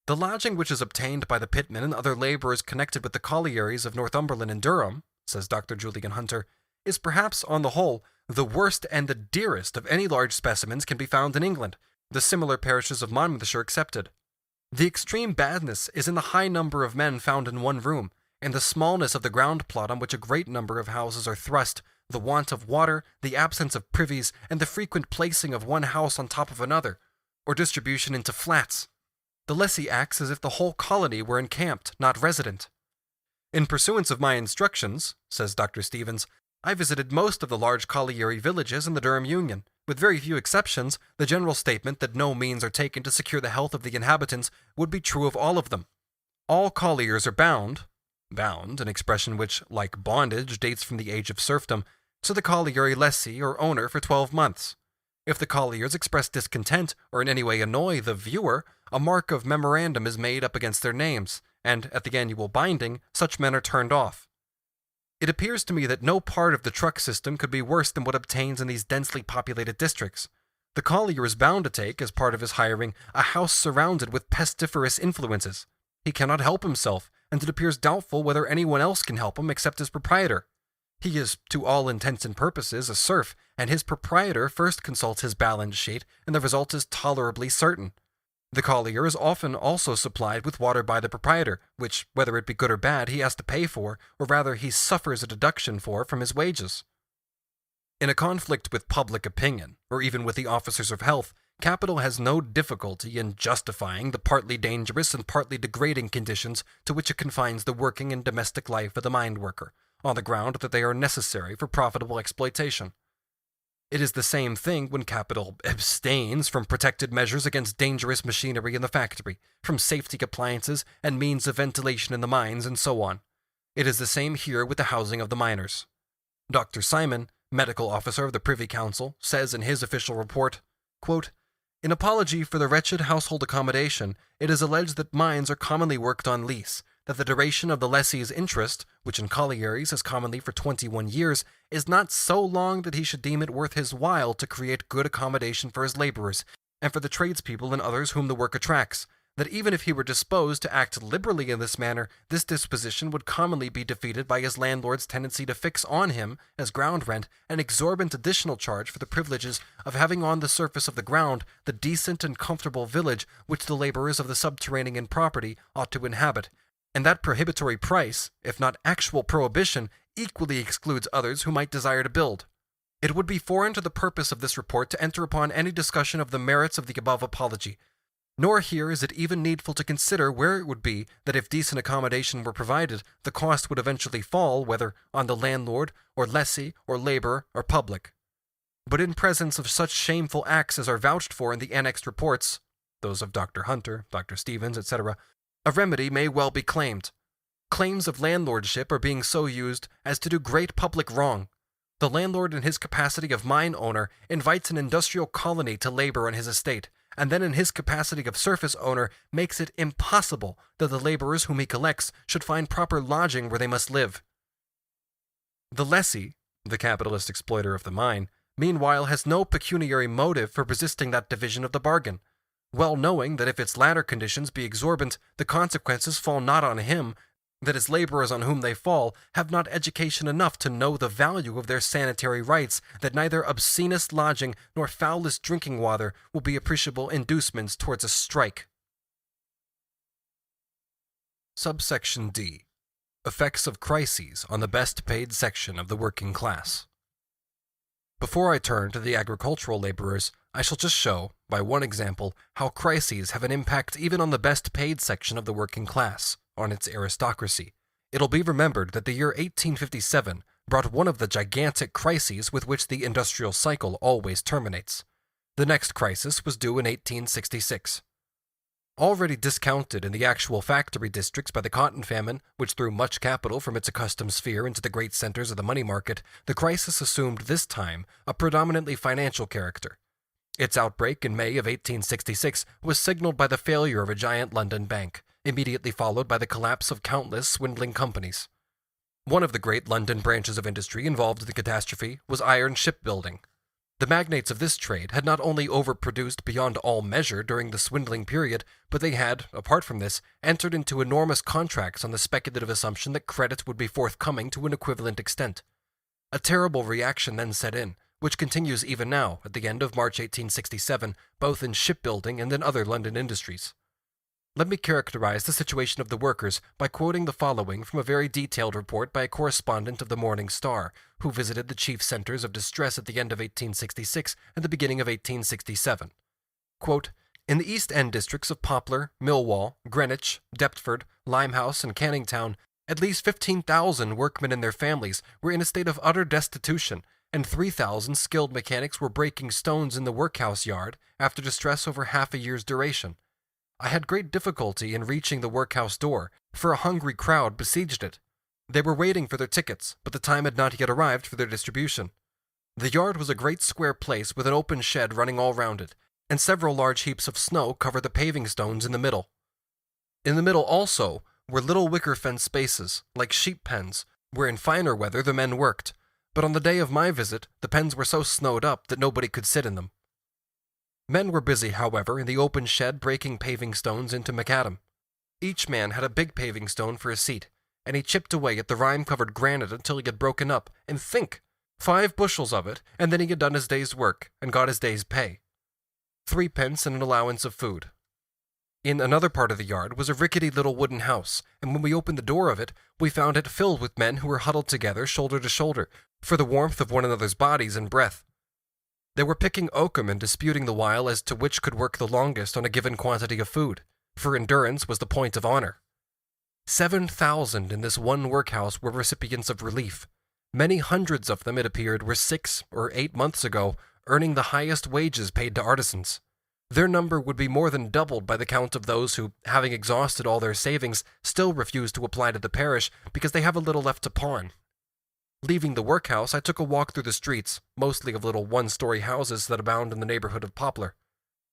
The lodging which is obtained by the pitmen and other laborers connected with the collieries of Northumberland and Durham, says Dr. Julian Hunter, is perhaps, on the whole, the worst and the dearest of any large specimens can be found in England, the similar parishes of Monmouthshire excepted. The extreme badness is in the high number of men found in one room, in the smallness of the ground plot on which a great number of houses are thrust, the want of water, the absence of privies, and the frequent placing of one house on top of another, or distribution into flats. The lessee acts as if the whole colony were encamped, not resident. In pursuance of my instructions, says Dr. Stevens, I visited most of the large colliery villages in the Durham Union. With very few exceptions, the general statement that no means are taken to secure the health of the inhabitants would be true of all of them. All colliers are bound, an expression which, like bondage, dates from the age of serfdom, to the colliery lessee or owner for 12 months. If the colliers express discontent or in any way annoy the viewer, a mark of memorandum is made up against their names, and at the annual binding, such men are turned off. It appears to me that no part of the truck system could be worse than what obtains in these densely populated districts. The collier is bound to take, as part of his hiring, a house surrounded with pestiferous influences. He cannot help himself, and it appears doubtful whether anyone else can help him except his proprietor. He is, to all intents and purposes, a serf, and his proprietor first consults his balance sheet, and the result is tolerably certain. The collier is often also supplied with water by the proprietor, which, whether it be good or bad, he has to pay for, or rather he suffers a deduction for, from his wages. In a conflict with public opinion, or even with the officers of health, capital has no difficulty in justifying the partly dangerous and partly degrading conditions to which it confines the working and domestic life of the mine worker, on the ground that they are necessary for profitable exploitation. It is the same thing when capital abstains from protected measures against dangerous machinery in the factory, from safety appliances and means of ventilation in the mines, and so on. It is the same here with the housing of the miners. Dr. Simon, medical officer of the Privy Council, says in his official report, quote, "In apology for the wretched household accommodation, it is alleged that mines are commonly worked on lease, that the duration of the lessee's interest, which in collieries is commonly for 21 years, is not so long that he should deem it worth his while to create good accommodation for his laborers, and for the tradespeople and others whom the work attracts, that even if he were disposed to act liberally in this manner, this disposition would commonly be defeated by his landlord's tendency to fix on him, as ground rent, an exorbitant additional charge for the privileges of having on the surface of the ground the decent and comfortable village which the laborers of the subterranean property ought to inhabit, and that prohibitory price, if not actual prohibition, equally excludes others who might desire to build. It would be foreign to the purpose of this report to enter upon any discussion of the merits of the above apology, nor here is it even needful to consider where it would be that if decent accommodation were provided, the cost would eventually fall, whether on the landlord, or lessee, or laborer, or public. But in presence of such shameful acts as are vouched for in the annexed reports, those of Dr. Hunter, Dr. Stevens, etc., a remedy may well be claimed. Claims of landlordship are being so used as to do great public wrong. The landlord in his capacity of mine owner invites an industrial colony to labor on his estate, and then in his capacity of surface owner makes it impossible that the laborers whom he collects should find proper lodging where they must live. The lessee, the capitalist exploiter of the mine, meanwhile has no pecuniary motive for resisting that division of the bargain. well knowing that if its latter conditions be exorbitant, the consequences fall not on him, that his laborers on whom they fall have not education enough to know the value of their sanitary rights, that neither obscenest lodging nor foulest drinking water will be appreciable inducements towards a strike. Subsection D. Effects of crises on the best paid section of the working class. Before I turn to the agricultural laborers, I shall just show, by one example, how crises have an impact even on the best paid section of the working class, on its aristocracy. It'll be remembered that the year 1857 brought one of the gigantic crises with which the industrial cycle always terminates. The next crisis was due in 1866. Already discounted in the actual factory districts by the cotton famine, which threw much capital from its accustomed sphere into the great centers of the money market, the crisis assumed this time a predominantly financial character. Its outbreak in May of 1866 was signaled by the failure of a giant London bank, immediately followed by the collapse of countless swindling companies. One of the great London branches of industry involved in the catastrophe was iron shipbuilding. The magnates of this trade had not only overproduced beyond all measure during the swindling period, but they had, apart from this, entered into enormous contracts on the speculative assumption that credit would be forthcoming to an equivalent extent. A terrible reaction then set in, which continues even now, at the end of March 1867, both in shipbuilding and in other London industries. Let me characterize the situation of the workers by quoting the following from a very detailed report by a correspondent of the Morning Star, who visited the chief centers of distress at the end of 1866 and the beginning of 1867. Quote, "In the East End districts of Poplar, Millwall, Greenwich, Deptford, Limehouse, and Canning Town, at least 15,000 workmen and their families were in a state of utter destitution, and 3,000 skilled mechanics were breaking stones in the workhouse yard after distress over half a year's duration. I had great difficulty in reaching the workhouse door, for a hungry crowd besieged it. They were waiting for their tickets, but the time had not yet arrived for their distribution. The yard was a great square place with an open shed running all round it, and several large heaps of snow covered the paving stones in the middle. In the middle also were little wicker fence spaces, like sheep pens, where in finer weather the men worked, but on the day of my visit the pens were so snowed up that nobody could sit in them. Men were busy, however, in the open shed breaking paving stones into macadam. Each man had a big paving stone for a seat, and he chipped away at the rime-covered granite until he had broken up, and think! 5 bushels of it, and then he had done his day's work, and got his day's pay. 3 pence and an allowance of food. In another part of the yard was a rickety little wooden house, and when we opened the door of it, we found it filled with men who were huddled together shoulder to shoulder, for the warmth of one another's bodies and breath. They were picking oakum and disputing the while as to which could work the longest on a given quantity of food, for endurance was the point of honor. 7,000 in this one workhouse were recipients of relief. Many hundreds of them, it appeared, were 6 or 8 months ago, earning the highest wages paid to artisans. Their number would be more than doubled by the count of those who, having exhausted all their savings, still refuse to apply to the parish because they have a little left to pawn. Leaving the workhouse, I took a walk through the streets, mostly of little one-story houses that abound in the neighborhood of Poplar.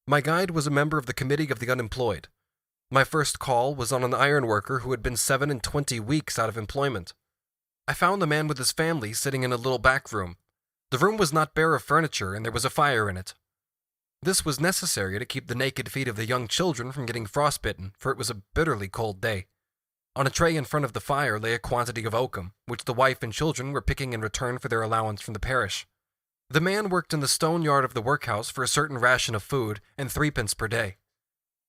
My guide was a member of the Committee of the Unemployed. My first call was on an iron worker who had been 27 weeks out of employment. I found the man with his family sitting in a little back room. The room was not bare of furniture, and there was a fire in it. This was necessary to keep the naked feet of the young children from getting frostbitten, for it was a bitterly cold day. On a tray in front of the fire lay a quantity of oakum, which the wife and children were picking in return for their allowance from the parish. The man worked in the stone yard of the workhouse for a certain ration of food and 3 pence per day.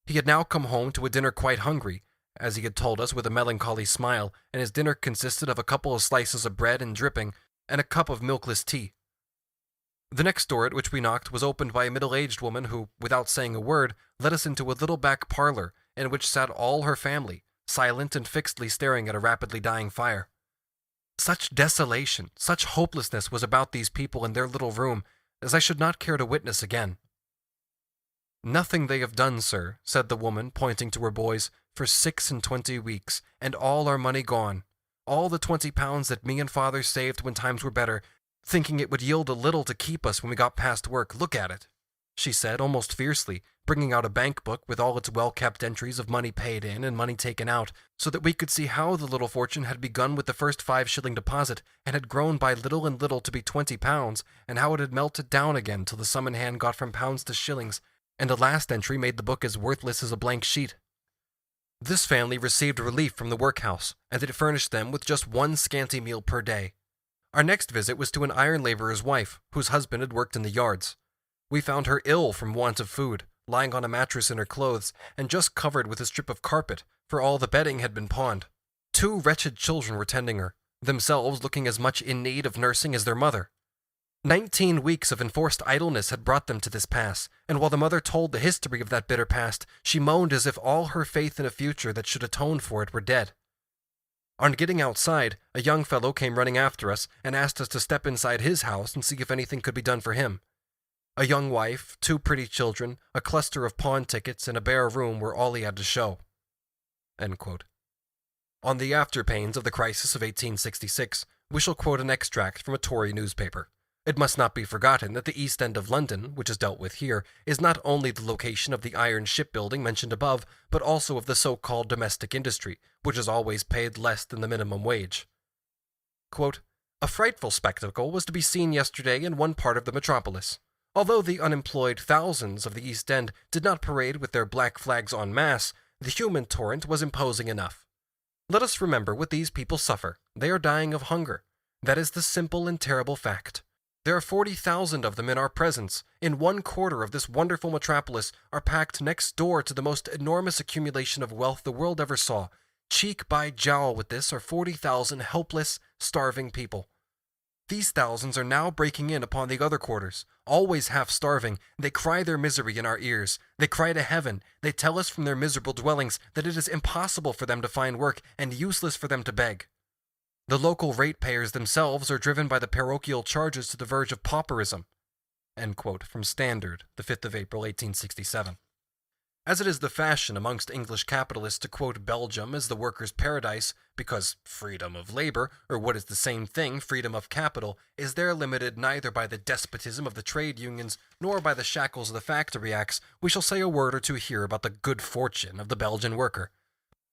He had now come home to a dinner quite hungry, as he had told us with a melancholy smile, and his dinner consisted of a couple of slices of bread and dripping, and a cup of milkless tea. The next door at which we knocked was opened by a middle-aged woman who, without saying a word, led us into a little back parlor, in which sat all her family, silent and fixedly staring at a rapidly dying fire. Such desolation, such hopelessness was about these people in their little room, as I should not care to witness again. "Nothing they have done, sir," said the woman, pointing to her boys, "for 26 weeks, and all our money gone. All the 20 pounds that me and father saved when times were better, thinking it would yield a little to keep us when we got past work. Look at it," she said, almost fiercely, bringing out a bank book with all its well-kept entries of money paid in and money taken out, so that we could see how the little fortune had begun with the first 5-shilling deposit, and had grown by little and little to be 20 pounds, and how it had melted down again till the sum in hand got from pounds to shillings, and the last entry made the book as worthless as a blank sheet. This family received relief from the workhouse, and it furnished them with just one scanty meal per day. Our next visit was to an iron laborer's wife, whose husband had worked in the yards. We found her ill from want of food, lying on a mattress in her clothes, and just covered with a strip of carpet, for all the bedding had been pawned. 2 wretched children were tending her, themselves looking as much in need of nursing as their mother. 19 weeks of enforced idleness had brought them to this pass, and while the mother told the history of that bitter past, she moaned as if all her faith in a future that should atone for it were dead. On getting outside, a young fellow came running after us and asked us to step inside his house and see if anything could be done for him. A young wife, 2 pretty children, a cluster of pawn tickets, and a bare room were all he had to show. End quote. On the afterpains of the crisis of 1866, we shall quote an extract from a Tory newspaper. It must not be forgotten that the East End of London, which is dealt with here, is not only the location of the iron shipbuilding mentioned above, but also of the so-called domestic industry, which is always paid less than the minimum wage. Quote, "A frightful spectacle was to be seen yesterday in one part of the metropolis. Although the unemployed thousands of the East End did not parade with their black flags en masse, the human torrent was imposing enough. Let us remember what these people suffer. They are dying of hunger. That is the simple and terrible fact. There are 40,000 of them in our presence. In one quarter of this wonderful metropolis are packed next door to the most enormous accumulation of wealth the world ever saw. Cheek by jowl with this are 40,000 helpless, starving people. These thousands are now breaking in upon the other quarters, always half starving. They cry their misery in our ears. They cry to heaven. They tell us from their miserable dwellings that it is impossible for them to find work and useless for them to beg. The local ratepayers themselves are driven by the parochial charges to the verge of pauperism." End quote, from Standard, the 5th of April, 1867. As it is the fashion amongst English capitalists to quote Belgium as the workers' paradise because freedom of labor, or what is the same thing, freedom of capital, is there limited neither by the despotism of the trade unions nor by the shackles of the factory acts, we shall say a word or two here about the good fortune of the Belgian worker.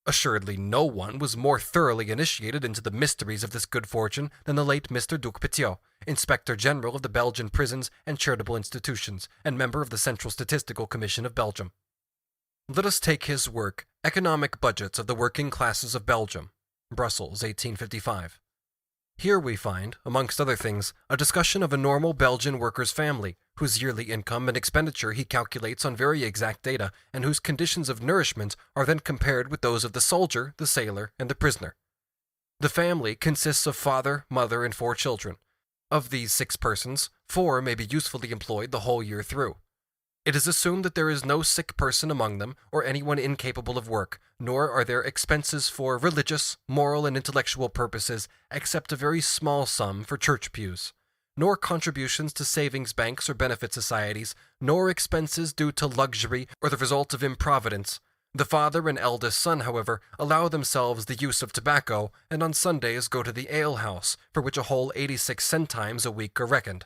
Assuredly no one was more thoroughly initiated into the mysteries of this good fortune than the late Mr. Duc Petiot, Inspector General of the Belgian prisons and charitable institutions, and member of the Central Statistical Commission of Belgium. Let us take his work, Economic Budgets of the Working Classes of Belgium, Brussels, 1855. Here we find, amongst other things, a discussion of a normal Belgian worker's family, whose yearly income and expenditure he calculates on very exact data, and whose conditions of nourishment are then compared with those of the soldier, the sailor, and the prisoner. The family consists of father, mother, and 4 children. Of these 6 persons, 4 may be usefully employed the whole year through. It is assumed that there is no sick person among them, or anyone incapable of work, nor are there expenses for religious, moral, and intellectual purposes, except a very small sum for church pews, nor contributions to savings banks or benefit societies, nor expenses due to luxury or the result of improvidence. The father and eldest son, however, allow themselves the use of tobacco, and on Sundays go to the ale-house, for which a whole 86 centimes a week are reckoned.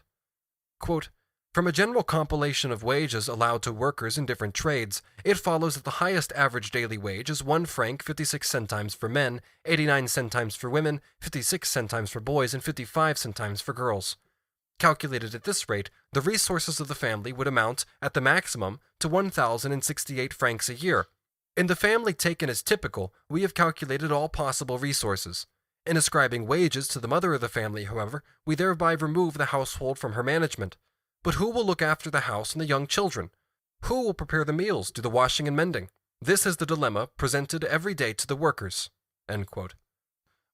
Quote, "From a general compilation of wages allowed to workers in different trades, it follows that the highest average daily wage is 1 franc 56 centimes for men, 89 centimes for women, 56 centimes for boys, and 55 centimes for girls. Calculated at this rate, the resources of the family would amount, at the maximum, to 1,068 francs a year. In the family taken as typical, we have calculated all possible resources. In ascribing wages to the mother of the family, however, we thereby remove the household from her management. But who will look after the house and the young children? Who will prepare the meals, do the washing and mending? This is the dilemma presented every day to the workers." End quote.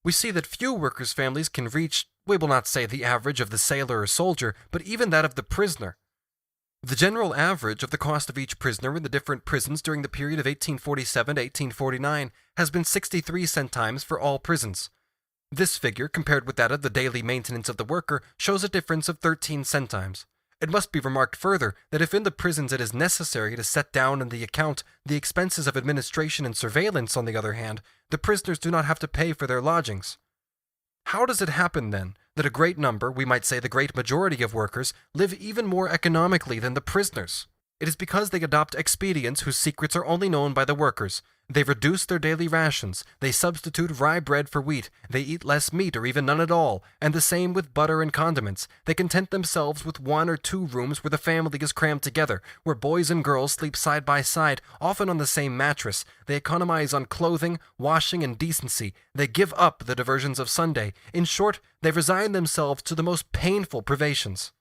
We see that few workers' families can reach, we will not say the average of the sailor or soldier, but even that of the prisoner. The general average of the cost of each prisoner in the different prisons during the period of 1847 to 1849 has been 63 centimes for all prisons. This figure, compared with that of the daily maintenance of the worker, shows a difference of 13 centimes. It must be remarked further that if in the prisons it is necessary to set down in the account the expenses of administration and surveillance, on the other hand, the prisoners do not have to pay for their lodgings. How does it happen, then, that a great number, we might say the great majority of workers, live even more economically than the prisoners? It is because they adopt expedients whose secrets are only known by the workers. They reduce their daily rations, they substitute rye bread for wheat, they eat less meat or even none at all, and the same with butter and condiments. They content themselves with 1 or 2 rooms where the family is crammed together, where boys and girls sleep side by side, often on the same mattress. They economize on clothing, washing, and decency. They give up the diversions of Sunday. In short, they resign themselves to the most painful privations.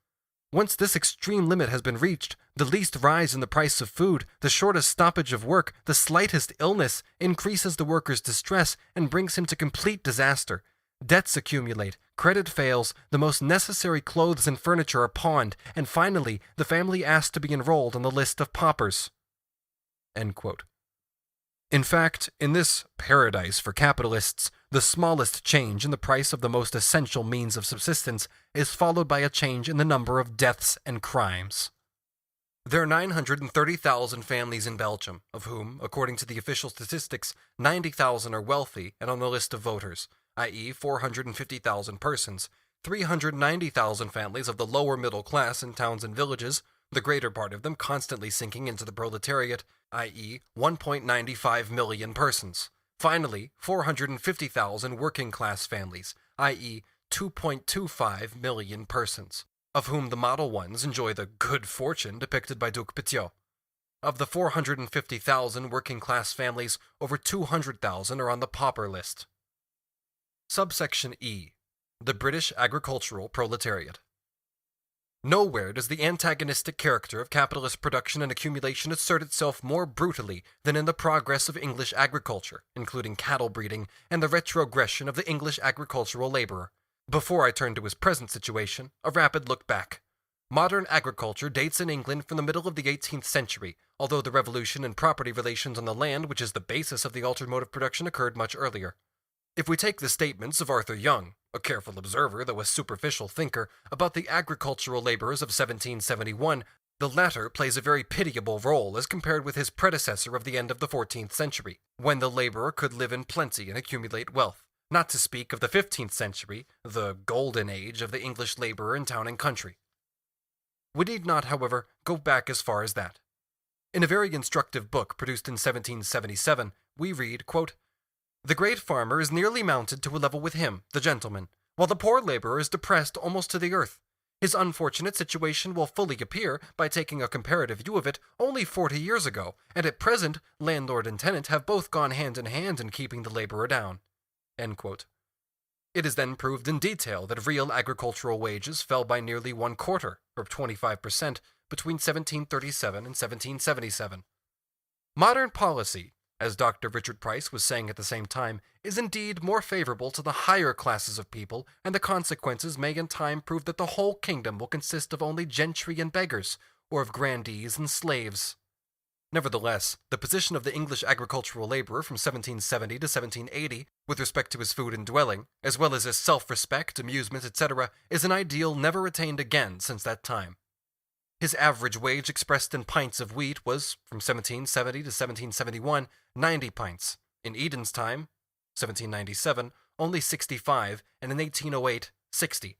Once this extreme limit has been reached, the least rise in the price of food, the shortest stoppage of work, the slightest illness, increases the worker's distress and brings him to complete disaster. Debts accumulate, credit fails, the most necessary clothes and furniture are pawned, and finally, the family asked to be enrolled on the list of paupers. End quote. In fact, in this paradise for capitalists, the smallest change in the price of the most essential means of subsistence is followed by a change in the number of deaths and crimes. There are 930,000 families in Belgium, of whom, according to the official statistics, 90,000 are wealthy and on the list of voters, i.e. 450,000 persons, 390,000 families of the lower middle class in towns and villages, the greater part of them constantly sinking into the proletariat, i.e. 1.95 million persons. Finally, 450,000 working-class families, i.e. 2.25 million persons, of whom the model ones enjoy the good fortune depicted by Duc Petiot. Of the 450,000 working-class families, over 200,000 are on the pauper list. Subsection E. The British Agricultural Proletariat. Nowhere does the antagonistic character of capitalist production and accumulation assert itself more brutally than in the progress of English agriculture, including cattle breeding, and the retrogression of the English agricultural laborer. Before I turn to his present situation, a rapid look back. Modern agriculture dates in England from the middle of the 18th century, although the revolution in property relations on the land, which is the basis of the altered mode of production, occurred much earlier. If we take the statements of Arthur Young, a careful observer though a superficial thinker, about the agricultural laborers of 1771, the latter plays a very pitiable role as compared with his predecessor of the end of the 14th century, when the laborer could live in plenty and accumulate wealth, not to speak of the 15th century, the golden age of the English laborer in town and country. We need not, however, go back as far as that. In a very instructive book produced in 1777, we read, quote, "The great farmer is nearly mounted to a level with him, the gentleman, while the poor laborer is depressed almost to the earth. His unfortunate situation will fully appear, by taking a comparative view of it, only 40 years ago, and at present landlord and tenant have both gone hand in hand in keeping the laborer down." End quote. It is then proved in detail that real agricultural wages fell by nearly 1/4, or 25%, between 1737 and 1777. Modern policy, as Dr. Richard Price was saying at the same time, is indeed more favorable to the higher classes of people, and the consequences may in time prove that the whole kingdom will consist of only gentry and beggars, or of grandees and slaves. Nevertheless, the position of the English agricultural laborer from 1770 to 1780, with respect to his food and dwelling, as well as his self-respect, amusement, etc., is an ideal never attained again since that time. His average wage expressed in pints of wheat was, from 1770 to 1771, 90 pints. In Eden's time, 1797, only 65, and in 1808, 60.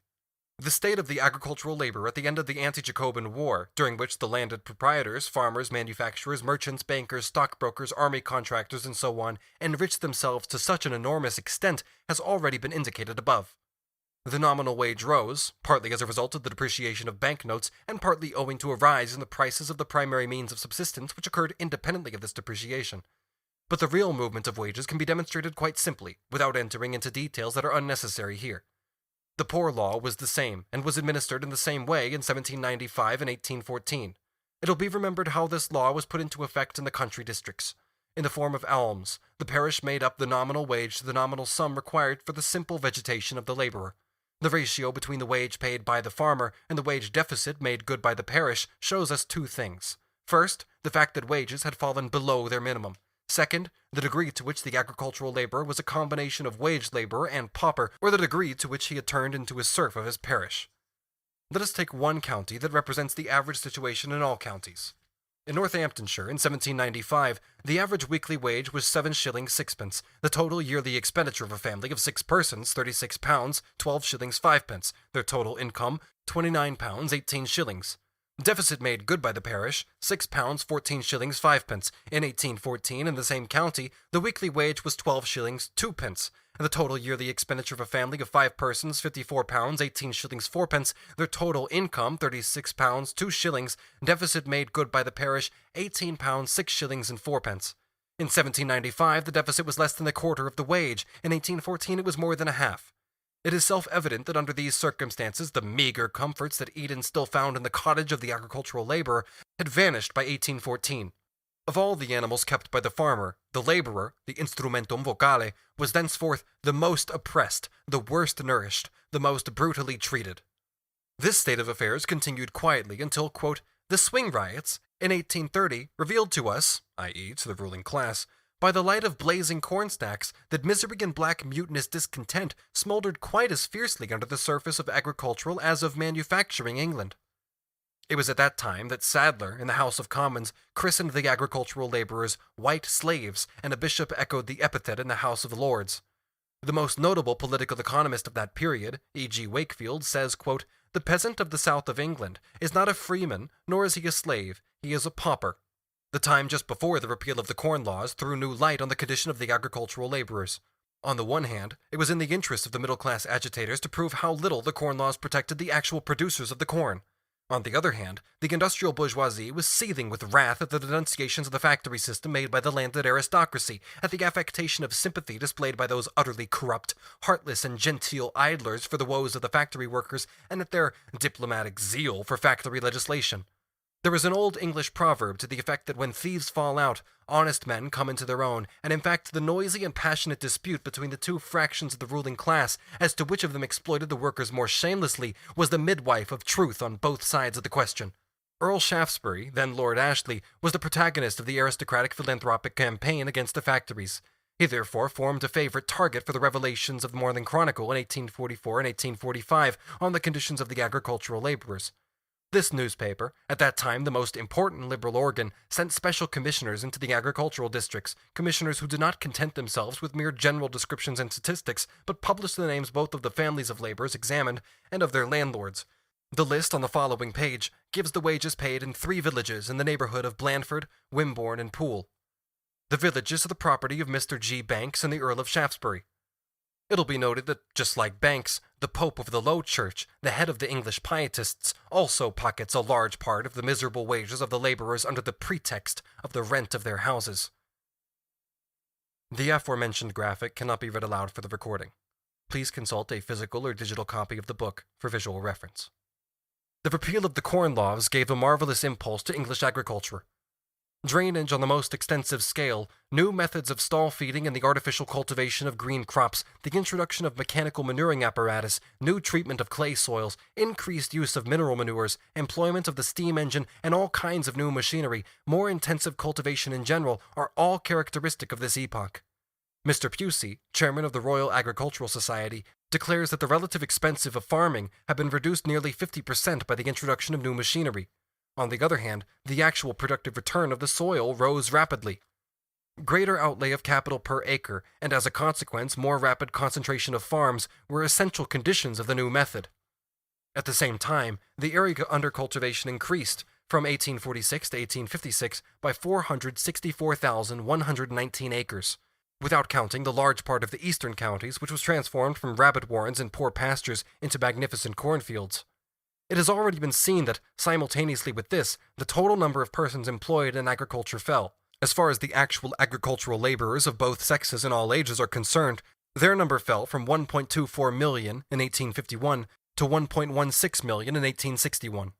The state of the agricultural labor at the end of the anti-Jacobin War, during which the landed proprietors, farmers, manufacturers, merchants, bankers, stockbrokers, army contractors, and so on, enriched themselves to such an enormous extent, has already been indicated above. The nominal wage rose, partly as a result of the depreciation of banknotes, and partly owing to a rise in the prices of the primary means of subsistence which occurred independently of this depreciation. But the real movement of wages can be demonstrated quite simply, without entering into details that are unnecessary here. The Poor Law was the same, and was administered in the same way in 1795 and 1814. It will be remembered how this law was put into effect in the country districts. In the form of alms, the parish made up the nominal wage to the nominal sum required for the simple vegetation of the laborer. The ratio between the wage paid by the farmer and the wage deficit made good by the parish shows us 2 things. First, the fact that wages had fallen below their minimum. Second, the degree to which the agricultural laborer was a combination of wage laborer and pauper, or the degree to which he had turned into a serf of his parish. Let us take one county that represents the average situation in all counties. In Northamptonshire, in 1795, the average weekly wage was 7 shillings 6 pence, the total yearly expenditure of a family of 6 persons, £36, 12 shillings 5 pence, their total income, £29, 18 shillings. Deficit made good by the parish, £6 14 shillings 5 pence. In 1814, in the same county, the weekly wage was 12 shillings 2 pence. And the total yearly expenditure of a family of 5 persons, £54 18 shillings 4 pence. Their total income, £36 2 shillings. Deficit made good by the parish, £18 6 shillings and 4 pence. In 1795, the deficit was less than a quarter of the wage. In 1814, it was more than a half. It is self-evident that under these circumstances, the meager comforts that Eden still found in the cottage of the agricultural laborer had vanished by 1814. Of all the animals kept by the farmer, the laborer, the instrumentum vocale, was thenceforth the most oppressed, the worst nourished, the most brutally treated. This state of affairs continued quietly until, quote, the swing riots, in 1830, revealed to us, i.e. to the ruling class, by the light of blazing corn stacks, that misery and black mutinous discontent smoldered quite as fiercely under the surface of agricultural as of manufacturing England. It was at that time that Sadler, in the House of Commons, christened the agricultural laborers white slaves, and a bishop echoed the epithet in the House of Lords. The most notable political economist of that period, E.G. Wakefield, says, quote, the peasant of the south of England is not a freeman, nor is he a slave, he is a pauper. The time just before the repeal of the Corn Laws threw new light on the condition of the agricultural laborers. On the one hand, it was in the interest of the middle-class agitators to prove how little the Corn Laws protected the actual producers of the corn. On the other hand, the industrial bourgeoisie was seething with wrath at the denunciations of the factory system made by the landed aristocracy, at the affectation of sympathy displayed by those utterly corrupt, heartless, and genteel idlers for the woes of the factory workers, and at their diplomatic zeal for factory legislation. There is an old English proverb to the effect that when thieves fall out, honest men come into their own, and in fact the noisy and passionate dispute between the two fractions of the ruling class as to which of them exploited the workers more shamelessly was the midwife of truth on both sides of the question. Earl Shaftesbury, then Lord Ashley, was the protagonist of the aristocratic philanthropic campaign against the factories. He therefore formed a favorite target for the revelations of the Morning Chronicle in 1844 and 1845 on the conditions of the agricultural laborers. This newspaper, at that time the most important liberal organ, sent special commissioners into the agricultural districts, commissioners who did not content themselves with mere general descriptions and statistics, but published the names both of the families of laborers examined and of their landlords. The list on the following page gives the wages paid in 3 villages in the neighborhood of Blandford, Wimborne, and Poole. The villages are the property of Mr. G. Banks and the Earl of Shaftesbury. It'll be noted that, just like Banks, the Pope of the Low Church, the head of the English Pietists, also pockets a large part of the miserable wages of the laborers under the pretext of the rent of their houses. The aforementioned graphic cannot be read aloud for the recording. Please consult a physical or digital copy of the book for visual reference. The repeal of the Corn Laws gave a marvelous impulse to English agriculture. Drainage on the most extensive scale, new methods of stall feeding and the artificial cultivation of green crops, the introduction of mechanical manuring apparatus, new treatment of clay soils, increased use of mineral manures, employment of the steam engine, and all kinds of new machinery, more intensive cultivation in general, are all characteristic of this epoch. Mr. Pusey, chairman of the Royal Agricultural Society, declares that the relative expense of farming had been reduced nearly 50% by the introduction of new machinery. On the other hand, the actual productive return of the soil rose rapidly. Greater outlay of capital per acre, and as a consequence more rapid concentration of farms, were essential conditions of the new method. At the same time, the area under cultivation increased, from 1846 to 1856, by 464,119 acres, without counting the large part of the eastern counties which was transformed from rabbit warrens and poor pastures into magnificent cornfields. It has already been seen that, simultaneously with this, the total number of persons employed in agriculture fell. As far as the actual agricultural laborers of both sexes and all ages are concerned, their number fell from 1.24 million in 1851 to 1.16 million in 1861.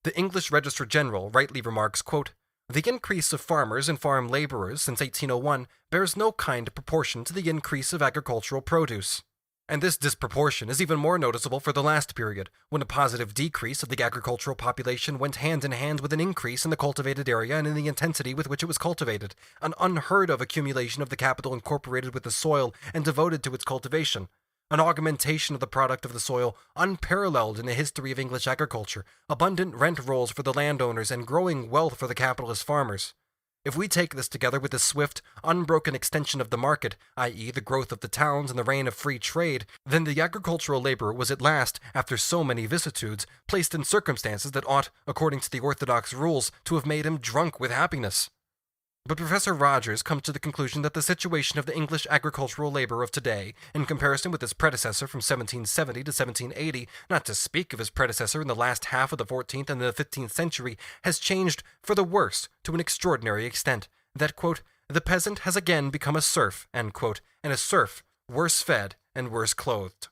The English Register General rightly remarks, quote, "The increase of farmers and farm laborers since 1801 bears no kind of proportion to the increase of agricultural produce." And this disproportion is even more noticeable for the last period, when a positive decrease of the agricultural population went hand in hand with an increase in the cultivated area and in the intensity with which it was cultivated, an unheard-of accumulation of the capital incorporated with the soil and devoted to its cultivation, an augmentation of the product of the soil unparalleled in the history of English agriculture, abundant rent rolls for the landowners, and growing wealth for the capitalist farmers. If we take this together with the swift, unbroken extension of the market, i.e., the growth of the towns and the reign of free trade, then the agricultural laborer was at last, after so many vicissitudes, placed in circumstances that ought, according to the orthodox rules, to have made him drunk with happiness. But Professor Rogers comes to the conclusion that the situation of the English agricultural labor of today, in comparison with his predecessor from 1770 to 1780, not to speak of his predecessor in the last half of the 14th and the 15th century, has changed for the worse to an extraordinary extent, that, quote, the peasant has again become a serf, end quote, and a serf worse fed and worse clothed.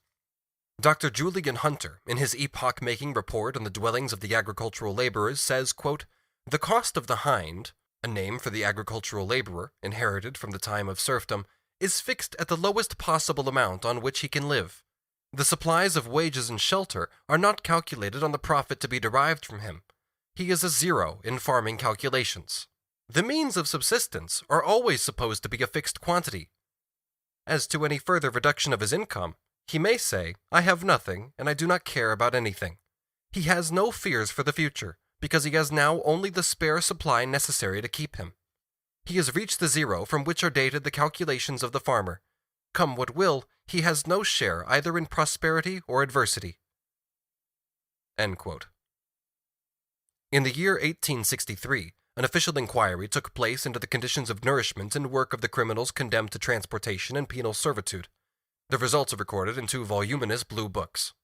Dr. Julian Hunter, in his epoch-making report on the dwellings of the agricultural laborers, says, quote, the cost of the hind, a name for the agricultural laborer, inherited from the time of serfdom, is fixed at the lowest possible amount on which he can live. The supplies of wages and shelter are not calculated on the profit to be derived from him. He is a zero in farming calculations. The means of subsistence are always supposed to be a fixed quantity. As to any further reduction of his income, he may say, I have nothing, and I do not care about anything. He has no fears for the future, because he has now only the spare supply necessary to keep him. He has reached the zero from which are dated the calculations of the farmer. Come what will, he has no share either in prosperity or adversity. End quote. In the year 1863, an official inquiry took place into the conditions of nourishment and work of the criminals condemned to transportation and penal servitude. The results are recorded in two voluminous blue books.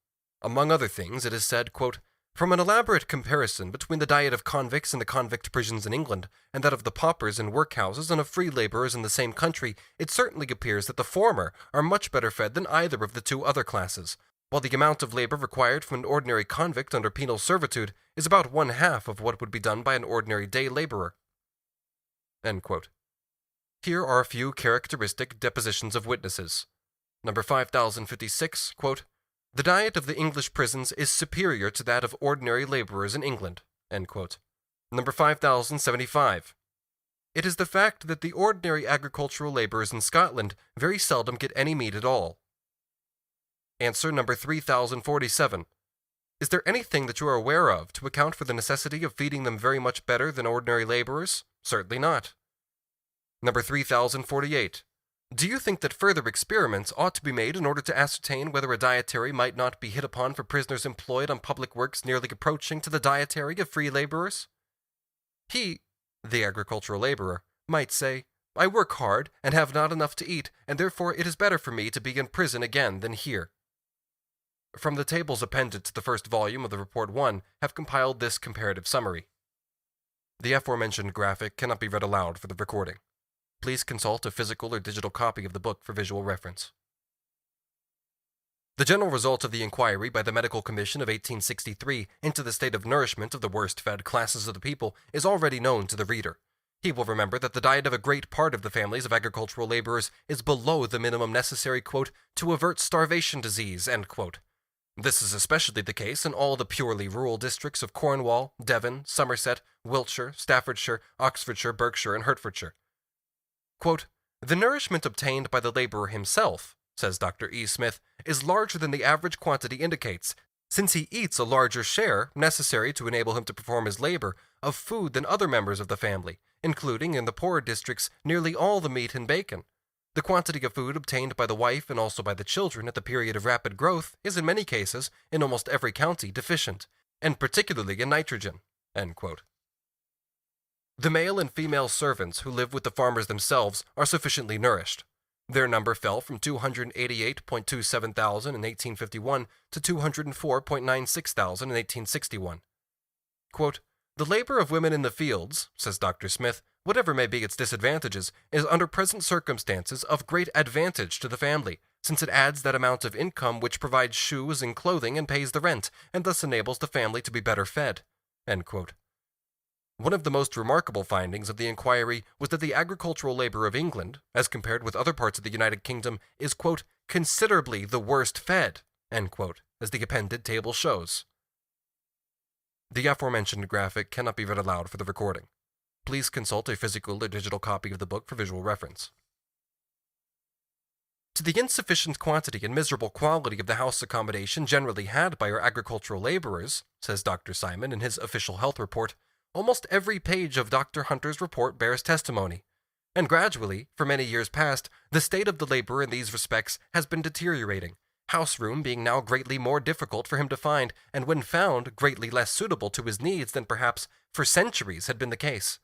Among other things, it is said, quote, from an elaborate comparison between the diet of convicts in the convict prisons in England and that of the paupers in workhouses and of free laborers in the same country, it certainly appears that the former are much better fed than either of the two other classes, while the amount of labor required from an ordinary convict under penal servitude is about 1/2 of what would be done by an ordinary day laborer. End quote. Here are a few characteristic depositions of witnesses. Number 5056, quote, the diet of the English prisons is superior to that of ordinary laborers in England. End quote. Number 5075. It is the fact that the ordinary agricultural laborers in Scotland very seldom get any meat at all. Answer number 3047. Is there anything that you are aware of to account for the necessity of feeding them very much better than ordinary laborers? Certainly not. Number 3048. Do you think that further experiments ought to be made in order to ascertain whether a dietary might not be hit upon for prisoners employed on public works nearly approaching to the dietary of free laborers? He, the agricultural laborer, might say, I work hard and have not enough to eat, and therefore it is better for me to be in prison again than here. From the tables appended to the first volume of the Report 1 have compiled this comparative summary. The aforementioned graphic cannot be read aloud for the recording. Please consult a physical or digital copy of the book for visual reference. The general result of the inquiry by the Medical Commission of 1863 into the state of nourishment of the worst-fed classes of the people is already known to the reader. He will remember that the diet of a great part of the families of agricultural laborers is below the minimum necessary, quote, to avert starvation disease, end quote. This is especially the case in all the purely rural districts of Cornwall, Devon, Somerset, Wiltshire, Staffordshire, Oxfordshire, Berkshire, and Hertfordshire. Quote, the nourishment obtained by the laborer himself, says Dr. E. Smith, is larger than the average quantity indicates, since he eats a larger share, necessary to enable him to perform his labor, of food than other members of the family, including in the poorer districts nearly all the meat and bacon. The quantity of food obtained by the wife and also by the children at the period of rapid growth is in many cases, in almost every county, deficient, and particularly in nitrogen. End quote. The male and female servants who live with the farmers themselves are sufficiently nourished. Their number fell from 288.27 thousand in 1851 to 204.96 thousand in 1861. Quote, the labor of women in the fields, says Dr. Smith, whatever may be its disadvantages, is under present circumstances of great advantage to the family, since it adds that amount of income which provides shoes and clothing and pays the rent, and thus enables the family to be better fed. End quote. One of the most remarkable findings of the inquiry was that the agricultural labor of England, as compared with other parts of the United Kingdom, is, quote, considerably the worst fed, end quote, as the appended table shows. The aforementioned graphic cannot be read aloud for the recording. Please consult a physical or digital copy of the book for visual reference. To the insufficient quantity and miserable quality of the house accommodation generally had by our agricultural laborers, says Dr. Simon in his official health report, Almost every page of Dr. Hunter's report bears testimony. And gradually, for many years past, the state of the laborer in these respects has been deteriorating, house room being now greatly more difficult for him to find, and when found, greatly less suitable to his needs than perhaps for centuries had been the case.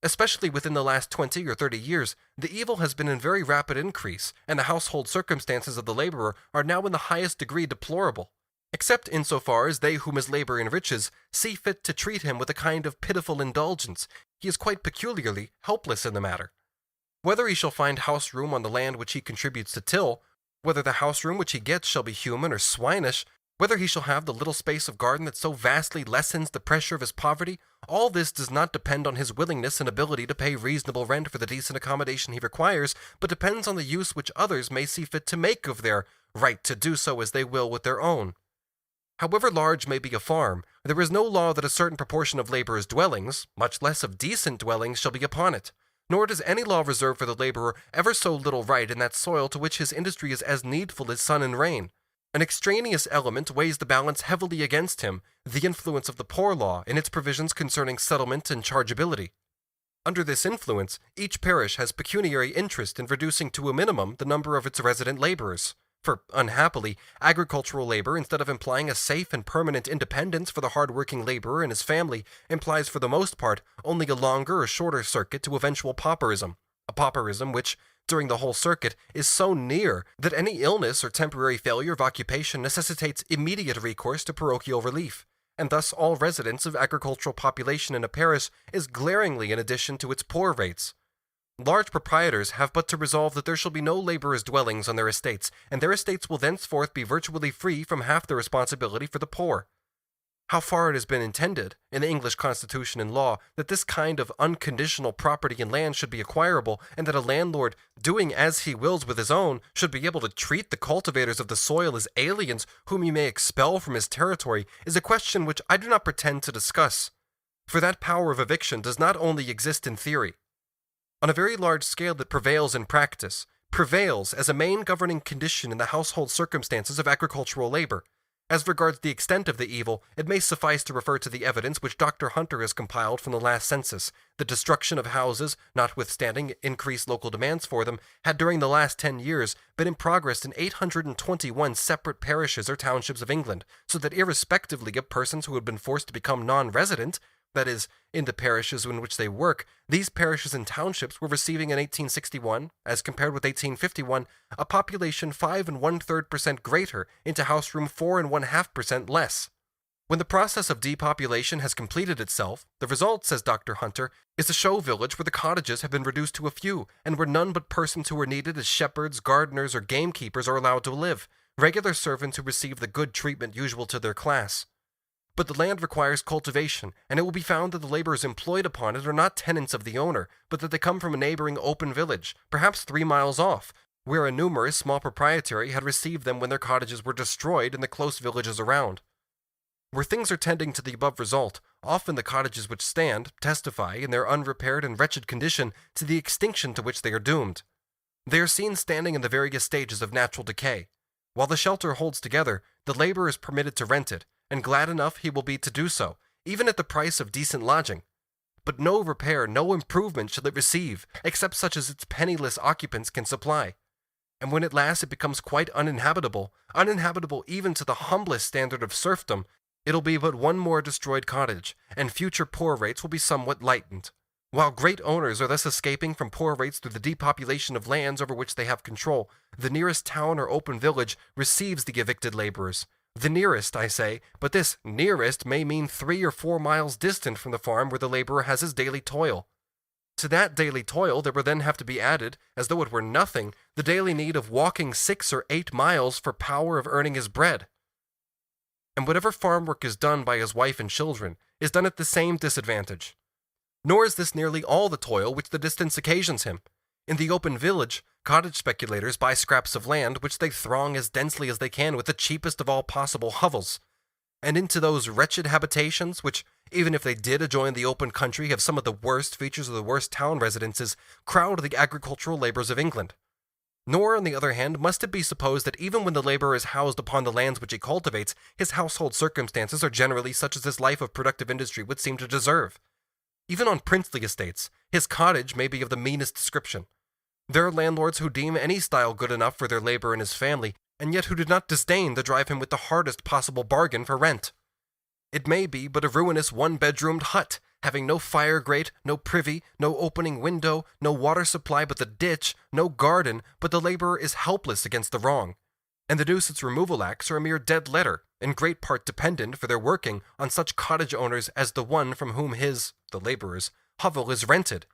Especially within the last 20 or 30 years, the evil has been in very rapid increase, and the household circumstances of the laborer are now in the highest degree deplorable, except insofar as they whom his labor enriches see fit to treat him with a kind of pitiful indulgence. He is quite peculiarly helpless in the matter. Whether he shall find house room on the land which he contributes to till, whether the house room which he gets shall be human or swinish, whether he shall have the little space of garden that so vastly lessens the pressure of his poverty, all this does not depend on his willingness and ability to pay reasonable rent for the decent accommodation he requires, but depends on the use which others may see fit to make of their right to do so as they will with their own. However large may be a farm, there is no law that a certain proportion of laborers' dwellings, much less of decent dwellings, shall be upon it. Nor does any law reserve for the laborer ever so little right in that soil to which his industry is as needful as sun and rain. An extraneous element weighs the balance heavily against him, the influence of the poor law in its provisions concerning settlement and chargeability. Under this influence, each parish has pecuniary interest in reducing to a minimum the number of its resident laborers. For, unhappily, agricultural labor, instead of implying a safe and permanent independence for the hard-working laborer and his family, implies for the most part only a longer or shorter circuit to eventual pauperism, a pauperism which, during the whole circuit, is so near that any illness or temporary failure of occupation necessitates immediate recourse to parochial relief, and thus all residence of agricultural population in a parish is glaringly in addition to its poor rates. Large proprietors have but to resolve that there shall be no laborers' dwellings on their estates, and their estates will thenceforth be virtually free from half the responsibility for the poor. How far it has been intended, in the English Constitution and law, that this kind of unconditional property in land should be acquirable, and that a landlord, doing as he wills with his own, should be able to treat the cultivators of the soil as aliens whom he may expel from his territory, is a question which I do not pretend to discuss. For that power of eviction does not only exist in theory. On a very large scale it prevails in practice, prevails as a main governing condition in the household circumstances of agricultural labor. As regards the extent of the evil, it may suffice to refer to the evidence which Dr. Hunter has compiled from the last census. The destruction of houses, notwithstanding increased local demands for them, had during the last 10 years been in progress in 821 separate parishes or townships of England, so that irrespectively of persons who had been forced to become non-resident, that is, in the parishes in which they work, these parishes and townships were receiving in 1861, as compared with 1851, a population 5 1/3% greater into house room 4 1/2% less. When the process of depopulation has completed itself, the result, says Dr. Hunter, is a show village where the cottages have been reduced to a few, and where none but persons who are needed as shepherds, gardeners, or gamekeepers are allowed to live, regular servants who receive the good treatment usual to their class. But the land requires cultivation, and it will be found that the laborers employed upon it are not tenants of the owner, but that they come from a neighboring open village, perhaps 3 miles off, where a numerous small proprietary had received them when their cottages were destroyed in the close villages around. Where things are tending to the above result, often the cottages which stand testify, in their unrepaired and wretched condition, to the extinction to which they are doomed. They are seen standing in the various stages of natural decay. While the shelter holds together, the laborer is permitted to rent it, and glad enough he will be to do so, even at the price of decent lodging. But no repair, no improvement shall it receive, except such as its penniless occupants can supply. And when at last it becomes quite uninhabitable even to the humblest standard of serfdom, it'll be but one more destroyed cottage, and future poor rates will be somewhat lightened. While great owners are thus escaping from poor rates through the depopulation of lands over which they have control, the nearest town or open village receives the evicted laborers. The nearest, I say, but this nearest may mean 3 or 4 miles distant from the farm where the laborer has his daily toil. To that daily toil there will then have to be added, as though it were nothing, the daily need of walking 6 or 8 miles for power of earning his bread. And whatever farm work is done by his wife and children is done at the same disadvantage. Nor is this nearly all the toil which the distance occasions him. In the open village, cottage speculators buy scraps of land which they throng as densely as they can with the cheapest of all possible hovels. And into those wretched habitations, which, even if they did adjoin the open country, have some of the worst features of the worst town residences, crowd the agricultural laborers of England. Nor, on the other hand, must it be supposed that even when the laborer is housed upon the lands which he cultivates, his household circumstances are generally such as his life of productive industry would seem to deserve. Even on princely estates, his cottage may be of the meanest description. There are landlords who deem any style good enough for their labor and his family, and yet who do not disdain to drive him with the hardest possible bargain for rent. It may be but a ruinous one-bedroomed hut, having no fire grate, no privy, no opening window, no water supply but the ditch, no garden, but the laborer is helpless against the wrong. And the nuisance removal acts are a mere dead letter, in great part dependent for their working on such cottage owners as the one from whom the laborer's, hovel is rented.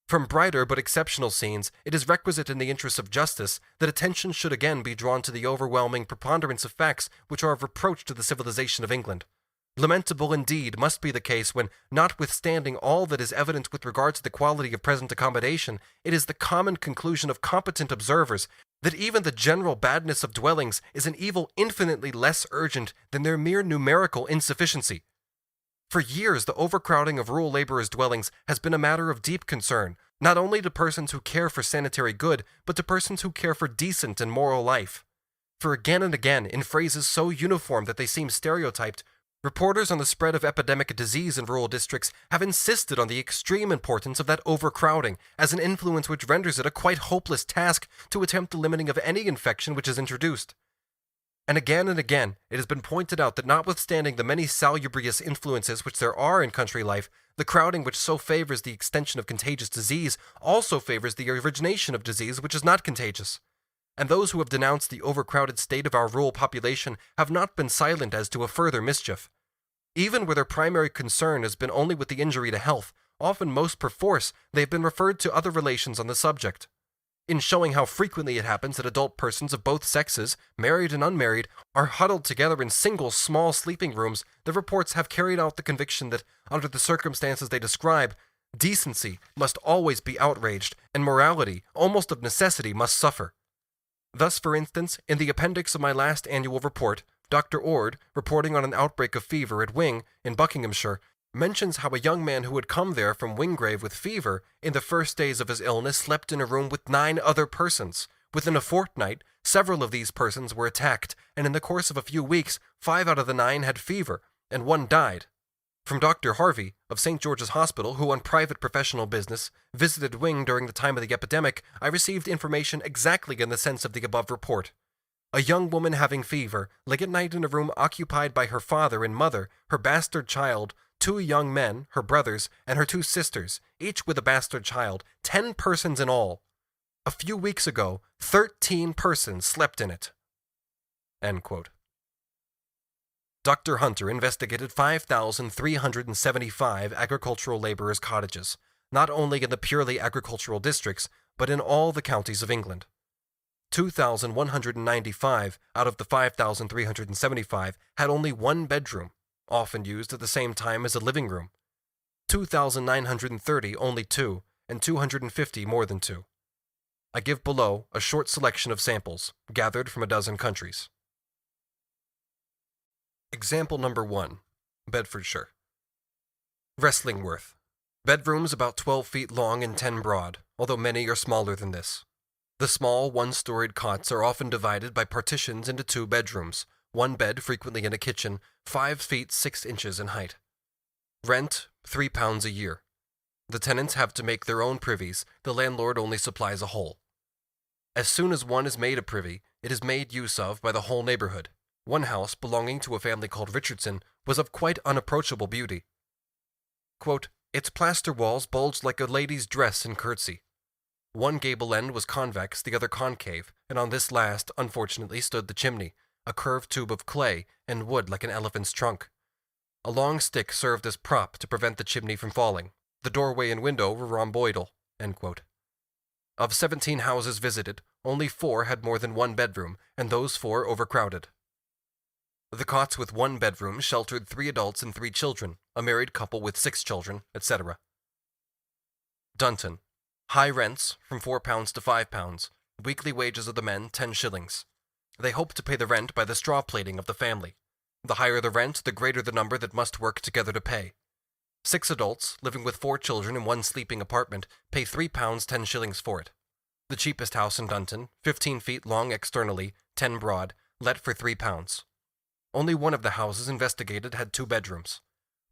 From brighter but exceptional scenes, it is requisite in the interests of justice that attention should again be drawn to the overwhelming preponderance of facts which are of reproach to the civilization of England. Lamentable indeed must be the case when, notwithstanding all that is evident with regard to the quality of present accommodation, it is the common conclusion of competent observers that even the general badness of dwellings is an evil infinitely less urgent than their mere numerical insufficiency. For years, the overcrowding of rural laborers' dwellings has been a matter of deep concern, not only to persons who care for sanitary good, but to persons who care for decent and moral life. For again and again, in phrases so uniform that they seem stereotyped, reporters on the spread of epidemic disease in rural districts have insisted on the extreme importance of that overcrowding as an influence which renders it a quite hopeless task to attempt the limiting of any infection which is introduced. And again, it has been pointed out that notwithstanding the many salubrious influences which there are in country life, the crowding which so favors the extension of contagious disease also favors the origination of disease which is not contagious. And those who have denounced the overcrowded state of our rural population have not been silent as to a further mischief. Even where their primary concern has been only with the injury to health, often most perforce they have been referred to other relations on the subject. In showing how frequently it happens that adult persons of both sexes, married and unmarried, are huddled together in single small sleeping rooms, the reports have carried out the conviction that, under the circumstances they describe, decency must always be outraged, and morality, almost of necessity, must suffer. Thus, for instance, in the appendix of my last annual report, Dr. Ord, reporting on an outbreak of fever at Wing, in Buckinghamshire, mentions how a young man who had come there from Wingrave with fever, in the first days of his illness slept in a room with 9 other persons. Within a fortnight, several of these persons were attacked, and in the course of a few weeks, 5 out of the 9 had fever, and 1 died. From Dr. Harvey, of St. George's Hospital, who on private professional business visited Wing during the time of the epidemic, I received information exactly in the sense of the above report. A young woman having fever lay at night in a room occupied by her father and mother, her bastard child, 2 young men, her brothers, and her 2 sisters, each with a bastard child, 10 persons in all. A few weeks ago, 13 persons slept in it." End quote. Dr. Hunter investigated 5,375 agricultural laborers' cottages, not only in the purely agricultural districts, but in all the counties of England. 2,195 out of the 5,375 had only 1 bedroom, often used at the same time as a living room. 2,930 only 2, and 250 more than 2. I give below a short selection of samples, gathered from a dozen countries. Example number 1. Bedfordshire. Wrestlingworth. Bedrooms about 12 feet long and 10 broad, although many are smaller than this. The small one-storied cots are often divided by partitions into 2 bedrooms, 1 bed frequently in a kitchen, 5 feet 6 inches in height. Rent, £3 a year. The tenants have to make their own privies, the landlord only supplies a hole. As soon as one is made a privy, it is made use of by the whole neighborhood. One house, belonging to a family called Richardson, was of quite unapproachable beauty. Quote, "Its plaster walls bulged like a lady's dress in curtsy. One gable end was convex, the other concave, and on this last, unfortunately, stood the chimney, a curved tube of clay and wood like an elephant's trunk. A long stick served as prop to prevent the chimney from falling. The doorway and window were rhomboidal." End quote. Of 17 houses visited, only 4 had more than 1 bedroom, and those 4 overcrowded. The cots with 1 bedroom sheltered 3 adults and 3 children, a married couple with 6 children, etc. Dunton. High rents, from £4 to £5. Weekly wages of the men, 10 shillings. They hope to pay the rent by the straw plating of the family. The higher the rent, the greater the number that must work together to pay. 6 adults, living with 4 children in 1 sleeping apartment, pay £3 10 shillings for it. The cheapest house in Dunton, 15 feet long externally, 10 broad, let for £3. Only one of the houses investigated had 2 bedrooms.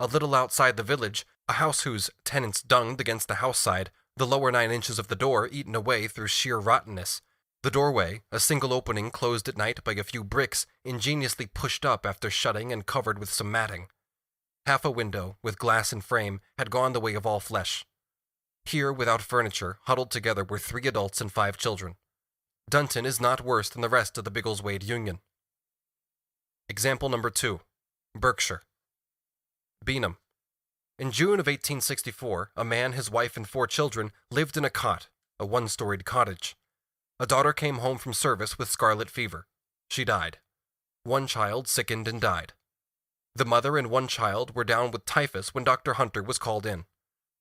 A little outside the village, A house whose tenants dunged against the house side, the lower 9 inches of the door eaten away through sheer rottenness. The doorway, a single opening closed at night by a few bricks, ingeniously pushed up after shutting and covered with some matting. Half a window, with glass and frame, had gone the way of all flesh. Here, without furniture, huddled together were 3 adults and 5 children. Dunton is not worse than the rest of the Biggleswade Union. Example number 2. Berkshire. Beanham. In June of 1864, a man, his wife, and 4 children lived in a cot, a 1-storied cottage. A daughter came home from service with scarlet fever. She died. 1 child sickened and died. The mother and 1 child were down with typhus when Dr. Hunter was called in.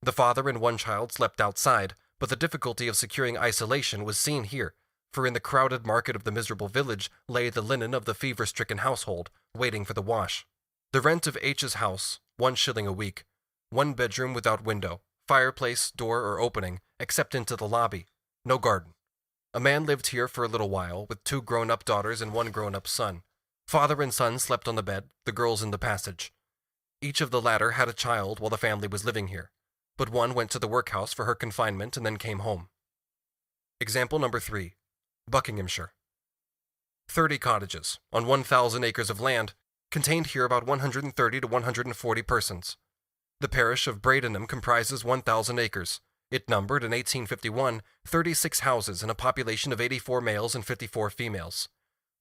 The father and 1 child slept outside, but the difficulty of securing isolation was seen here, for in the crowded market of the miserable village lay the linen of the fever-stricken household, waiting for the wash. The rent of H's house, 1 shilling a week, 1 bedroom without window, fireplace, door, or opening, except into the lobby. No garden. A man lived here for a little while, with 2 grown-up daughters and 1 grown-up son. Father and son slept on the bed, the girls in the passage. Each of the latter had a child while the family was living here, but one went to the workhouse for her confinement and then came home. Example number 3. Buckinghamshire. 30 cottages, on 1,000 acres of land, contained here about 130 to 140 persons. The parish of Bradenham comprises 1,000 acres. It numbered, in 1851, 36 houses and a population of 84 males and 54 females.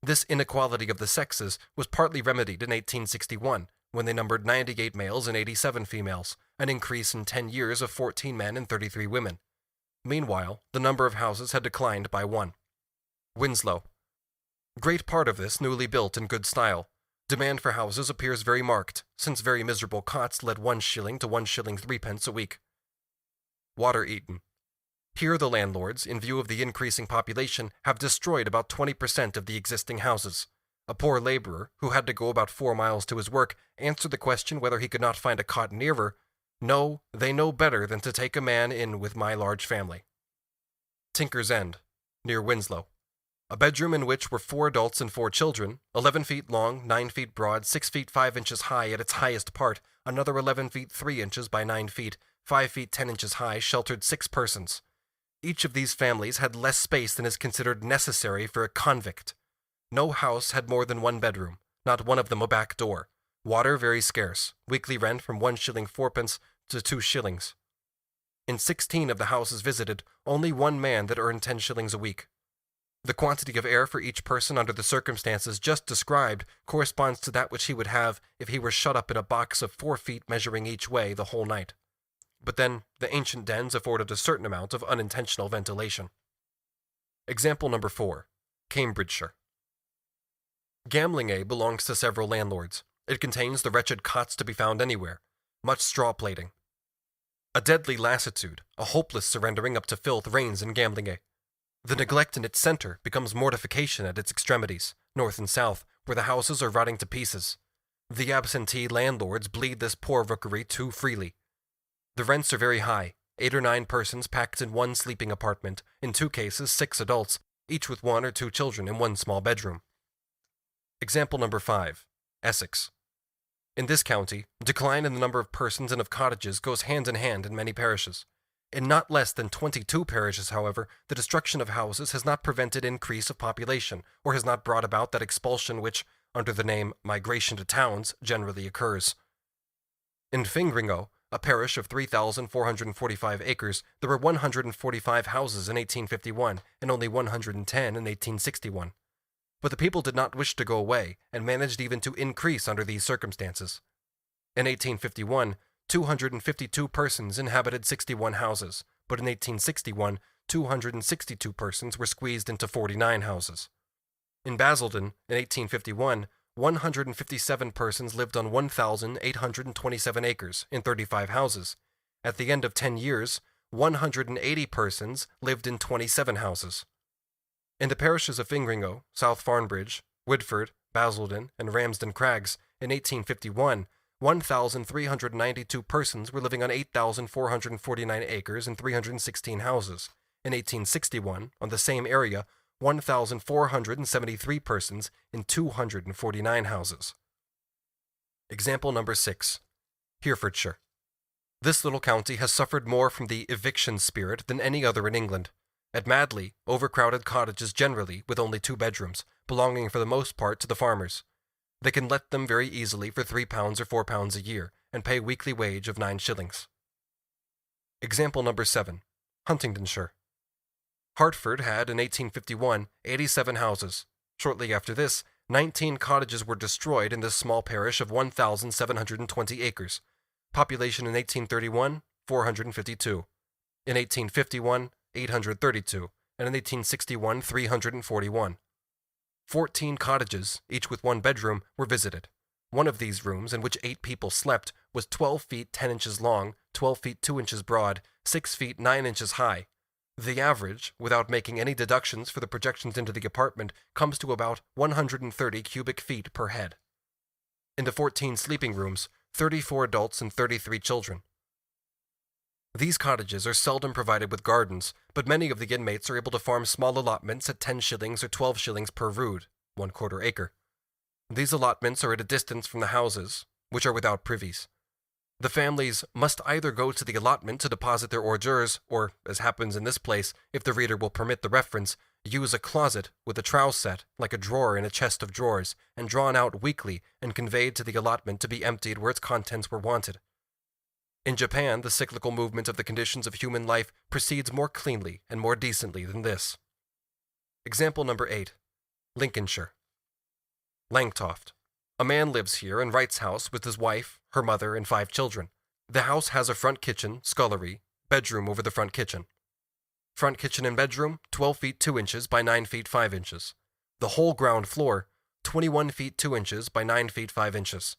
This inequality of the sexes was partly remedied in 1861, when they numbered 98 males and 87 females, an increase in 10 years of 14 men and 33 women. Meanwhile, the number of houses had declined by 1. Winslow. Great part of this newly built in good style. Demand for houses appears very marked, since very miserable cots let 1 shilling to 1 shilling 3 pence a week. Water Eaton. Here the landlords, in view of the increasing population, have destroyed about 20% of the existing houses. A poor laborer, who had to go about 4 miles to his work, answered the question whether he could not find a cot nearer. No, they know better than to take a man in with my large family. Tinker's End, near Winslow. A bedroom in which were 4 adults and 4 children, 11 feet long, 9 feet broad, 6 feet 5 inches high at its highest part, another 11 feet 3 inches by 9 feet, 5 feet 10 inches high, sheltered 6 persons. Each of these families had less space than is considered necessary for a convict. No house had more than 1 bedroom, not one of them a back door. Water very scarce, weekly rent from 1 shilling 4 pence to 2 shillings. In 16 of the houses visited, only 1 man that earned 10 shillings a week. The quantity of air for each person under the circumstances just described corresponds to that which he would have if he were shut up in a box of 4 feet measuring each way the whole night. But then, the ancient dens afforded a certain amount of unintentional ventilation. Example number 4. Cambridgeshire. Gamlinge belongs to several landlords. It contains the wretched cots to be found anywhere, much straw plating. A deadly lassitude, a hopeless surrendering up to filth reigns in Gamlinge. The neglect in its center becomes mortification at its extremities, north and south, where the houses are rotting to pieces. The absentee landlords bleed this poor rookery too freely. The rents are very high, 8 or 9 persons packed in 1 sleeping apartment, in 2 cases 6 adults, each with 1 or 2 children in 1 small bedroom. Example number 5. Essex. In this county, decline in the number of persons and of cottages goes hand in hand in many parishes. In not less than 22 parishes, however, the destruction of houses has not prevented increase of population, or has not brought about that expulsion which, under the name migration to towns, generally occurs. In Fingringo, a parish of 3,445 acres, there were 145 houses in 1851, and only 110 in 1861. But the people did not wish to go away, and managed even to increase under these circumstances. In 1851, 252 persons inhabited 61 houses, but in 1861, 262 persons were squeezed into 49 houses. In Basildon, in 1851, 157 persons lived on 1,827 acres in 35 houses. At the end of 10 years, 180 persons lived in 27 houses. In the parishes of Fingringo, South Farnbridge, Woodford, Basildon, and Ramsden Crags, in 1851, 1,392 persons were living on 8,449 acres and 316 houses. In 1861, on the same area, 1,473 persons in 249 houses. Example number 6. Herefordshire. This little county has suffered more from the eviction spirit than any other in England. At Madley, overcrowded cottages generally, with only 2 bedrooms, belonging for the most part to the farmers. They can let them very easily for £3 or £4 a year, and pay a weekly wage of 9 shillings. Example number 7. Huntingdonshire. Hartford had, in 1851, 87 houses. Shortly after this, 19 cottages were destroyed in this small parish of 1,720 acres. Population in 1831, 452. In 1851, 832, and in 1861, 341. 14 cottages, each with 1 bedroom, were visited. One of these rooms, in which 8 people slept, was 12 feet 10 inches long, 12 feet 2 inches broad, 6 feet 9 inches high. The average, without making any deductions for the projections into the apartment, comes to about 130 cubic feet per head. In the 14 sleeping rooms, 34 adults and 33 children. These cottages are seldom provided with gardens, but many of the inmates are able to farm small allotments at 10 shillings or 12 shillings per rood, 1/4 acre. These allotments are at a distance from the houses, which are without privies. The families must either go to the allotment to deposit their ordures, or, as happens in this place, if the reader will permit the reference, use a closet with a trowel set, like a drawer in a chest of drawers, and drawn out weekly and conveyed to the allotment to be emptied where its contents were wanted. In Japan, the cyclical movement of the conditions of human life proceeds more cleanly and more decently than this. Example number 8. Lincolnshire. Langtoft. A man lives here in Wright's house with his wife, her mother, and 5 children. The house has a front kitchen, scullery, bedroom over the front kitchen. Front kitchen and bedroom, 12 feet 2 inches by 9 feet 5 inches. The whole ground floor, 21 feet 2 inches by 9 feet 5 inches.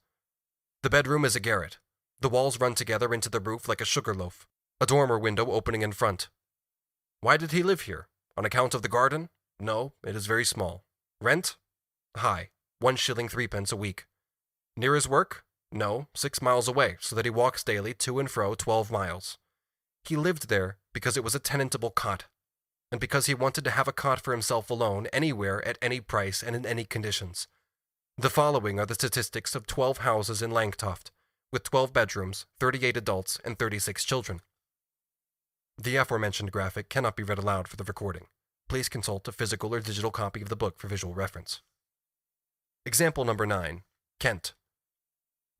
The bedroom is a garret. The walls run together into the roof like a sugar loaf. A dormer window opening in front. Why did he live here? On account of the garden? No, it is very small. Rent? High, 1 shilling 3 pence a week. Near his work? No, 6 miles away, so that he walks daily to and fro 12 miles. He lived there because it was a tenantable cot, and because he wanted to have a cot for himself alone, anywhere, at any price, and in any conditions. The following are the statistics of 12 houses in Langtoft, with 12 bedrooms, 38 adults, and 36 children. The aforementioned graphic cannot be read aloud for the recording. Please consult a physical or digital copy of the book for visual reference. Example number 9. Kent.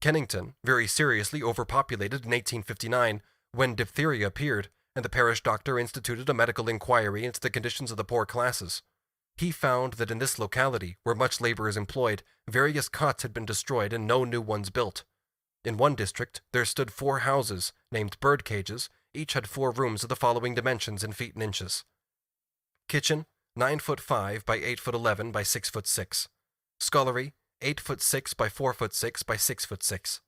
Kennington, very seriously overpopulated in 1859, when diphtheria appeared, and the parish doctor instituted a medical inquiry into the conditions of the poor classes. He found that in this locality, where much labor is employed, various cots had been destroyed and no new ones built. In one district, there stood 4 houses, named bird cages. Each had 4 rooms of the following dimensions in feet and inches. Kitchen, 9'5" by 8'11" by 6'6". Scullery, 8'6" by 4'6" by 6'6".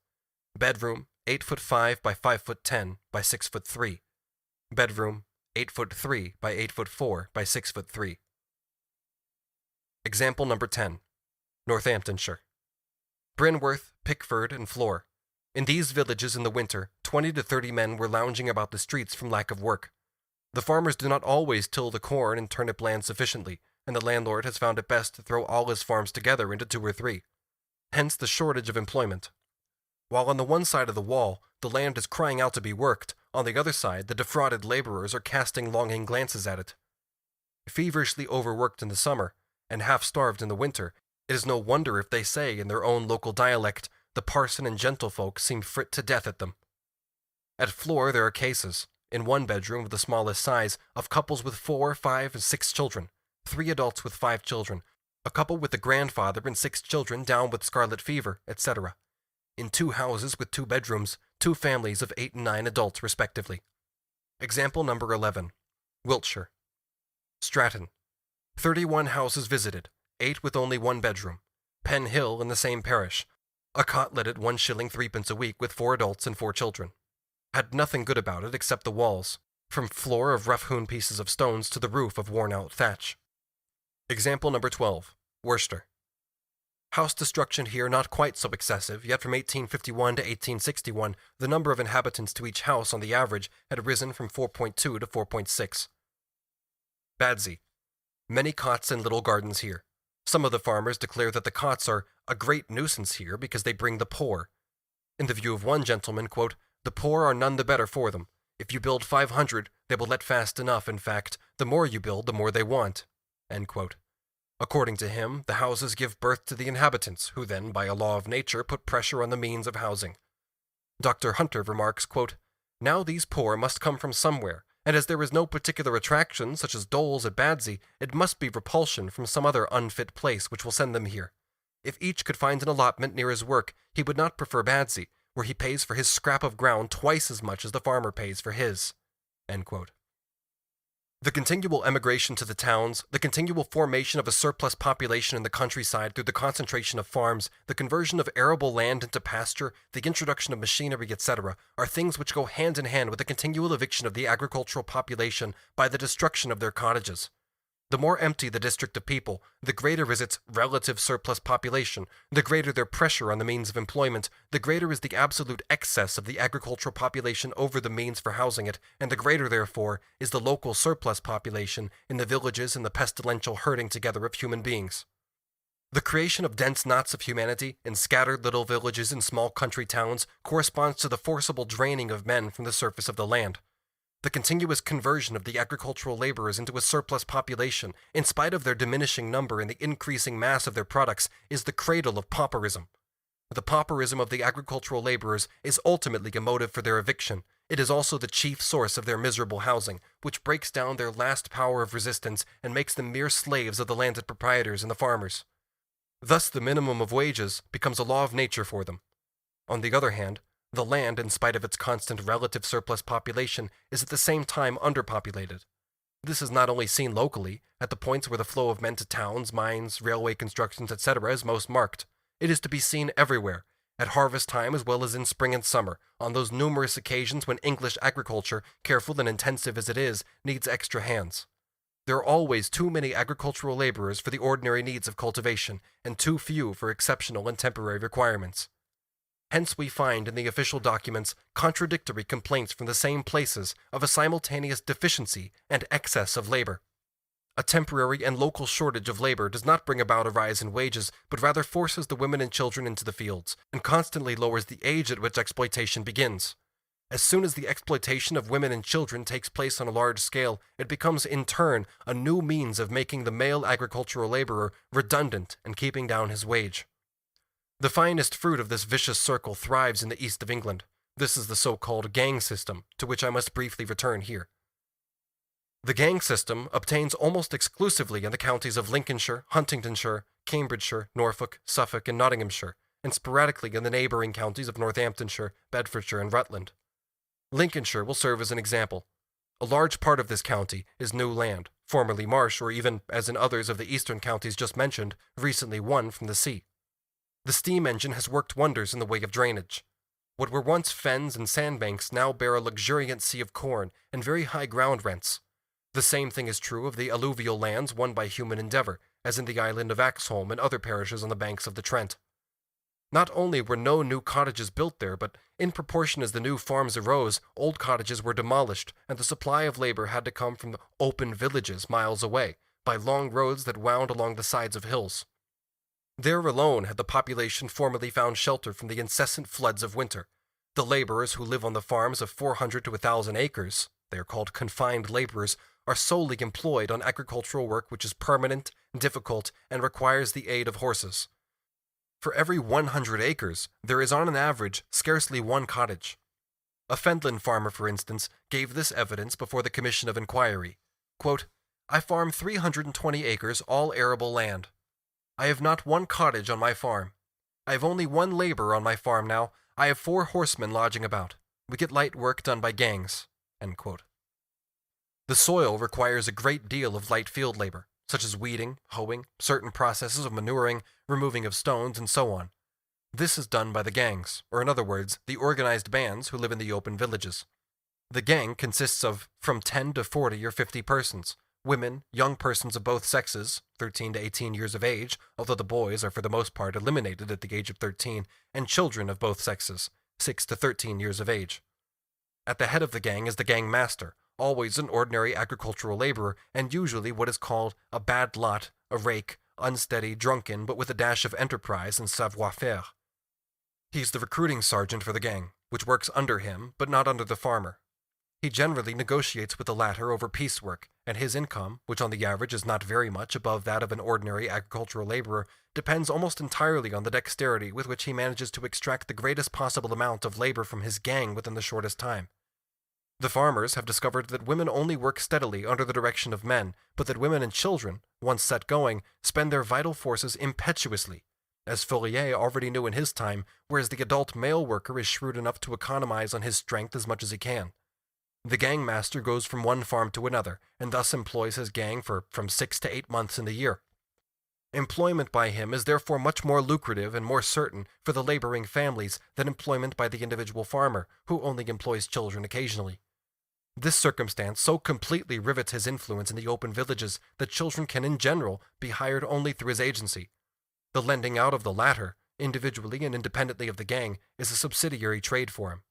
Bedroom, 8'5" by 5'10" by 6'3". Bedroom, 8'3" by 8'4" by 6'3". Example number 10. Northamptonshire. Brinworth, Pickford, and Flor. In these villages in the winter, 20 to 30 men were lounging about the streets from lack of work. The farmers do not always till the corn and turnip land sufficiently, and the landlord has found it best to throw all his farms together into 2 or 3. Hence the shortage of employment. While on the one side of the wall, the land is crying out to be worked, on the other side, the defrauded laborers are casting longing glances at it. Feverishly overworked in the summer, and half-starved in the winter, it is no wonder if they say in their own local dialect, the parson and gentlefolk seem frit to death at them. At Flor there are cases, in one bedroom of the smallest size, of couples with 4, 5, and 6 children, 3 adults with 5 children, a couple with a grandfather and 6 children down with scarlet fever, etc. In 2 houses with 2 bedrooms, 2 families of 8 and 9 adults respectively. Example number 11. Wiltshire. Stratton. 31 houses visited, 8 with only 1 bedroom. Pen Hill in the same parish. A cot let at 1 shilling 3 pence a week with 4 adults and 4 children. Had nothing good about it except the walls, from floor of rough-hewn pieces of stones to the roof of worn-out thatch. Example number 12. Worcester. House destruction here not quite so excessive, yet from 1851 to 1861 the number of inhabitants to each house on the average had risen from 4.2 to 4.6. Badsey. Many cots and little gardens here. Some of the farmers declare that the cots are a great nuisance here because they bring the poor. In the view of one gentleman, quote, The poor are none the better for them. If you build 500, they will let fast enough. In fact, the more you build, the more they want." End quote. According to him, the houses give birth to the inhabitants, who then, by a law of nature, put pressure on the means of housing. Dr. Hunter remarks, quote, "Now these poor must come from somewhere, and as there is no particular attraction, such as doles at Badsey, it must be repulsion from some other unfit place which will send them here. If each could find an allotment near his work, he would not prefer Badsey, where he pays for his scrap of ground twice as much as the farmer pays for his." End quote. The continual emigration to the towns, the continual formation of a surplus population in the countryside through the concentration of farms, the conversion of arable land into pasture, the introduction of machinery, etc., are things which go hand in hand with the continual eviction of the agricultural population by the destruction of their cottages. The more empty the district of people, the greater is its relative surplus population, the greater their pressure on the means of employment, the greater is the absolute excess of the agricultural population over the means for housing it, and the greater, therefore, is the local surplus population in the villages and the pestilential herding together of human beings. The creation of dense knots of humanity in scattered little villages and small country towns corresponds to the forcible draining of men from the surface of the land. The continuous conversion of the agricultural laborers into a surplus population, in spite of their diminishing number and the increasing mass of their products, is the cradle of pauperism. The pauperism of the agricultural laborers is ultimately a motive for their eviction. It is also the chief source of their miserable housing, which breaks down their last power of resistance and makes them mere slaves of the landed proprietors and the farmers. Thus the minimum of wages becomes a law of nature for them. On the other hand, the land, in spite of its constant relative surplus population, is at the same time underpopulated. This is not only seen locally, at the points where the flow of men to towns, mines, railway constructions, etc. is most marked. It is to be seen everywhere, at harvest time as well as in spring and summer, on those numerous occasions when English agriculture, careful and intensive as it is, needs extra hands. There are always too many agricultural laborers for the ordinary needs of cultivation, and too few for exceptional and temporary requirements. Hence we find in the official documents contradictory complaints from the same places of a simultaneous deficiency and excess of labor. A temporary and local shortage of labor does not bring about a rise in wages, but rather forces the women and children into the fields, and constantly lowers the age at which exploitation begins. As soon as the exploitation of women and children takes place on a large scale, it becomes in turn a new means of making the male agricultural laborer redundant and keeping down his wage. The finest fruit of this vicious circle thrives in the east of England. This is the so-called gang system, to which I must briefly return here. The gang system obtains almost exclusively in the counties of Lincolnshire, Huntingdonshire, Cambridgeshire, Norfolk, Suffolk, and Nottinghamshire, and sporadically in the neighbouring counties of Northamptonshire, Bedfordshire, and Rutland. Lincolnshire will serve as an example. A large part of this county is new land, formerly marsh, or even, as in others of the eastern counties just mentioned, recently won from the sea. The steam engine has worked wonders in the way of drainage. What were once fens and sandbanks now bear a luxuriant sea of corn and very high ground rents. The same thing is true of the alluvial lands won by human endeavour, as in the island of Axholme and other parishes on the banks of the Trent. Not only were no new cottages built there, but in proportion as the new farms arose, old cottages were demolished, and the supply of labour had to come from the open villages miles away, by long roads that wound along the sides of hills. There alone had the population formerly found shelter from the incessant floods of winter. The laborers who live on the farms of 400 to 1,000 acres, they are called confined laborers, are solely employed on agricultural work which is permanent, difficult, and requires the aid of horses. For every 100 acres, there is on an average scarcely one cottage. A Fenland farmer, for instance, gave this evidence before the Commission of Inquiry. Quote, "I farm 320 acres, all arable land. I have not one cottage on my farm. I have only one laborer on my farm now. I have 4 horsemen lodging about. We get light work done by gangs." End quote. The soil requires a great deal of light field labor, such as weeding, hoeing, certain processes of manuring, removing of stones, and so on. This is done by the gangs, or in other words, the organized bands who live in the open villages. The gang consists of from 10 to 40 or 50 persons, women, young persons of both sexes, 13 to 18 years of age, although the boys are for the most part eliminated at the age of 13, and children of both sexes, 6 to 13 years of age. At the head of the gang is the gang master, always an ordinary agricultural laborer, and usually what is called a bad lot, a rake, unsteady, drunken, but with a dash of enterprise and savoir-faire. He's the recruiting sergeant for the gang. which works under him but not under the farmer. He generally negotiates with the latter over piecework, and his income, which on the average is not very much above that of an ordinary agricultural laborer, depends almost entirely on the dexterity with which he manages to extract the greatest possible amount of labor from his gang within the shortest time. The farmers have discovered that women only work steadily under the direction of men, but that women and children, once set going, spend their vital forces impetuously, as Fourier already knew in his time, whereas the adult male worker is shrewd enough to economize on his strength as much as he can. The gang master goes from one farm to another, and thus employs his gang for from 6 to 8 months in the year. Employment by him is therefore much more lucrative and more certain for the laboring families than employment by the individual farmer, who only employs children occasionally. This circumstance so completely rivets his influence in the open villages that children can in general be hired only through his agency. The lending out of the latter, individually and independently of the gang, is a subsidiary trade for him.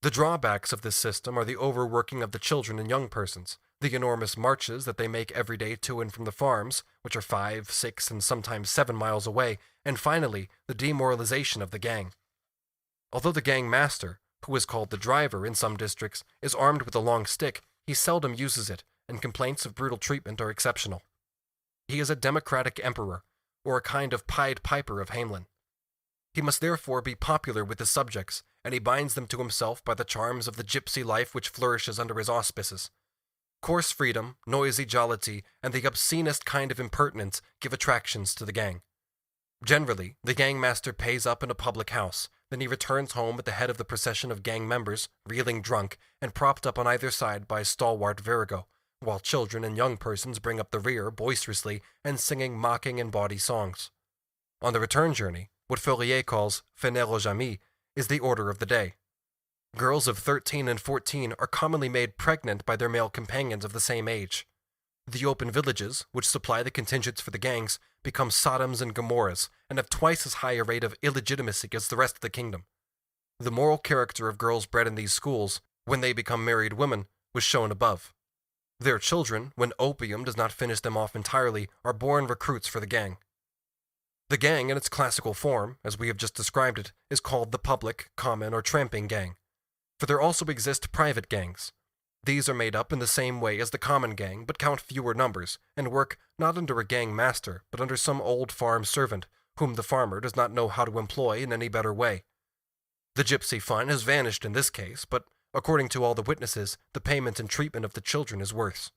The drawbacks of this system are the overworking of the children and young persons, the enormous marches that they make every day to and from the farms, which are 5, 6, and sometimes 7 miles away, and finally, the demoralization of the gang. Although the gang master, who is called the driver in some districts, is armed with a long stick, he seldom uses it, and complaints of brutal treatment are exceptional. He is a democratic emperor, or a kind of Pied Piper of Hamelin. He must therefore be popular with his subjects, and he binds them to himself by the charms of the gypsy life which flourishes under his auspices. Coarse freedom, noisy jollity, and the obscenest kind of impertinence give attractions to the gang. Generally, the gang master pays up in a public house, then he returns home at the head of the procession of gang members, reeling drunk, and propped up on either side by a stalwart virago, while children and young persons bring up the rear boisterously and singing mocking and bawdy songs. On the return journey, what Fourier calls finir aux amis is the order of the day. Girls of 13 and 14 are commonly made pregnant by their male companions of the same age. The open villages, which supply the contingents for the gangs, become Sodoms and Gomorrahs, and have twice as high a rate of illegitimacy as the rest of the kingdom. The moral character of girls bred in these schools, when they become married women, was shown above. Their children, when opium does not finish them off entirely, are born recruits for the gang. The gang, in its classical form, as we have just described it, is called the public, common, or tramping gang. For there also exist private gangs. These are made up in the same way as the common gang, but count fewer numbers, and work not under a gang master, but under some old farm servant, whom the farmer does not know how to employ in any better way. The gypsy fun has vanished in this case, but, according to all the witnesses, the payment and treatment of the children is worse.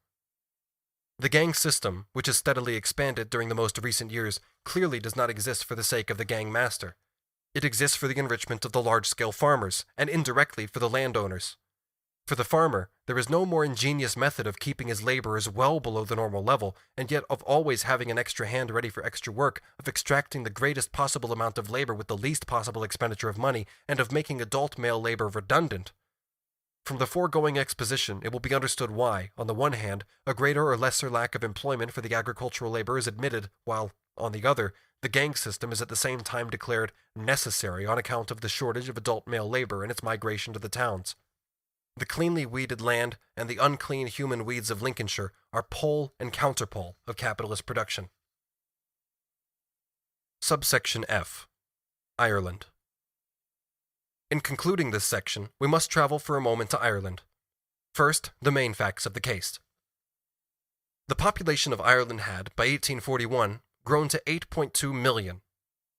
The gang system, which has steadily expanded during the most recent years, clearly does not exist for the sake of the gang master. It exists for the enrichment of the large-scale farmers, and indirectly for the landowners. For the farmer, there is no more ingenious method of keeping his laborers well below the normal level, and yet of always having an extra hand ready for extra work, of extracting the greatest possible amount of labor with the least possible expenditure of money, and of making adult male labor redundant. From the foregoing exposition, it will be understood why, on the one hand, a greater or lesser lack of employment for the agricultural labor is admitted, while, on the other, the gang system is at the same time declared necessary on account of the shortage of adult male labor and its migration to the towns. The cleanly weeded land and the unclean human weeds of Lincolnshire are pole and counterpole of capitalist production. Subsection F. Ireland. In concluding this section, we must travel for a moment to Ireland. First, the main facts of the case. The population of Ireland had, by 1841, grown to 8.2 million.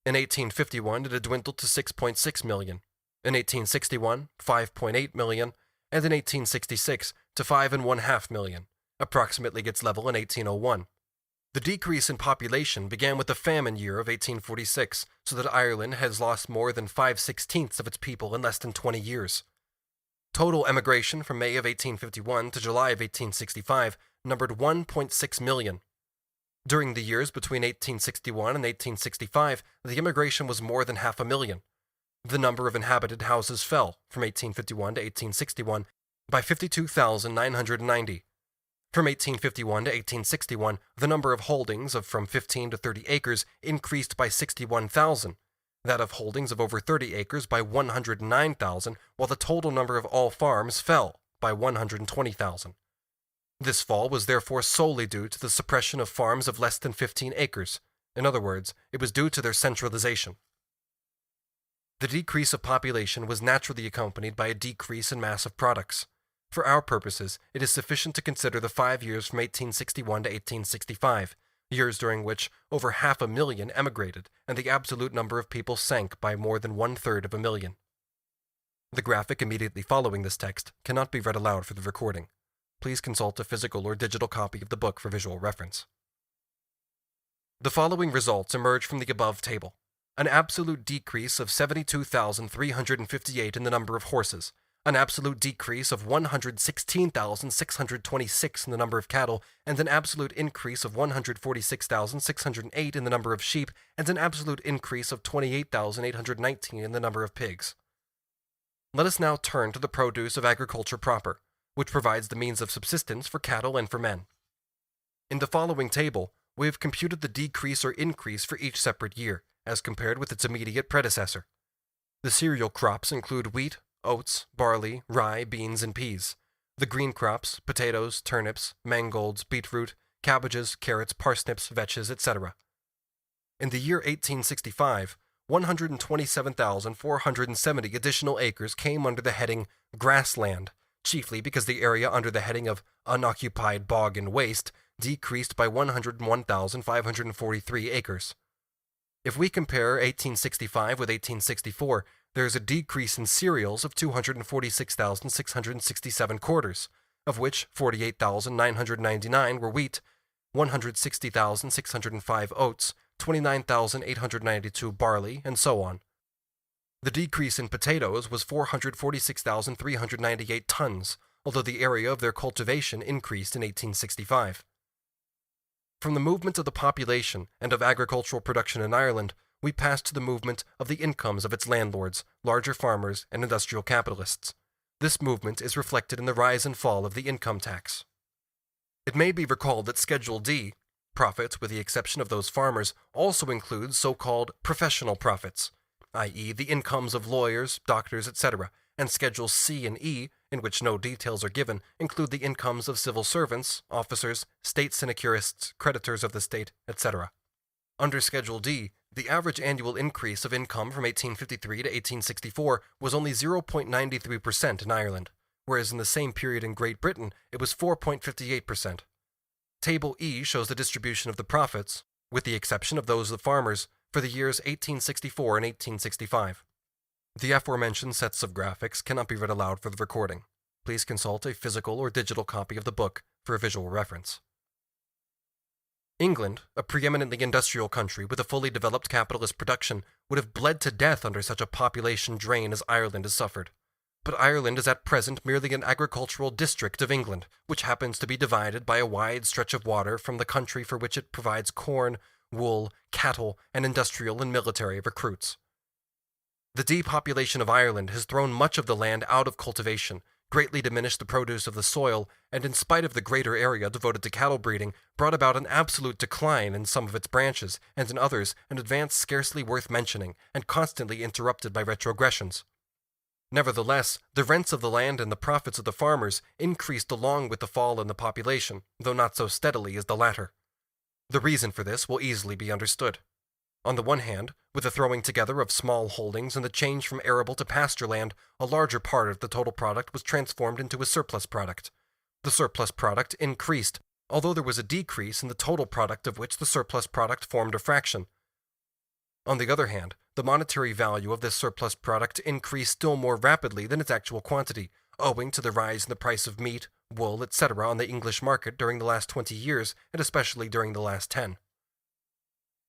In 1851, it had dwindled to 6.6 million. In 1861, 5.8 million, and in 1866 to 5.5 million, approximately its level in 1801. The decrease in population began with the famine year of 1846, so that Ireland has lost more than 5/16 of its people in less than 20 years. Total emigration from May of 1851 to July of 1865 numbered 1.6 million. During the years between 1861 and 1865, the immigration was more than 500,000. The number of inhabited houses fell, from 1851 to 1861, by 52,990. From 1851 to 1861, the number of holdings of from 15 to 30 acres increased by 61,000, that of holdings of over 30 acres by 109,000, while the total number of all farms fell by 120,000. This fall was therefore solely due to the suppression of farms of less than 15 acres. In other words, it was due to their centralization. The decrease of population was naturally accompanied by a decrease in mass of products. For our purposes, it is sufficient to consider the 5 years from 1861 to 1865, years during which over 500,000 emigrated, and the absolute number of people sank by more than 1/3 of a million. The graphic immediately following this text cannot be read aloud for the recording. Please consult a physical or digital copy of the book for visual reference. The following results emerge from the above table. An absolute decrease of 72,358 in the number of horses, an absolute decrease of 116,626 in the number of cattle, and an absolute increase of 146,608 in the number of sheep, and an absolute increase of 28,819 in the number of pigs. Let us now turn to the produce of agriculture proper, which provides the means of subsistence for cattle and for men. In the following table, we have computed the decrease or increase for each separate year, as compared with its immediate predecessor. The cereal crops include wheat, oats, barley, rye, beans, and peas. The green crops, potatoes, turnips, mangolds, beetroot, cabbages, carrots, parsnips, vetches, etc. In the year 1865, 127,470 additional acres came under the heading grassland, chiefly because the area under the heading of unoccupied bog and waste decreased by 101,543 acres. If we compare 1865 with 1864, there is a decrease in cereals of 246,667 quarters, of which 48,999 were wheat, 160,605 oats, 29,892 barley, and so on. The decrease in potatoes was 446,398 tons, although the area of their cultivation increased in 1865. From the movement of the population and of agricultural production in Ireland, we pass to the movement of the incomes of its landlords, larger farmers, and industrial capitalists. This movement is reflected in the rise and fall of the income tax. It may be recalled that Schedule D, profits with the exception of those farmers, also includes so-called professional profits, i.e. the incomes of lawyers, doctors, etc., and Schedules C and E, in which no details are given, include the incomes of civil servants, officers, state sinecurists, creditors of the state, etc. Under Schedule D, the average annual increase of income from 1853 to 1864 was only 0.93% in Ireland, whereas in the same period in Great Britain it was 4.58%. Table E shows the distribution of the profits, with the exception of those of the farmers, for the years 1864 and 1865. The aforementioned sets of graphics cannot be read aloud for the recording. Please consult a physical or digital copy of the book for a visual reference. England, a preeminently industrial country with a fully developed capitalist production, would have bled to death under such a population drain as Ireland has suffered. But Ireland is at present merely an agricultural district of England, which happens to be divided by a wide stretch of water from the country for which it provides corn, wool, cattle, and industrial and military recruits. The depopulation of Ireland has thrown much of the land out of cultivation, greatly diminished the produce of the soil, and in spite of the greater area devoted to cattle breeding, brought about an absolute decline in some of its branches, and in others an advance scarcely worth mentioning, and constantly interrupted by retrogressions. Nevertheless, the rents of the land and the profits of the farmers increased along with the fall in the population, though not so steadily as the latter. The reason for this will easily be understood. On the one hand, with the throwing together of small holdings and the change from arable to pasture land, a larger part of the total product was transformed into a surplus product. The surplus product increased, although there was a decrease in the total product of which the surplus product formed a fraction. On the other hand, the monetary value of this surplus product increased still more rapidly than its actual quantity, owing to the rise in the price of meat, wool, etc. on the English market during the last 20 years, and especially during the last 10.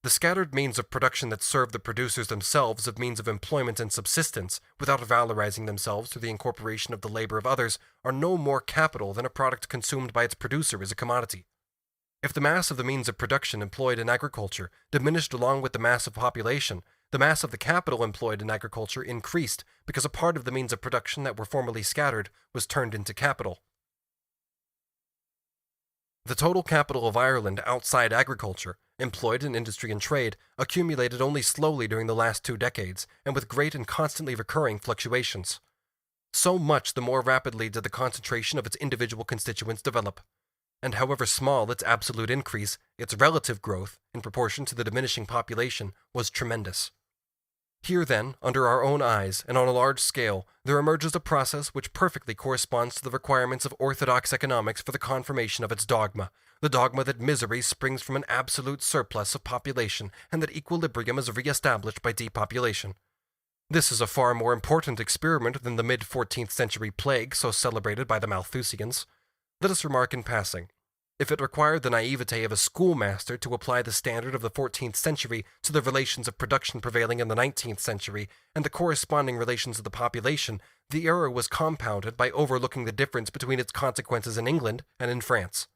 The scattered means of production that serve the producers themselves as means of employment and subsistence, without valorizing themselves through the incorporation of the labor of others, are no more capital than a product consumed by its producer as a commodity. If the mass of the means of production employed in agriculture diminished along with the mass of population, the mass of the capital employed in agriculture increased because a part of the means of production that were formerly scattered was turned into capital. The total capital of Ireland outside agriculture, employed in industry and trade, accumulated only slowly during the last 2 decades, and with great and constantly recurring fluctuations. So much the more rapidly did the concentration of its individual constituents develop. And however small its absolute increase, its relative growth, in proportion to the diminishing population, was tremendous. Here then, under our own eyes, and on a large scale, there emerges a process which perfectly corresponds to the requirements of orthodox economics for the confirmation of its dogma, the dogma that misery springs from an absolute surplus of population and that equilibrium is re-established by depopulation. This is a far more important experiment than the mid-14th century plague so celebrated by the Malthusians. Let us remark in passing, if it required the naivete of a schoolmaster to apply the standard of the 14th century to the relations of production prevailing in the 19th century and the corresponding relations of the population, the error was compounded by overlooking the difference between its consequences in England and in France.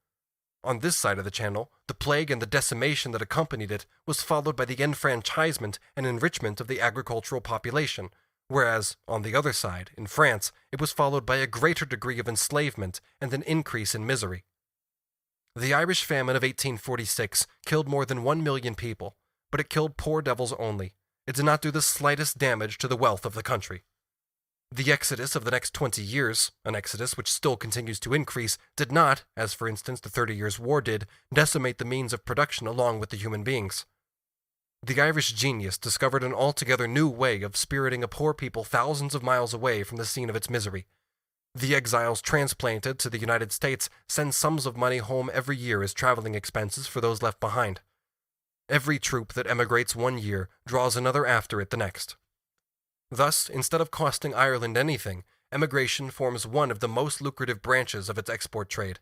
On this side of the Channel, the plague and the decimation that accompanied it was followed by the enfranchisement and enrichment of the agricultural population, whereas, on the other side, in France, it was followed by a greater degree of enslavement and an increase in misery. The Irish famine of 1846 killed more than 1 million people, but it killed poor devils only. It did not do the slightest damage to the wealth of the country. The exodus of the next 20 years, an exodus which still continues to increase, did not, as for instance the 30 Years' War did, decimate the means of production along with the human beings. The Irish genius discovered an altogether new way of spiriting a poor people thousands of miles away from the scene of its misery. The exiles transplanted to the United States send sums of money home every year as traveling expenses for those left behind. Every troop that emigrates 1 year draws another after it the next. Thus, instead of costing Ireland anything, emigration forms one of the most lucrative branches of its export trade.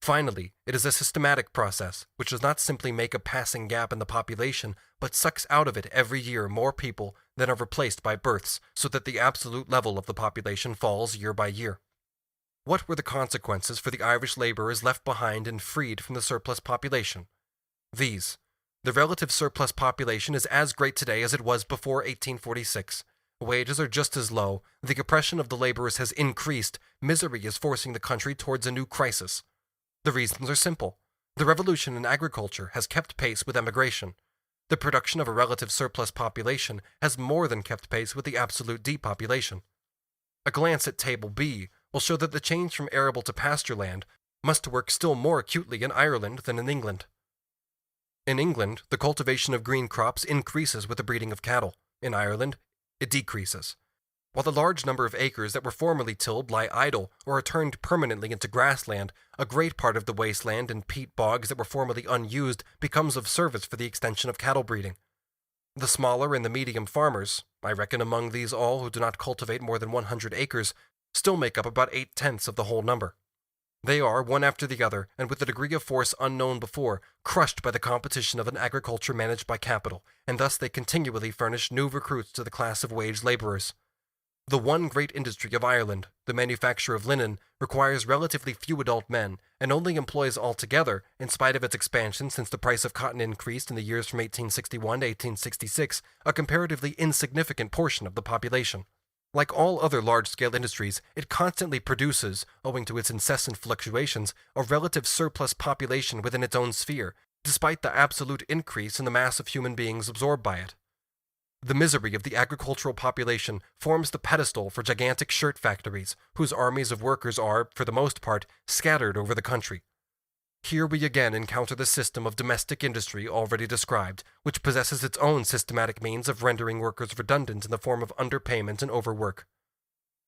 Finally, it is a systematic process which does not simply make a passing gap in the population, but sucks out of it every year more people than are replaced by births, so that the absolute level of the population falls year by year. What were the consequences for the Irish laborers left behind and freed from the surplus population? These. The relative surplus population is as great today as it was before 1846. Wages are just as low, the oppression of the laborers has increased, misery is forcing the country towards a new crisis. The reasons are simple. The revolution in agriculture has kept pace with emigration. The production of a relative surplus population has more than kept pace with the absolute depopulation. A glance at Table B will show that the change from arable to pasture land must work still more acutely in Ireland than in England. In England, the cultivation of green crops increases with the breeding of cattle. In Ireland, it decreases. While the large number of acres that were formerly tilled lie idle or are turned permanently into grassland, a great part of the wasteland and peat bogs that were formerly unused becomes of service for the extension of cattle breeding. The smaller and the medium farmers, I reckon among these all who do not cultivate more than 100 acres, still make up about 8/10 of the whole number. They are, one after the other, and with a degree of force unknown before, crushed by the competition of an agriculture managed by capital, and thus they continually furnish new recruits to the class of wage laborers. The one great industry of Ireland, the manufacture of linen, requires relatively few adult men, and only employs altogether, in spite of its expansion since the price of cotton increased in the years from 1861 to 1866, a comparatively insignificant portion of the population. Like all other large-scale industries, it constantly produces, owing to its incessant fluctuations, a relative surplus population within its own sphere, despite the absolute increase in the mass of human beings absorbed by it. The misery of the agricultural population forms the pedestal for gigantic shirt factories, whose armies of workers are, for the most part, scattered over the country. Here we again encounter the system of domestic industry already described, which possesses its own systematic means of rendering workers redundant in the form of underpayment and overwork.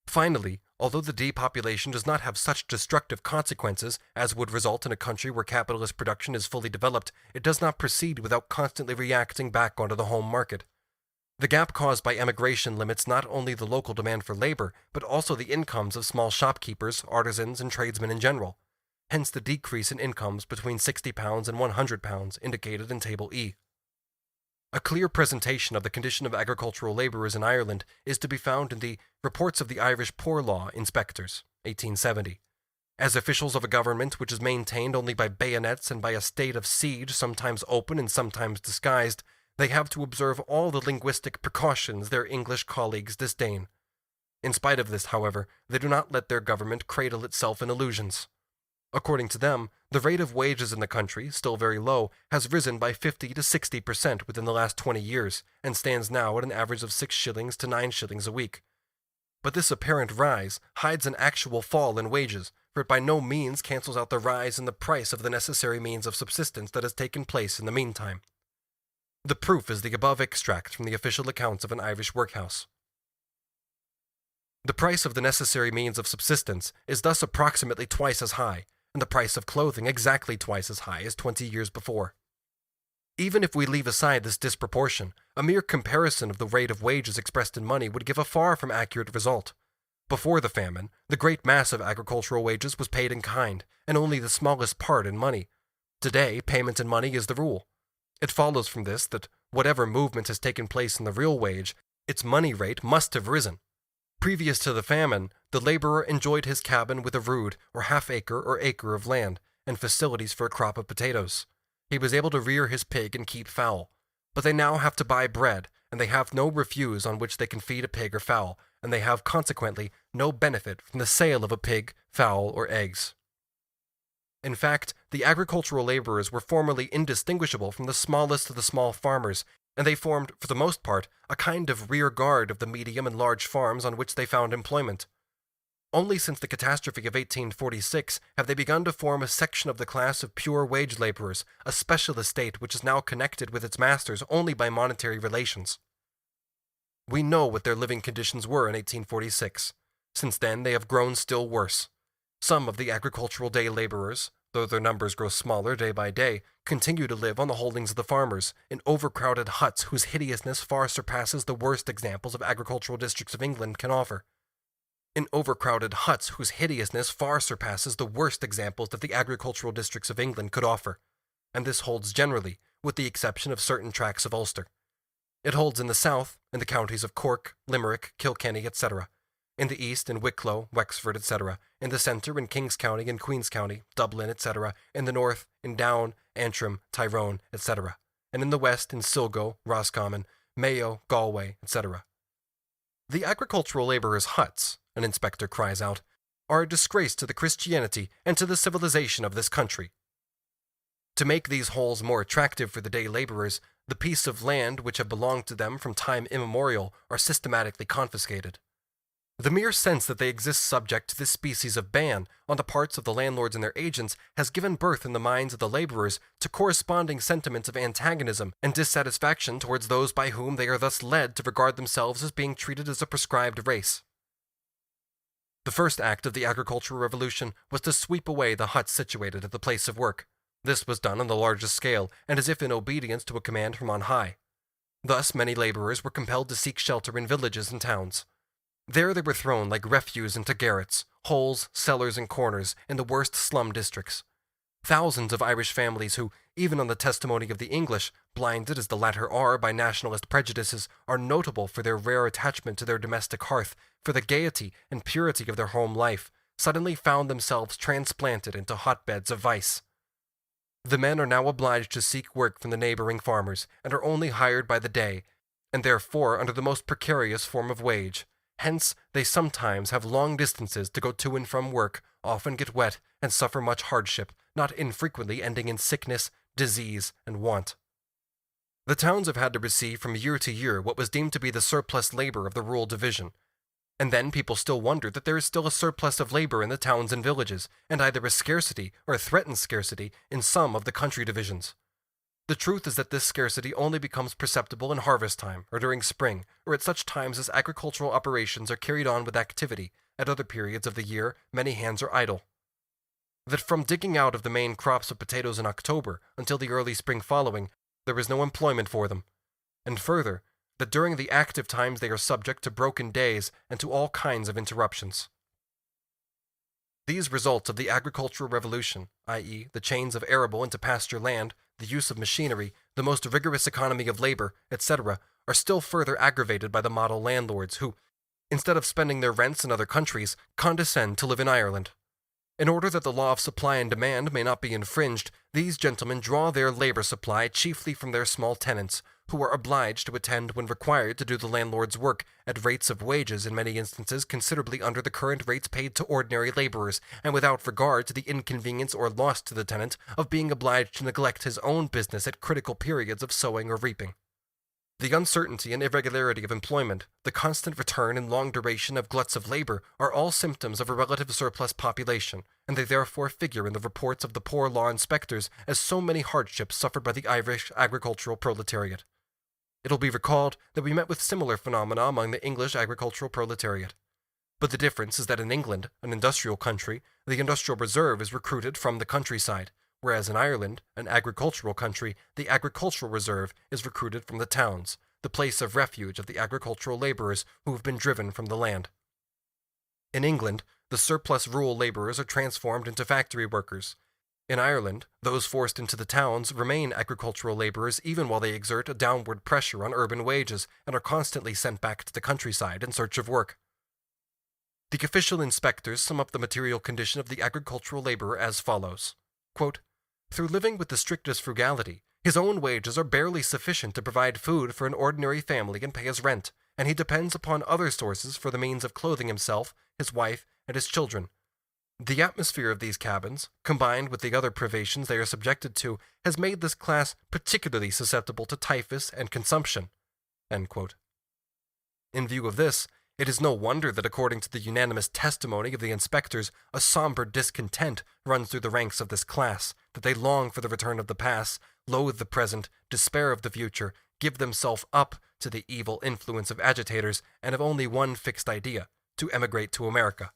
Finally, although the depopulation does not have such destructive consequences as would result in a country where capitalist production is fully developed, it does not proceed without constantly reacting back onto the home market. The gap caused by emigration limits not only the local demand for labor, but also the incomes of small shopkeepers, artisans, and tradesmen in general. Hence the decrease in incomes between £60 and £100 indicated in Table E. A clear presentation of the condition of agricultural labourers in Ireland is to be found in the Reports of the Irish Poor Law Inspectors, 1870. As officials of a government which is maintained only by bayonets and by a state of siege sometimes open and sometimes disguised, they have to observe all the linguistic precautions their English colleagues disdain. In spite of this, however, they do not let their government cradle itself in illusions. According to them, the rate of wages in the country, still very low, has risen by 50 to 60% within the last 20 years, and stands now at an average of 6 shillings to 9 shillings a week. But this apparent rise hides an actual fall in wages, for it by no means cancels out the rise in the price of the necessary means of subsistence that has taken place in the meantime. The proof is the above extract from the official accounts of an Irish workhouse. The price of the necessary means of subsistence is thus approximately twice as high, and the price of clothing exactly twice as high as 20 years before. Even if we leave aside this disproportion, a mere comparison of the rate of wages expressed in money would give a far from accurate result. Before the famine, the great mass of agricultural wages was paid in kind, and only the smallest part in money. Today, payment in money is the rule. It follows from this that whatever movement has taken place in the real wage, its money rate must have risen. Previous to the famine, the laborer enjoyed his cabin with a rood or half-acre or acre of land, and facilities for a crop of potatoes. He was able to rear his pig and keep fowl. But they now have to buy bread, and they have no refuse on which they can feed a pig or fowl, and they have consequently no benefit from the sale of a pig, fowl, or eggs. In fact, the agricultural laborers were formerly indistinguishable from the smallest of the small farmers, and they formed, for the most part, a kind of rear guard of the medium and large farms on which they found employment. Only since the catastrophe of 1846 have they begun to form a section of the class of pure wage laborers, a special estate which is now connected with its masters only by monetary relations. We know what their living conditions were in 1846. Since then they have grown still worse. Some of the agricultural day laborers, though their numbers grow smaller day by day, continue to live on the holdings of the farmers, in overcrowded huts whose hideousness far surpasses the worst examples of agricultural districts of England can offer. In overcrowded huts whose hideousness far surpasses the worst examples that the agricultural districts of England could offer, and this holds generally, with the exception of certain tracts of Ulster. It holds in the south, in the counties of Cork, Limerick, Kilkenny, etc., in the east in Wicklow, Wexford, etc., in the centre in Kings County and Queen's County, Dublin, etc., in the north in Down, Antrim, Tyrone, etc., and in the west in Sligo, Roscommon, Mayo, Galway, etc. The agricultural labourers' huts, an inspector cries out, are a disgrace to the Christianity and to the civilization of this country. To make these holes more attractive for the day labourers, the pieces of land which have belonged to them from time immemorial are systematically confiscated. The mere sense that they exist subject to this species of ban on the parts of the landlords and their agents has given birth in the minds of the laborers to corresponding sentiments of antagonism and dissatisfaction towards those by whom they are thus led to regard themselves as being treated as a prescribed race. The first act of the agricultural revolution was to sweep away the huts situated at the place of work. This was done on the largest scale, and as if in obedience to a command from on high. Thus many laborers were compelled to seek shelter in villages and towns. There they were thrown like refuse into garrets, holes, cellars, and corners in the worst slum districts. Thousands of Irish families who, even on the testimony of the English, blinded as the latter are by nationalist prejudices, are notable for their rare attachment to their domestic hearth, for the gaiety and purity of their home life, suddenly found themselves transplanted into hotbeds of vice. The men are now obliged to seek work from the neighboring farmers, and are only hired by the day, and therefore under the most precarious form of wage. Hence, they sometimes have long distances to go to and from work, often get wet, and suffer much hardship, not infrequently ending in sickness, disease, and want. The towns have had to receive from year to year what was deemed to be the surplus labor of the rural division. And then people still wonder that there is still a surplus of labor in the towns and villages, and either a scarcity or a threatened scarcity in some of the country divisions. The truth is that this scarcity only becomes perceptible in harvest time, or during spring, or at such times as agricultural operations are carried on with activity. At other periods of the year, many hands are idle. That from digging out of the main crops of potatoes in October until the early spring following, there is no employment for them. And further, that during the active times they are subject to broken days and to all kinds of interruptions. These results of the agricultural revolution, i.e., the change of arable into pasture land, the use of machinery, the most rigorous economy of labor, etc., are still further aggravated by the model landlords who, instead of spending their rents in other countries, condescend to live in Ireland. In order that the law of supply and demand may not be infringed, these gentlemen draw their labor supply chiefly from their small tenants, who are obliged to attend when required to do the landlord's work at rates of wages in many instances considerably under the current rates paid to ordinary laborers, and without regard to the inconvenience or loss to the tenant of being obliged to neglect his own business at critical periods of sowing or reaping. The uncertainty and irregularity of employment, the constant return and long duration of gluts of labor are all symptoms of a relative surplus population, and they therefore figure in the reports of the poor law inspectors as so many hardships suffered by the Irish agricultural proletariat. It'll be recalled that we met with similar phenomena among the English agricultural proletariat. But the difference is that in England, an industrial country, the industrial reserve is recruited from the countryside, whereas in Ireland, an agricultural country, the agricultural reserve is recruited from the towns, the place of refuge of the agricultural laborers who have been driven from the land. In England, the surplus rural laborers are transformed into factory workers. In Ireland, those forced into the towns remain agricultural laborers even while they exert a downward pressure on urban wages and are constantly sent back to the countryside in search of work. The official inspectors sum up the material condition of the agricultural laborer as follows. Quote, "Through living with the strictest frugality, his own wages are barely sufficient to provide food for an ordinary family and pay his rent, and he depends upon other sources for the means of clothing himself, his wife, and his children. The atmosphere of these cabins, combined with the other privations they are subjected to, has made this class particularly susceptible to typhus and consumption." End quote. In view of this, it is no wonder that according to the unanimous testimony of the inspectors, a somber discontent runs through the ranks of this class, that they long for the return of the past, loathe the present, despair of the future, give themselves up to the evil influence of agitators, and have only one fixed idea, to emigrate to America.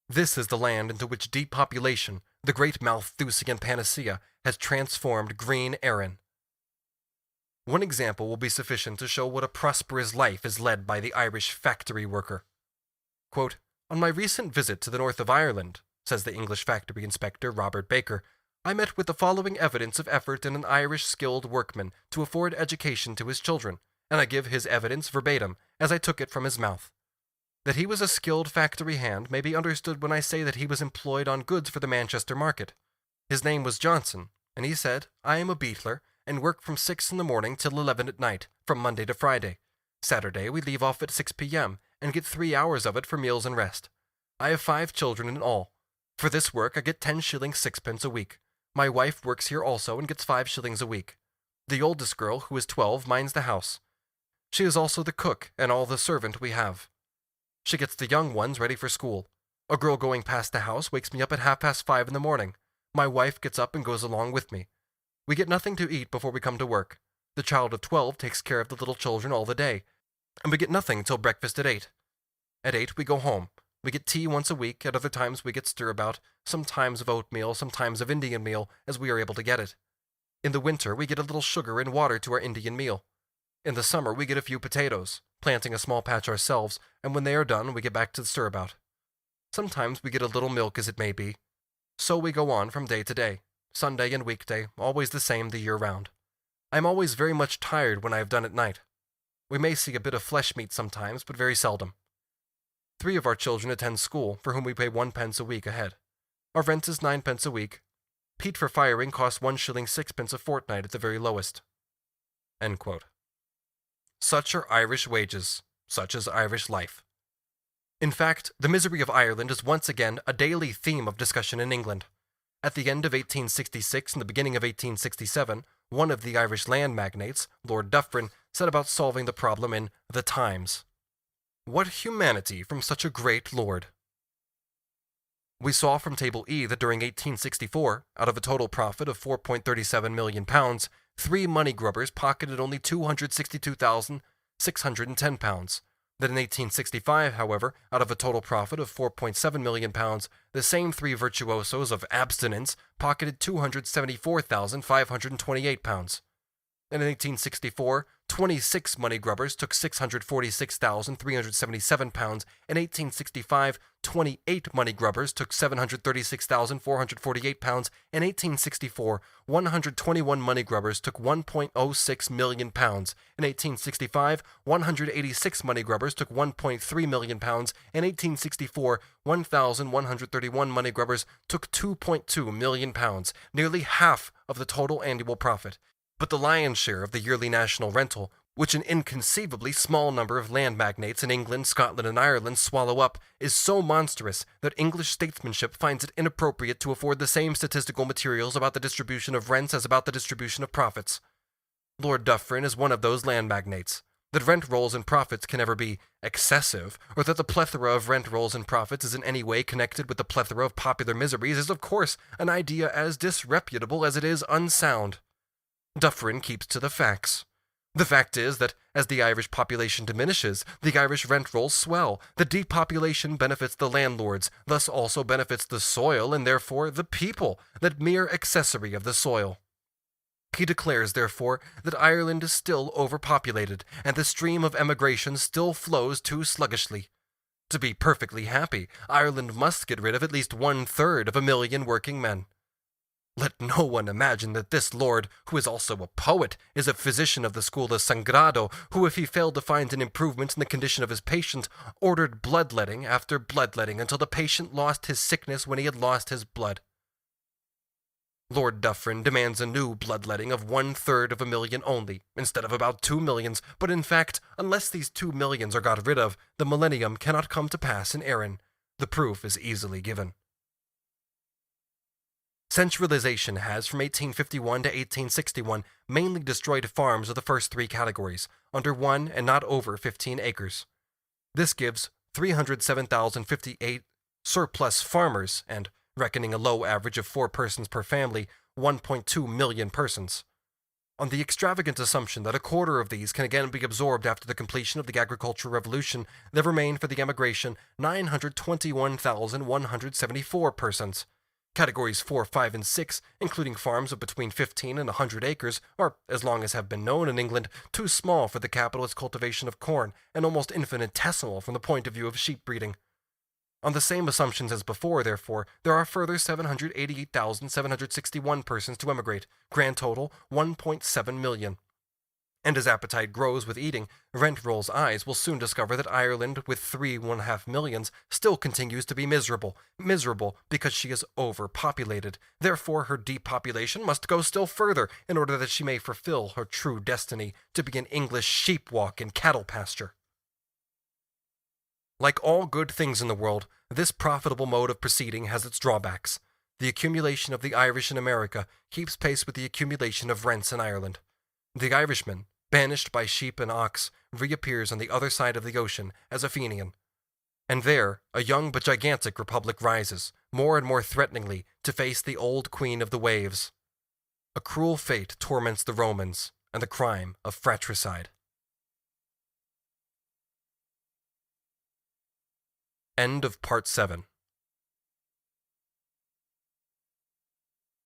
This is the land into which depopulation, the great Malthusian panacea, has transformed green Erin. One example will be sufficient to show what a prosperous life is led by the Irish factory worker. Quote, "On my recent visit to the north of Ireland," says the English factory inspector Robert Baker, "I met with the following evidence of effort in an Irish skilled workman to afford education to his children, and I give his evidence verbatim, as I took it from his mouth. That he was a skilled factory hand may be understood when I say that he was employed on goods for the Manchester market. His name was Johnson, and he said, 'I am a beetler, and work from 6 in the morning till 11 at night, from Monday to Friday. Saturday we leave off at 6 p.m., and get 3 hours of it for meals and rest. I have 5 children in all. For this work I get 10 shillings 6 a week. My wife works here also and gets 5 shillings a week. The oldest girl, who is 12, minds the house. She is also the cook and all the servant we have. She gets the young ones ready for school. A girl going past the house wakes me up at 5:30 in the morning. My wife gets up and goes along with me. We get nothing to eat before we come to work. The child of 12 takes care of the little children all the day, and we get nothing till breakfast at 8. At 8 we go home. We get tea once a week, at other times we get stirabout, sometimes of oatmeal, sometimes of Indian meal, as we are able to get it. In the winter we get a little sugar and water to our Indian meal. In the summer we get a few potatoes, planting a small patch ourselves, and when they are done we get back to the stirabout. Sometimes we get a little milk as it may be. So we go on from day to day. Sunday and weekday, always the same the year round. I am always very much tired when I have done at night. We may see a bit of flesh meat sometimes, but very seldom. 3 of our children attend school, for whom we pay 1 pence a week a head. Our rent is 9 pence a week. Peat for firing costs 1 shilling 6 a fortnight at the very lowest." End quote. Such are Irish wages, such is Irish life. In fact, the misery of Ireland is once again a daily theme of discussion in England. At the end of 1866 and the beginning of 1867, one of the Irish land magnates, Lord Dufferin, set about solving the problem in The Times. What humanity from such a great lord! We saw from Table E that during 1864, out of a total profit of £4.37 million, 3 money grubbers pocketed only £262,610. That in 1865, however, out of a total profit of £4.7 million, the same 3 virtuosos of abstinence pocketed £274,528. And in 1864, 26 money grubbers took £646,377. In 1865, 28 money grubbers took £736,448. In 1864, 121 money grubbers took £1.06 million. In 1865, 186 money grubbers took £1.3 million. In 1864, 1,131 money grubbers took £2.2 million, nearly half of the total annual profit. But the lion's share of the yearly national rental, which an inconceivably small number of land magnates in England, Scotland, and Ireland swallow up, is so monstrous that English statesmanship finds it inappropriate to afford the same statistical materials about the distribution of rents as about the distribution of profits. Lord Dufferin is one of those land magnates. That rent rolls and profits can never be excessive, or that the plethora of rent rolls and profits is in any way connected with the plethora of popular miseries, is of course an idea as disreputable as it is unsound. Dufferin keeps to the facts. The fact is that as the Irish population diminishes, the Irish rent rolls swell. The depopulation benefits the landlords, thus also benefits the soil and therefore the people, that mere accessory of the soil. He declares, therefore, that Ireland is still overpopulated, and the stream of emigration still flows too sluggishly. To be perfectly happy, Ireland must get rid of at least 1/3 of a million working men. Let no one imagine that this lord, who is also a poet, is a physician of the school of Sangrado, who, if he failed to find an improvement in the condition of his patient, ordered bloodletting after bloodletting until the patient lost his sickness when he had lost his blood. Lord Dufferin demands a new bloodletting of 1/3 of a million only, instead of about 2 millions, but in fact, unless these 2 millions are got rid of, the millennium cannot come to pass in Erin. The proof is easily given. Centralization has, from 1851 to 1861, mainly destroyed farms of the first 3 categories, under 1 and not over 15 acres. This gives 307,058 surplus farmers and, reckoning a low average of 4 persons per family, 1.2 million persons. On the extravagant assumption that a quarter of these can again be absorbed after the completion of the agricultural revolution, there remain for the emigration 921,174 persons. Categories 4, 5, and 6, including farms of between 15 and 100 acres, are, as long as have been known in England, too small for the capitalist cultivation of corn, and almost infinitesimal from the point of view of sheep breeding. On the same assumptions as before, therefore, there are further 788,761 persons to emigrate, grand total 1.7 million. And as appetite grows with eating, rent rolls eyes will soon discover that Ireland, with 3.5 millions, still continues to be miserable because she is overpopulated. Therefore, her depopulation must go still further in order that she may fulfill her true destiny, to be an English sheep-walk and cattle pasture. Like all good things in the world, this profitable mode of proceeding has its drawbacks. The accumulation of the Irish in America keeps pace with the accumulation of rents in Ireland. The Irishman, banished by sheep and ox, reappears on the other side of the ocean as a Fenian. And there, a young but gigantic republic rises, more and more threateningly, to face the old queen of the waves. A cruel fate torments the Romans, and the crime of fratricide. End of Part 7.